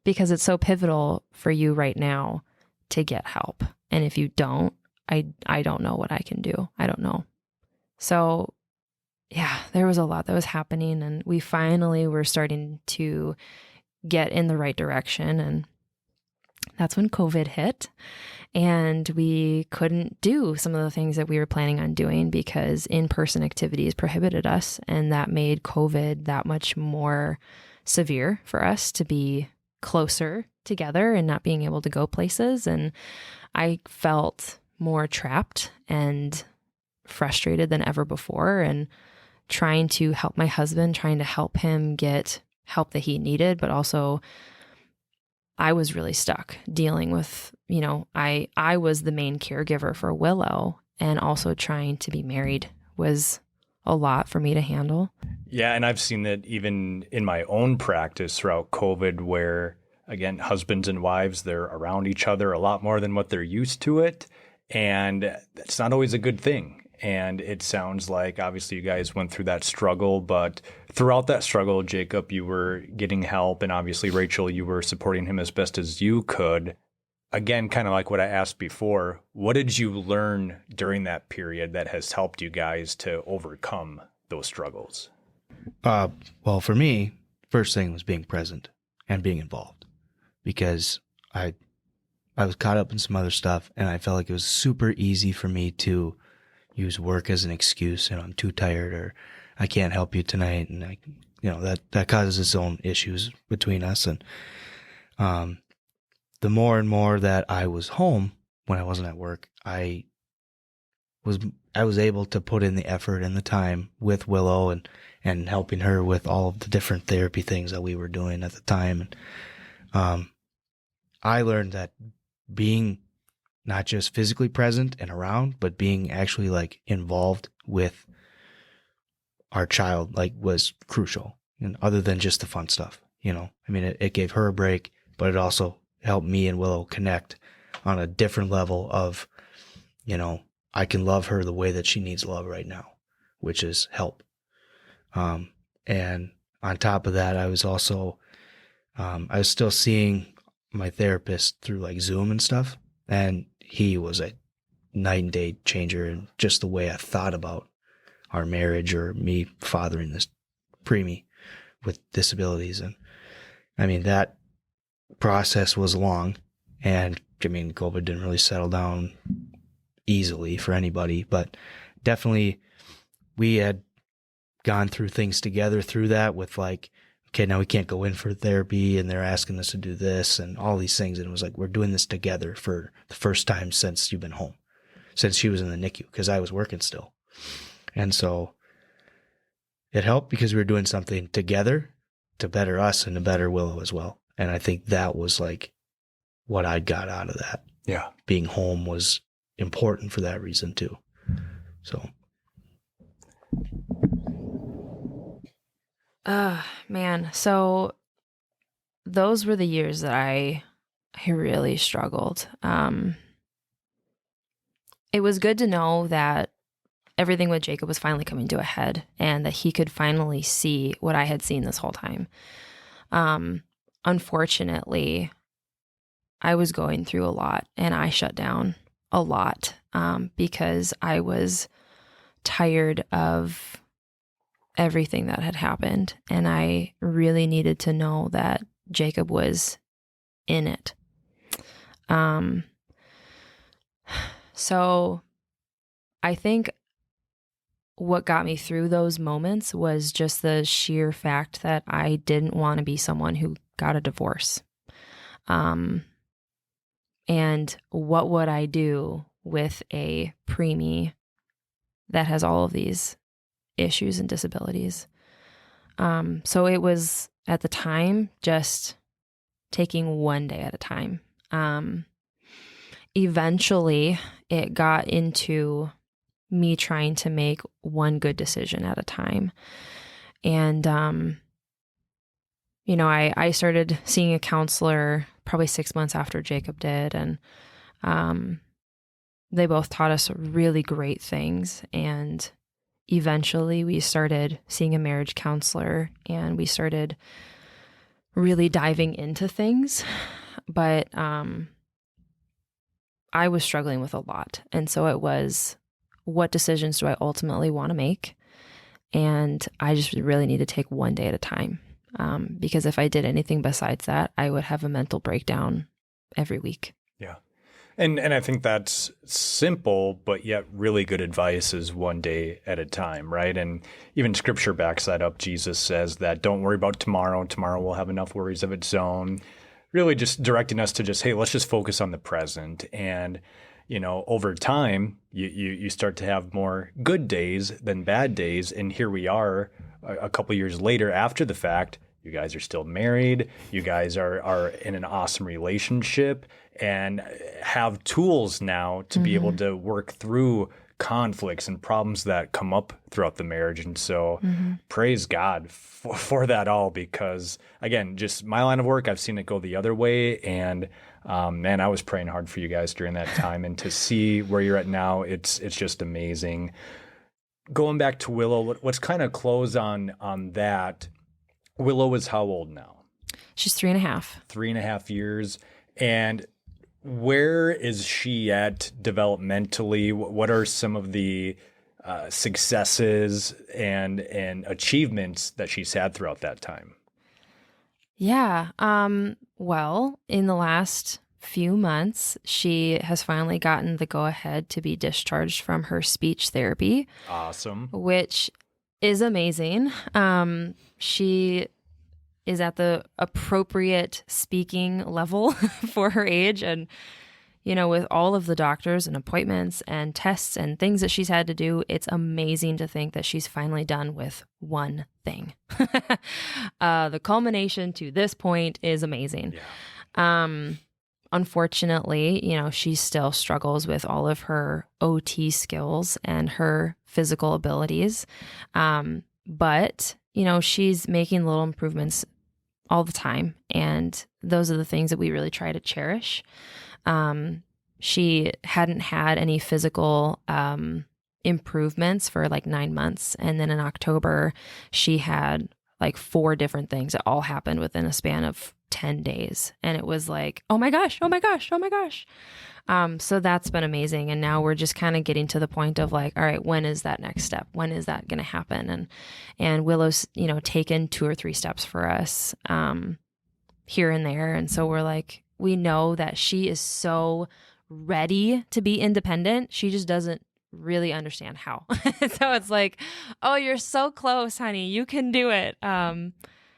Because it's so pivotal for you right now to get help. And if you don't, I don't know what I can do. I don't know. So yeah, there was a lot that was happening, and we finally were starting to get in the right direction. And that's when COVID hit, and we couldn't do some of the things that we were planning on doing because in-person activities prohibited us. And that made COVID that much more severe for us to be closer together and not being able to go places. And I felt more trapped and frustrated than ever before, and trying to help my husband, trying to help him get help that he needed. But also I was really stuck dealing with, I was the main caregiver for Willow, and also trying to be married was a lot for me to handle. Yeah, and I've seen that even in my own practice throughout COVID, where, again, husbands and wives, they're around each other a lot more than what they're used to it. And that's not always a good thing. And it sounds like, obviously, you guys went through that struggle, but throughout that struggle, Jacob, you were getting help. And obviously, Rachel, you were supporting him as best as you could. Again, kind of like what I asked before, what did you learn during that period that has helped you guys to overcome those struggles? Well, for me, first thing was being present and being involved, because I was caught up in some other stuff, and I felt like it was super easy for me to use work as an excuse, and I'm too tired, or I can't help you tonight, and that causes its own issues between us. And the more and more that I was home when I wasn't at work, I was able to put in the effort and the time with Willow and helping her with all of the different therapy things that we were doing at the time. And I learned that being not just physically present and around, but being actually like involved with our child, like, was crucial. And other than just the fun stuff, it gave her a break, but it also helped me and Willow connect on a different level of, I can love her the way that she needs love right now, which is help. And on top of that, I was also, I was still seeing my therapist through like Zoom and stuff. And he was a night and day changer in just the way I thought about our marriage, or me fathering this preemie with disabilities. And that process was long, and COVID didn't really settle down easily for anybody, but definitely we had gone through things together through that, with like, okay, now we can't go in for therapy and they're asking us to do this and all these things. And it was like, we're doing this together for the first time since you've been home, since she was in the NICU, because I was working still. And so it helped because we were doing something together to better us and to better Willow as well. And I think that was like what I got out of that. Yeah. Being home was important for that reason too. So. Man. So those were the years that I really struggled. It was good to know that everything with Jacob was finally coming to a head and that he could finally see what I had seen this whole time. Unfortunately, I was going through a lot and I shut down a lot because I was tired of everything that had happened. And I really needed to know that Jacob was in it. So I think what got me through those moments was just the sheer fact that I didn't want to be someone who got a divorce. And what would I do with a preemie that has all of these issues and disabilities? So it was at the time just taking one day at a time. Eventually it got into me trying to make one good decision at a time. And, I started seeing a counselor probably 6 months after Jacob did. And they both taught us really great things. And eventually we started seeing a marriage counselor and we started really diving into things. But I was struggling with a lot. And so it was, what decisions do I ultimately want to make? And I just really need to take one day at a time. Because if I did anything besides that, I would have a mental breakdown every week. Yeah. And I think that's simple, but yet really good advice is one day at a time, right? And even scripture backs that up. Jesus says that don't worry about tomorrow. Tomorrow will have enough worries of its own. Really just directing us to just, hey, let's just focus on the present. And, over time, you start to have more good days than bad days. And here we are a couple years later after the fact. You guys are still married. You guys are in an awesome relationship and have tools now to be able to work through conflicts and problems that come up throughout the marriage. And so praise God for that all, because again, just my line of work, I've seen it go the other way. And man, I was praying hard for you guys during that time, and to see where you're at now, it's just amazing. Going back to Willow, let's kind of close on that. Willow is how old now? She's 3.5. 3.5 years. And where is she at developmentally? What are some of the successes and achievements that she's had throughout that time? Yeah. Well, in the last few months, she has finally gotten the go-ahead to be discharged from her speech therapy. Awesome. Which is amazing. She is at the appropriate speaking level for her age. And, with all of the doctors and appointments and tests and things that she's had to do, it's amazing to think that she's finally done with one thing. The culmination to this point is amazing. Yeah. Unfortunately, she still struggles with all of her OT skills and her physical abilities. But, she's making little improvements all the time. And those are the things that we really try to cherish. She hadn't had any physical improvements for like 9 months. And then in October, she had like 4 different things that all happened within a span of 10 days. And it was like, oh my gosh, oh my gosh, oh my gosh. So that's been amazing. And now we're just kind of getting to the point of like, all right, when is that next step? When is that going to happen? And Willow's, taken 2 or 3 steps for us, here and there. And so we're like, we know that she is so ready to be independent. She just doesn't really understand how. So it's like, oh, you're so close, honey. You can do it.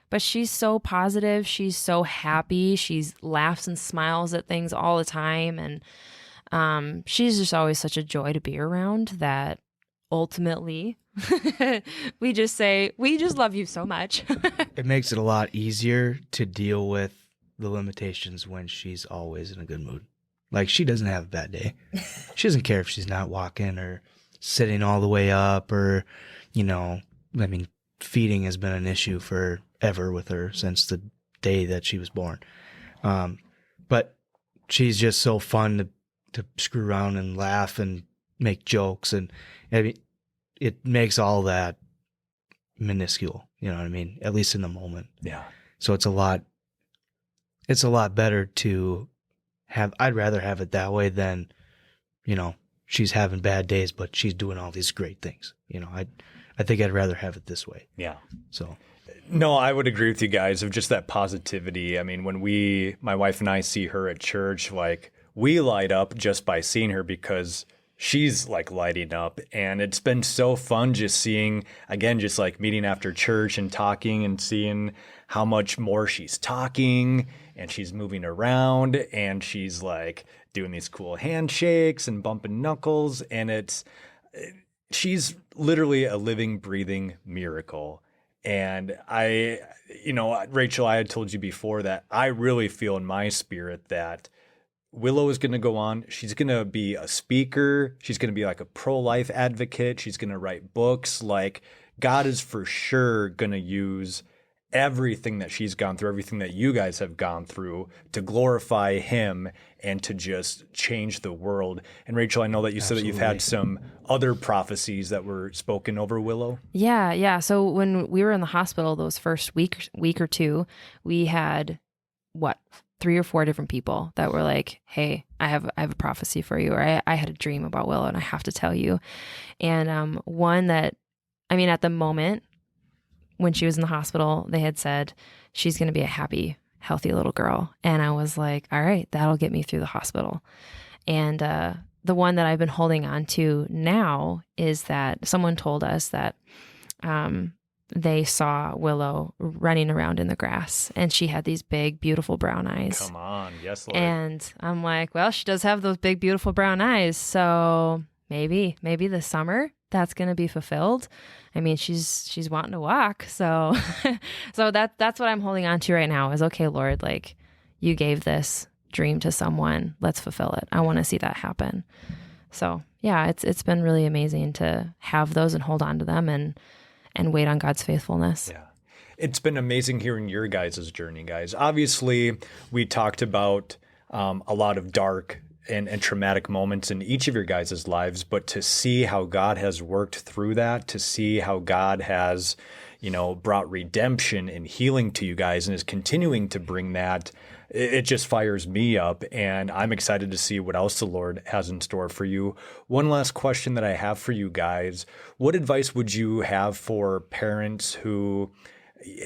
But she's so positive. She's so happy. She laughs and smiles at things all the time. And she's just always such a joy to be around that ultimately we just say, we just love you so much. It makes it a lot easier to deal with the limitations when she's always in a good mood. Like, she doesn't have a bad day. She doesn't care if she's not walking or sitting all the way up or, feeding has been an issue forever with her since the day that she was born. But she's just so fun to screw around and laugh and make jokes. And it makes all that minuscule, you know what I mean? At least in the moment. Yeah. So it's a lot better to have. I'd rather have it that way than, she's having bad days, but she's doing all these great things. I think I'd rather have it this way. Yeah. So. No, I would agree with you guys of just that positivity. I mean, when my wife and I see her at church, like, we light up just by seeing her because she's like lighting up. And it's been so fun just seeing, again, just like meeting after church and talking and seeing how much more she's talking and she's moving around and she's like doing these cool handshakes and bumping knuckles. And she's literally a living, breathing miracle. And Rachel, I had told you before that I really feel in my spirit that Willow is going to go on. She's going to be a speaker. She's going to be like a pro-life advocate. She's going to write books. Like, God is for sure going to use everything that she's gone through, everything that you guys have gone through to glorify him and to just change the world. And Rachel, I know that you said that you've had some other prophecies that were spoken over Willow. Yeah. So when we were in the hospital those first week or two, we had 3 or 4 different people that were like, hey, I have a prophecy for you, or I had a dream about Willow and I have to tell you. And one that, at the moment when she was in the hospital, they had said she's going to be a happy, healthy little girl. And I was like, all right, that'll get me through the hospital. And the one that I've been holding on to now is that someone told us that they saw Willow running around in the grass and she had these big, beautiful brown eyes. Come on. Yes, Lord. And I'm like, well, she does have those big, beautiful brown eyes. So maybe this summer that's going to be fulfilled. She's wanting to walk. So, so that's what I'm holding on to right now is, okay, Lord, like, you gave this dream to someone, let's fulfill it. I want to see that happen. So yeah, it's been really amazing to have those and hold on to them and wait on God's faithfulness. Yeah. It's been amazing hearing your guys' journey, guys. Obviously, we talked about a lot of dark and traumatic moments in each of your guys' lives, but to see how God has worked through that, to see how God has, brought redemption and healing to you guys and is continuing to bring that, it just fires me up. And I'm excited to see what else the Lord has in store for you. One last question that I have for you guys. What advice would you have for parents who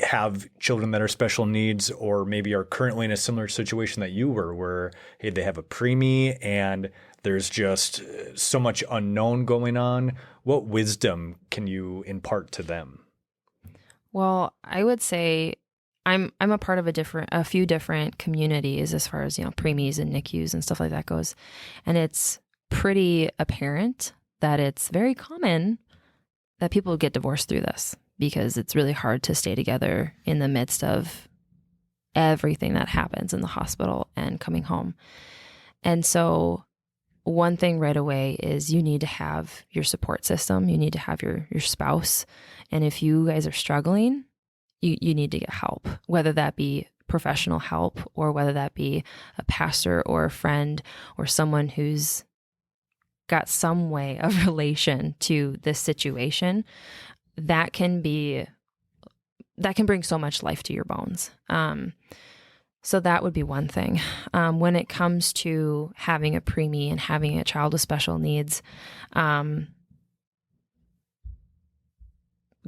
have children that are special needs or maybe are currently in a similar situation that you were where, hey, they have a preemie and there's just so much unknown going on? What wisdom can you impart to them? Well, I would say I'm a part of a few different communities as far as, preemies and NICUs and stuff like that goes. And it's pretty apparent that it's very common that people get divorced through this because it's really hard to stay together in the midst of everything that happens in the hospital and coming home. And so one thing right away is you need to have your support system. You need to have your spouse. And if you guys are struggling, you need to get help, whether that be professional help or whether that be a pastor or a friend or someone who's got some way of relation to this situation. That can bring so much life to your bones. So that would be one thing. When it comes to having a preemie and having a child with special needs,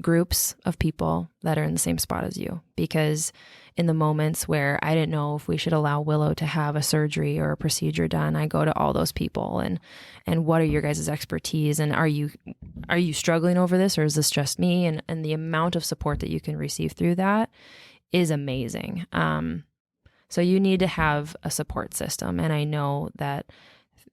groups of people that are in the same spot as you, because in the moments where I didn't know if we should allow Willow to have a surgery or a procedure done, I go to all those people and what are your guys' expertise? And are you struggling over this or is this just me? And the amount of support that you can receive through that is amazing. So you need to have a support system. And I know that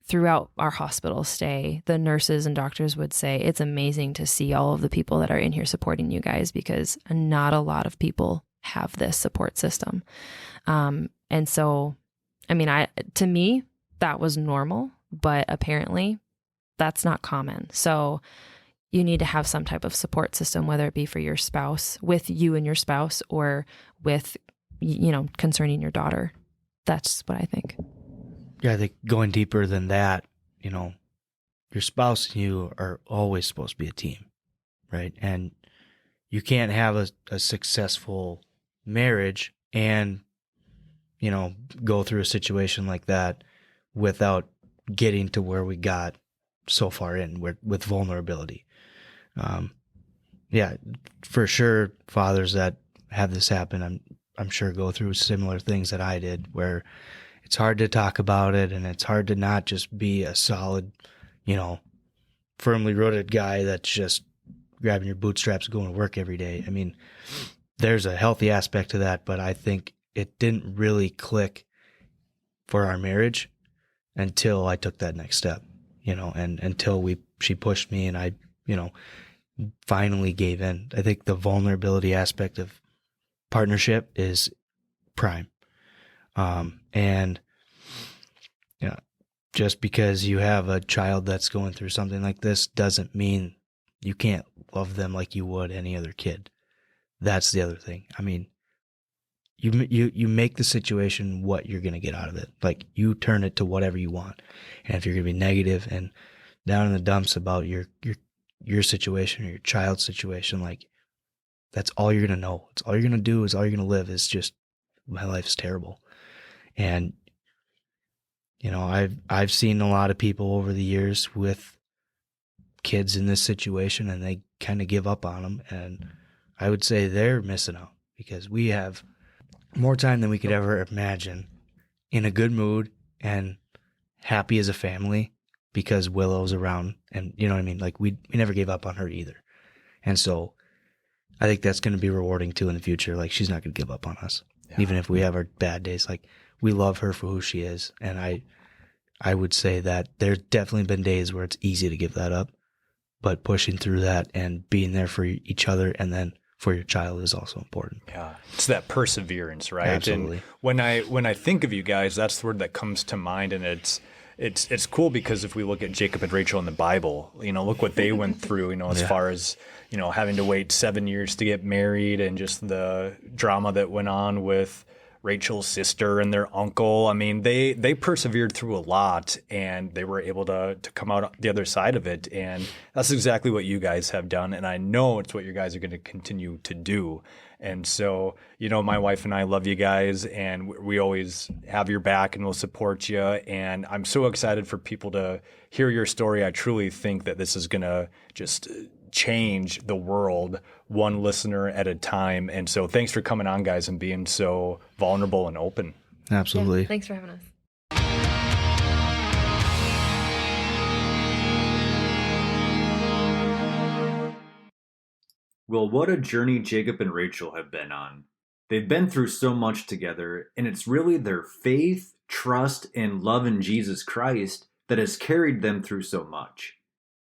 throughout our hospital stay, the nurses and doctors would say it's amazing to see all of the people that are in here supporting you guys, because not a lot of people have this support system. And so, I mean, to me, that was normal, but apparently that's not common. So you need to have some type of support system, whether it be for your spouse, with you and your spouse, or with, concerning your daughter. That's what I think. Yeah, I think going deeper than that, your spouse and you are always supposed to be a team, right? And you can't have a successful marriage and, go through a situation like that without getting to where we got so far in with vulnerability. Yeah, for sure, fathers that have this happen, I'm sure go through similar things that I did, where it's hard to talk about it, and it's hard to not just be a solid, firmly rooted guy that's just grabbing your bootstraps and going to work every day. I mean, there's a healthy aspect to that, but I think it didn't really click for our marriage until I took that next step, and until she pushed me and I, finally gave in. I think the vulnerability aspect of partnership is prime. And just because you have a child that's going through something like this doesn't mean you can't love them like you would any other kid. That's the other thing. I mean, you make the situation what you're going to get out of it. Like, you turn it to whatever you want. And if you're going to be negative and down in the dumps about your situation or your child's situation, like, that's all you're going to know. It's all you're going to do, is all you're going to live is just, my life's terrible. And, I've seen a lot of people over the years with kids in this situation, and they kind of give up on them. And I would say they're missing out, because we have more time than we could ever imagine, in a good mood and happy as a family, because Willow's around. And you know what I mean? Like, we never gave up on her either. And so I think that's going to be rewarding too in the future. Like, she's not going to give up on us. Yeah. Even if we have our bad days. Like, we love her for who she is. And I would say that there's definitely been days where it's easy to give that up, but pushing through that and being there for each other and then for your child is also important. Yeah, it's that perseverance, right? Absolutely. And when I think of you guys, that's the word that comes to mind, and it's cool, because if we look at Jacob and Rachel in the Bible, look what they went through, as far as, having to wait 7 years to get married, and just the drama that went on with Rachel's sister and their uncle. I mean, they persevered through a lot, and they were able to come out the other side of it. And that's exactly what you guys have done. And I know it's what you guys are going to continue to do. And so, my wife and I love you guys, and we always have your back, and we'll support you. And I'm so excited for people to hear your story. I truly think that this is going to just change the world, one listener at a time. And so thanks for coming on, guys, and being so vulnerable and open. Absolutely. Yeah, thanks for having us. Well, what a journey Jacob and Rachel have been on. They've been through so much together, and it's really their faith, trust, and love in Jesus Christ that has carried them through so much.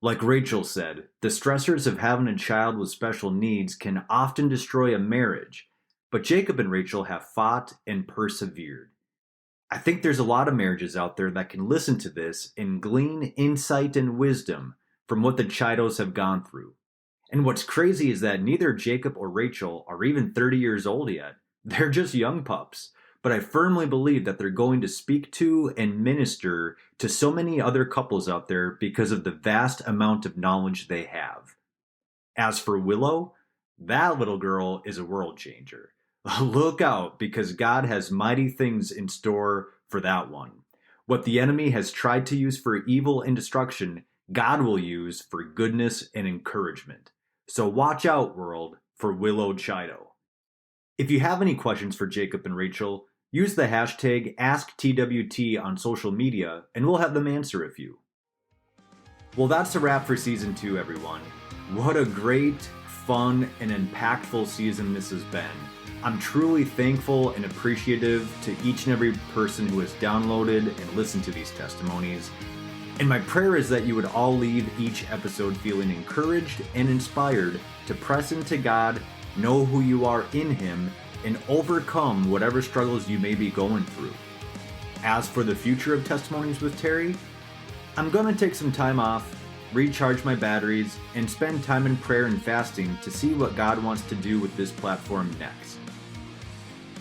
Like Rachel said, the stressors of having a child with special needs can often destroy a marriage, but Jacob and Rachel have fought and persevered. I think there's a lot of marriages out there that can listen to this and glean insight and wisdom from what the Chiados have gone through. And what's crazy is that neither Jacob or Rachel are even 30 years old yet. They're just young pups. But I firmly believe that they're going to speak to and minister to so many other couples out there because of the vast amount of knowledge they have. As for Willow, that little girl is a world changer. Look out, because God has mighty things in store for that one. What the enemy has tried to use for evil and destruction, God will use for goodness and encouragement. So watch out, world, for Willow Chiado. If you have any questions for Jacob and Rachel, use the hashtag AskTWT on social media, and we'll have them answer a few. Well, that's a wrap for Season 2, everyone. What a great, fun, and impactful season this has been. I'm truly thankful and appreciative to each and every person who has downloaded and listened to these testimonies. And my prayer is that you would all leave each episode feeling encouraged and inspired to press into God, know who you are in Him, and overcome whatever struggles you may be going through. As for the future of Testimonies with Terry, I'm going to take some time off, recharge my batteries, and spend time in prayer and fasting to see what God wants to do with this platform next.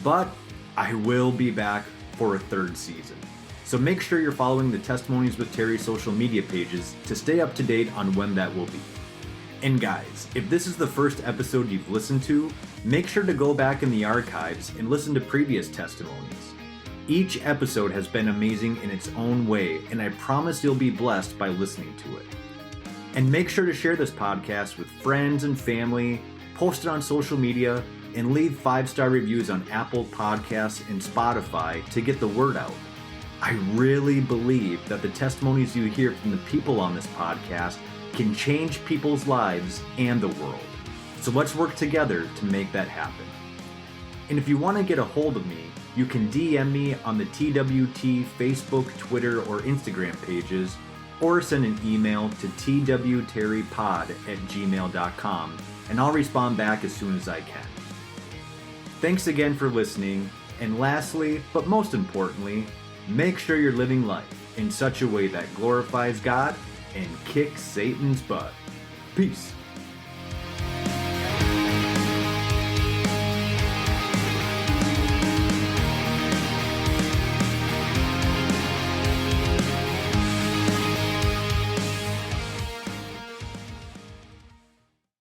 But I will be back for a third season. So make sure you're following the Testimonies with Terry social media pages to stay up to date on when that will be. And guys, if this is the first episode you've listened to, make sure to go back in the archives and listen to previous testimonies. Each episode has been amazing in its own way, and I promise you'll be blessed by listening to it. And make sure to share this podcast with friends and family, post it on social media, and leave 5-star reviews on Apple Podcasts and Spotify to get the word out. I really believe that the testimonies you hear from the people on this podcast can change people's lives and the world. So let's work together to make that happen. And if you want to get a hold of me, you can DM me on the TWT Facebook, Twitter, or Instagram pages, or send an email to twterrypod@gmail.com, and I'll respond back as soon as I can. Thanks again for listening, and lastly, but most importantly, make sure you're living life in such a way that glorifies God and kicks Satan's butt. Peace.